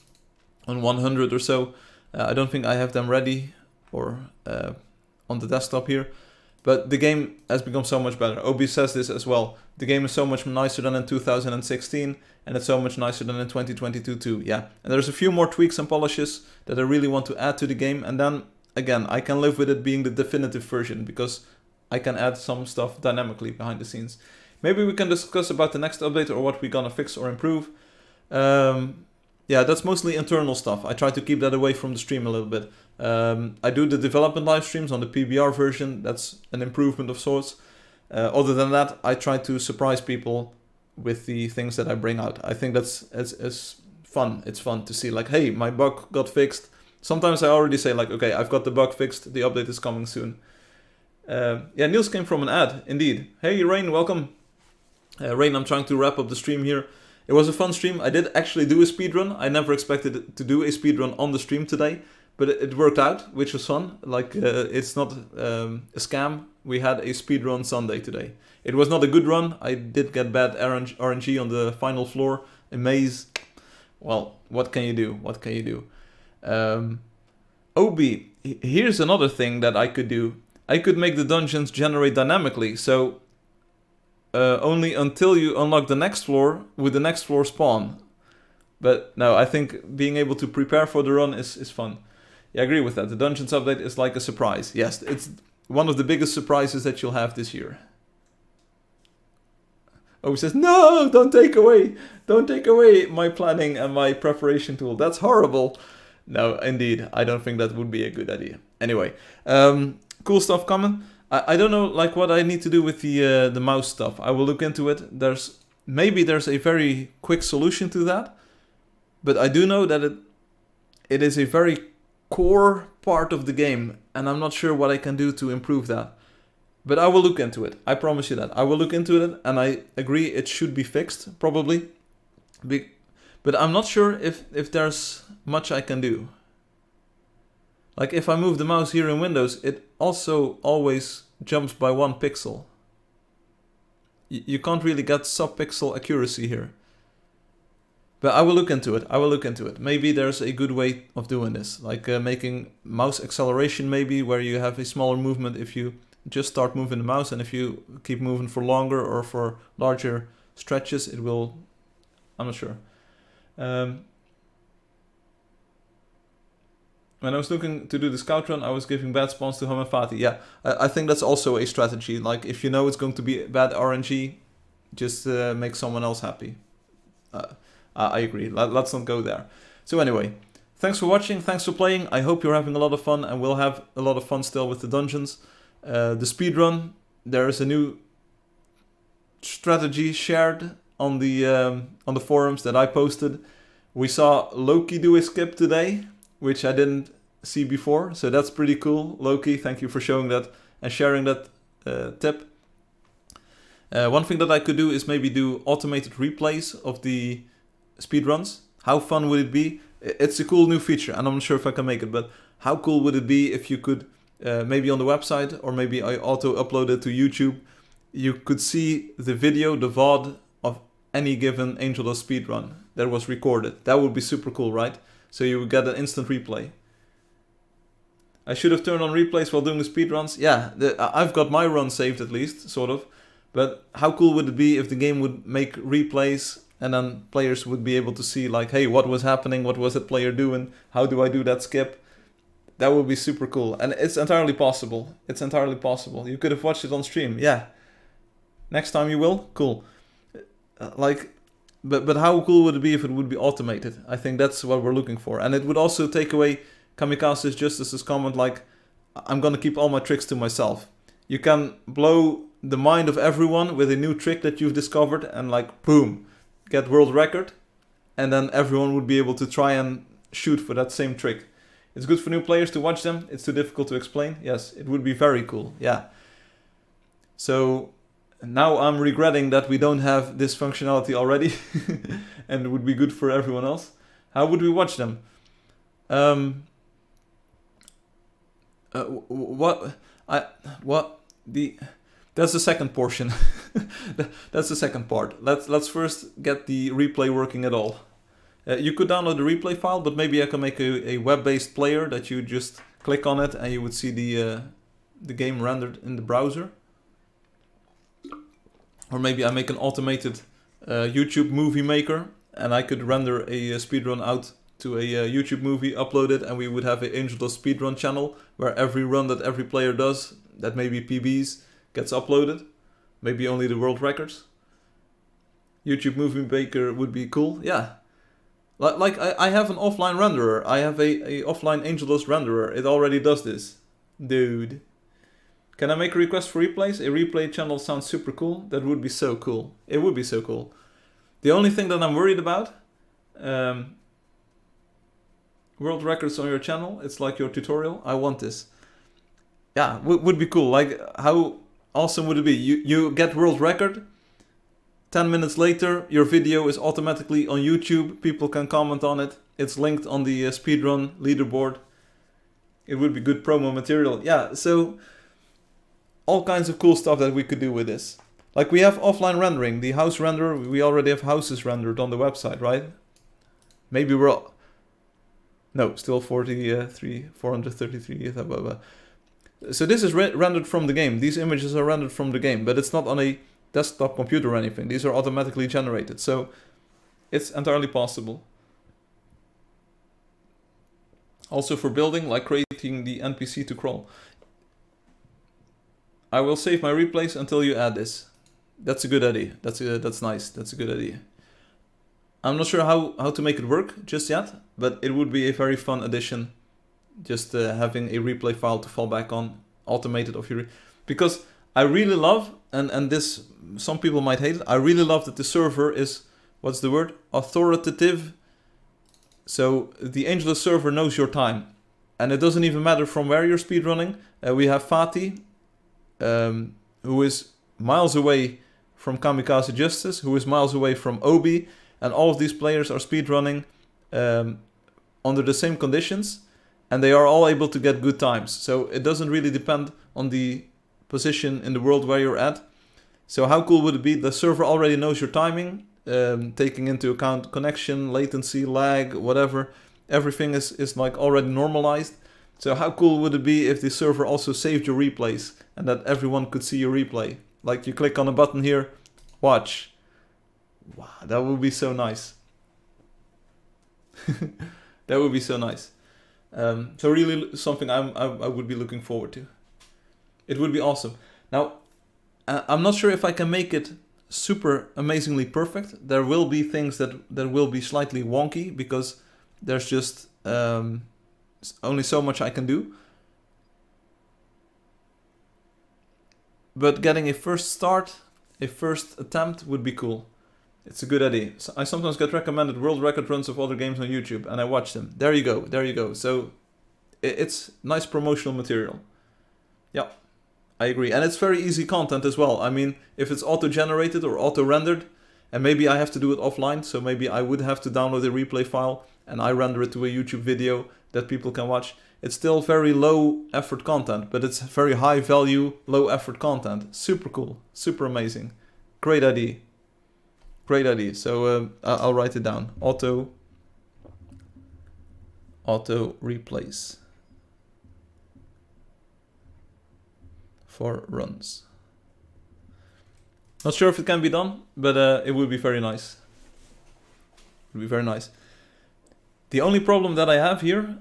on 100 or so. I don't think I have them ready or on the desktop here. But the game has become so much better. Obi says this as well. The game is so much nicer than in 2016, and it's so much nicer than in 2022 too. Yeah, and there's a few more tweaks and polishes that I really want to add to the game. And then, again, I can live with it being the definitive version, because I can add some stuff dynamically behind the scenes. Maybe we can discuss about the next update or what we're gonna fix or improve. Yeah, that's mostly internal stuff. I try to keep that away from the stream a little bit. I do the development live streams on the PBR version. That's an improvement of sorts. Other than that, I try to surprise people with the things that I bring out. I think that's it's fun. It's fun to see like, hey, my bug got fixed. Sometimes I already say like, okay, I've got the bug fixed. The update is coming soon. Yeah, Niels came from an ad, indeed. Hey, Rain, welcome. Rain, I'm trying to wrap up the stream here. It was a fun stream. I did actually do a speedrun. I never expected to do a speedrun on the stream today, but it worked out, which was fun. Like, it's not a scam. We had a speedrun Sunday today. It was not a good run. I did get bad RNG on the final floor, a maze. Well, what can you do? What can you do? Obi, here's another thing that I could do. I could make the dungeons generate dynamically, so only until you unlock the next floor would the next floor spawn. But no, I think being able to prepare for the run is fun. Yeah, I agree with that. The Dungeons update is like a surprise. Yes, it's one of the biggest surprises that you'll have this year. Oh, he says, no, don't take away my planning and my preparation tool. That's horrible. No, indeed, I don't think that would be a good idea. Anyway, cool stuff coming. I don't know like what I need to do with the mouse stuff. I will look into it. Maybe there's a very quick solution to that, but I do know that it is a very core part of the game, and I'm not sure what I can do to improve that. But I will look into it. I promise you that. I will look into it, and I agree it should be fixed, probably. But I'm not sure if there's much I can do. Like if I move the mouse here in Windows, it also always jumps by 1 pixel. You can't really get sub-pixel accuracy here. But I will look into it. I will look into it. Maybe there's a good way of doing this. Like making mouse acceleration maybe, where you have a smaller movement if you just start moving the mouse, and if you keep moving for longer or for larger stretches, it will... I'm not sure. When I was looking to do the scout run, I was giving bad spawns to Hamafati. Yeah, I think that's also a strategy. Like, if you know it's going to be bad RNG, just make someone else happy. I agree. Let's not go there. So anyway, thanks for watching. Thanks for playing. I hope you're having a lot of fun, and we'll have a lot of fun still with the dungeons. The speedrun, there is a new strategy shared on the forums that I posted. We saw Loki do a skip today, which I didn't see before, so that's pretty cool. Loki, thank you for showing that and sharing that tip. One thing that I could do is maybe do automated replays of the speedruns. How fun would it be? It's a cool new feature, and I'm not sure if I can make it, but how cool would it be if you could, maybe on the website, or maybe I auto-upload it to YouTube, you could see the video, the VOD of any given Angeldust speedrun that was recorded. That would be super cool, right? So you would get an instant replay. I should have turned on replays while doing the speedruns. Yeah, I've got my run saved at least, sort of. But how cool would it be if the game would make replays and then players would be able to see like, hey, what was happening? What was that player doing? How do I do that skip? That would be super cool. And it's entirely possible. It's entirely possible. You could have watched it on stream. Yeah. Next time you will? Cool. But how cool would it be if it would be automated? I think that's what we're looking for. And it would also take away Kamikaze's Justice's comment like, I'm gonna keep all my tricks to myself. You can blow the mind of everyone with a new trick that you've discovered and like, boom, get world record. And then everyone would be able to try and shoot for that same trick. It's good for new players to watch them. It's too difficult to explain. Yes, it would be very cool. Yeah. So... now I'm regretting that we don't have this functionality already, and it would be good for everyone else. How would we watch them? That's the second portion. That's the second part. Let's first get the replay working at all. You could download the replay file, but maybe I can make a web-based player that you just click on it and you would see the game rendered in the browser. Or maybe I make an automated YouTube movie maker, and I could render a speedrun out to a YouTube movie, upload it, and we would have an Angeldust speedrun channel where every run that every player does, that maybe PBs, gets uploaded. Maybe only the world records. YouTube movie maker would be cool, yeah. Like I have an offline renderer. I have a offline Angeldust renderer. It already does this. Dude. Can I make a request for replays? A replay channel sounds super cool. That would be so cool. It would be so cool. The only thing that I'm worried about, world records on your channel. It's like your tutorial. I want this. Yeah, would be cool. Like, how awesome would it be? You get world record. 10 minutes later, your video is automatically on YouTube. People can comment on it. It's linked on the speedrun leaderboard. It would be good promo material. Yeah, so... all kinds of cool stuff that we could do with this. Like we have offline rendering, the house renderer, we already have houses rendered on the website, right? Maybe we're all... no, still 433, blah, blah, blah. So this is rendered from the game. These images are rendered from the game, but it's not on a desktop computer or anything. These are automatically generated, so it's entirely possible. Also for building, like creating the NPC to crawl. I will save my replays until you add this. That's a good idea. That's nice. That's a good idea. I'm not sure how to make it work just yet, but it would be a very fun addition. Just having a replay file to fall back on, automated of your... because I really love, and this, some people might hate it, I really love that the server is, what's the word? Authoritative. So the Angeldust server knows your time. And it doesn't even matter from where you're speedrunning. We have Fatih. who is miles away from Kamikaze Justice, who is miles away from Obi, and all of these players are speedrunning under the same conditions, and they are all able to get good times. So it doesn't really depend on the position in the world where you're at. So how cool would it be? The server already knows your timing, taking into account connection, latency, lag, whatever. Everything is like already normalized. So how cool would it be if the server also saved your replays and that everyone could see your replay? Like you click on a button here, watch. Wow, that would be so nice. That would be so nice. So really something I would be looking forward to. It would be awesome. Now, I'm not sure if I can make it super amazingly perfect. There will be things that will be slightly wonky because there's just only so much I can do. But getting a first start, a first attempt would be cool. It's a good idea. So I sometimes get recommended world record runs of other games on YouTube and I watch them. There you go, there you go. So it's nice promotional material. Yeah, I agree. And it's very easy content as well. I mean, if it's auto-generated or auto-rendered, and maybe I have to do it offline, so maybe I would have to download a replay file and I render it to a YouTube video that people can watch. It's still very low effort content, but it's very high value, low effort content. Super cool, super amazing. Great idea. Great idea. So I'll write it down. Auto replays for runs. Not sure if it can be done, but it would be very nice. It would be very nice. The only problem that I have here,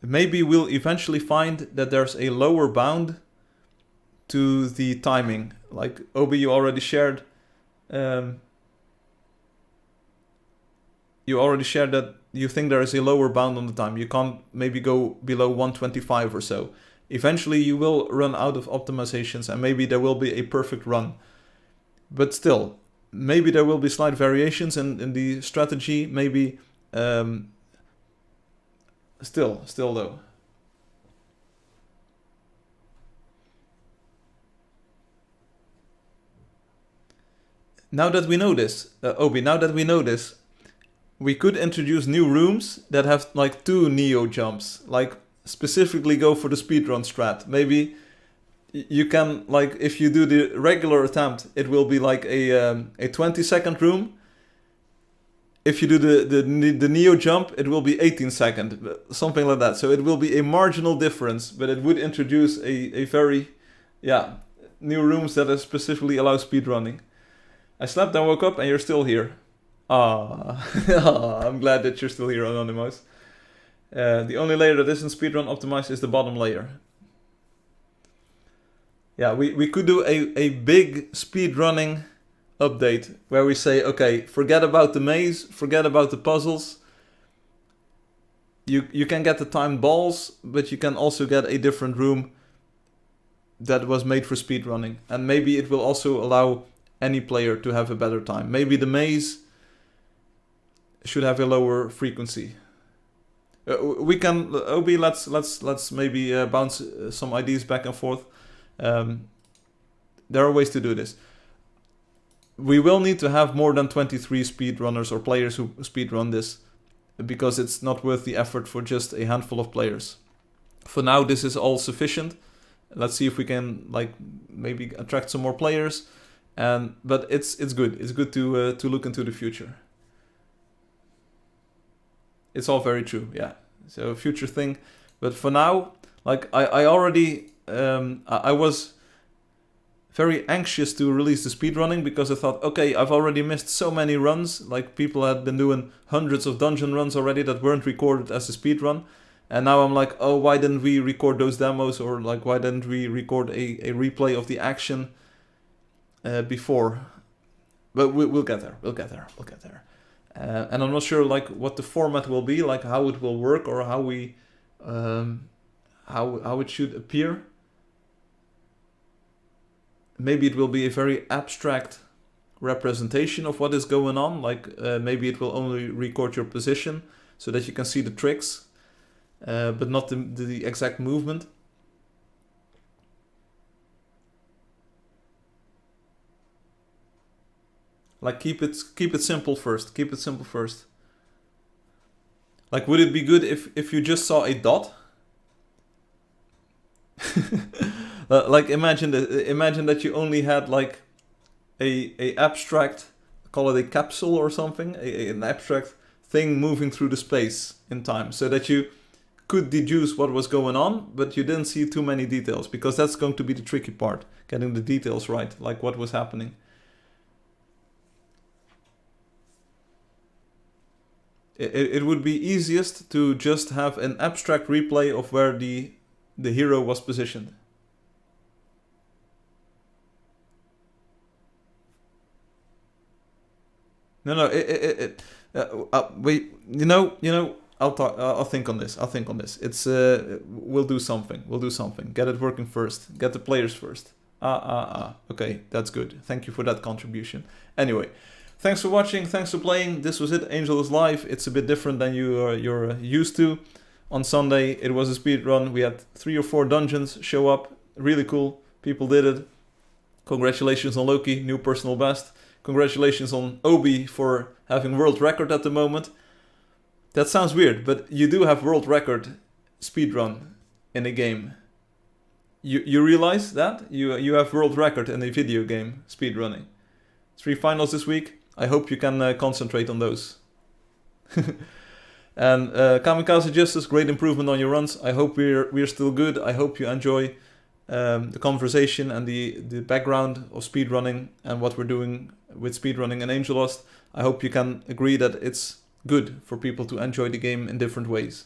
maybe we'll eventually find that there's a lower bound to the timing. Like Obi, you already shared. You already shared that you think there is a lower bound on the time. You can't maybe go below 125 or so. Eventually you will run out of optimizations and maybe there will be a perfect run. But still, maybe there will be slight variations in the strategy. Maybe still though. Now that we know this, Obi, now that we know this, we could introduce new rooms that have like 2 Neo jumps, like specifically go for the speedrun strat. Maybe you can, like, if you do the regular attempt, it will be like a 20-second room. If you do the Neo jump, it will be 18-second, something like that. So it will be a marginal difference, but it would introduce a very, new rooms that specifically allow speedrunning. I slept and woke up and you're still here. I'm glad that you're still here, Anonymous. The only layer that isn't speedrun optimized is the bottom layer. Yeah, we could do a big speedrunning update where we say, okay, forget about the maze, forget about the puzzles. You can get the timed balls, but you can also get a different room that was made for speedrunning. And maybe it will also allow any player to have a better time. Maybe the maze should have a lower frequency. We can, Obi, let's maybe bounce some ideas back and forth. There are ways to do this. We will need to have more than 23 speedrunners or players who speedrun this, because it's not worth the effort for just a handful of players. For now, this is all sufficient. Let's see if we can, like, maybe attract some more players. But it's good. It's good to look into the future. It's all very true, yeah. So a future thing. But for now, like I already, I was very anxious to release the speedrunning because I thought, okay, I've already missed so many runs. Like people had been doing hundreds of dungeon runs already that weren't recorded as a speedrun. And now I'm like, oh, why didn't we record those demos? Or like, why didn't we record a replay of the action before? But we'll get there, we'll get there. And I'm not sure like what the format will be, like how it will work or how we how it should appear. Maybe it will be a very abstract representation of what is going on. Like maybe it will only record your position so that you can see the tricks, but not the exact movement. Like keep it simple first. Keep it simple first. Like, would it be good if you just saw a dot? Like imagine that you only had like a abstract, call it a capsule or something, an abstract thing moving through the space in time, so that you could deduce what was going on, but you didn't see too many details, because that's going to be the tricky part, getting the details right, like what was happening. It would be easiest to just have an abstract replay of where the hero was positioned. No, wait. I'll think on this. It's we'll do something. Get it working first. Get the players first. Okay, that's good. Thank you for that contribution. Anyway, thanks for watching. Thanks for playing. This was it. Angeldust Live. It's a bit different than you're used to. On Sunday, it was a speed run. We had 3 or 4 dungeons show up. Really cool. People did it. Congratulations on Loki, new personal best. Congratulations on Obi for having world record at the moment. That sounds weird, but you do have world record speedrun in a game. You realize that? You have world record in a video game speedrunning. 3 finals this week. I hope you can concentrate on those. And Kamikaze Justice, great improvement on your runs. I hope we're still good. I hope you enjoy the conversation and the background of speedrunning and what we're doing with speedrunning and Angeldust. I hope you can agree that it's good for people to enjoy the game in different ways.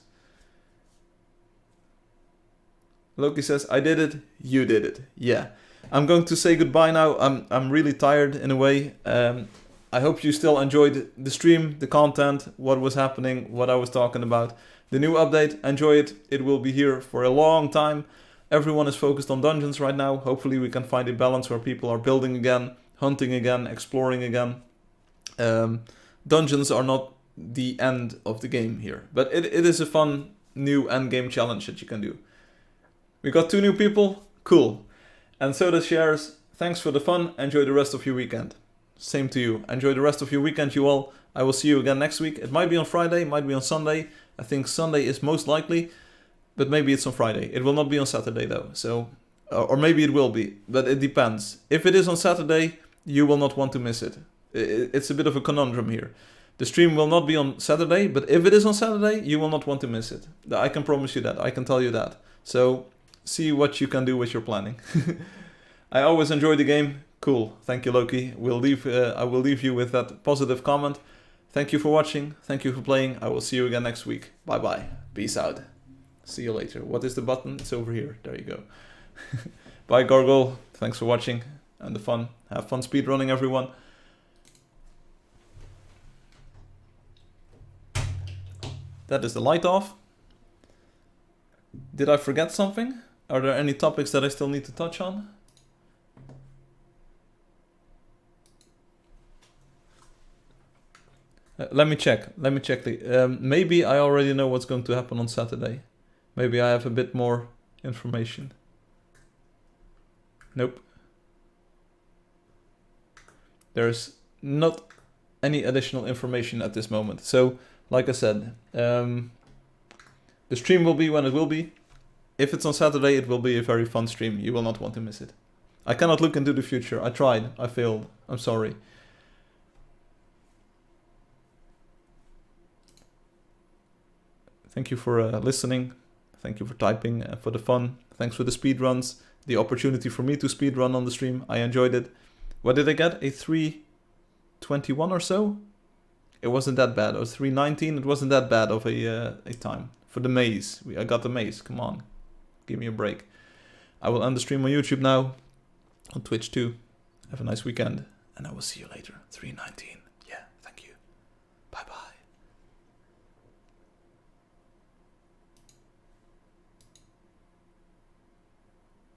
Loki says, I did it, you did it. Yeah. I'm going to say goodbye now. I'm really tired in a way. I hope you still enjoyed the stream, the content, what was happening, what I was talking about. The new update, enjoy it. It will be here for a long time. Everyone is focused on dungeons right now. Hopefully we can find a balance where people are building again, hunting again, exploring again. Dungeons are not the end of the game here, but it is a fun new end game challenge that you can do. We got 2 new people, cool. And so does Shares. Thanks for the fun. Enjoy the rest of your weekend. Same to you. Enjoy the rest of your weekend, you all. I will see you again next week. It might be on Friday, might be on Sunday. I think Sunday is most likely, but maybe it's on Friday. It will not be on Saturday though. So, or maybe it will be, but it depends. If it is on Saturday, you will not want to miss it. It's a bit of a conundrum here. The stream will not be on Saturday, but if it is on Saturday, you will not want to miss it. I can promise you that. I can tell you that. So, see what you can do with your planning. I always enjoy the game. Cool. Thank you, Loki. I will leave you with that positive comment. Thank you for watching. Thank you for playing. I will see you again next week. Bye-bye. Peace out. See you later. What is the button? It's over here. There you go. Bye, Gargoyle. Thanks for watching and the fun. Have fun speedrunning, everyone. That is the light off. Did I forget something? Are there any topics that I still need to touch on? Let me check. Maybe I already know what's going to happen on Saturday. Maybe I have a bit more information. Nope. There's not any additional information at this moment. So, like I said, the stream will be when it will be. If it's on Saturday, it will be a very fun stream. You will not want to miss it. I cannot look into the future. I tried. I failed. I'm sorry. Thank you for listening. Thank you for typing, for the fun. Thanks for the speedruns. The opportunity for me to speedrun on the stream. I enjoyed it. What did I get? A 3:21 or so? It wasn't that bad. It was 3:19. It wasn't that bad of a time. For the maze. I got the maze. Come on. Give me a break. I will end the stream on YouTube now. On Twitch too. Have a nice weekend. And I will see you later. 3:19.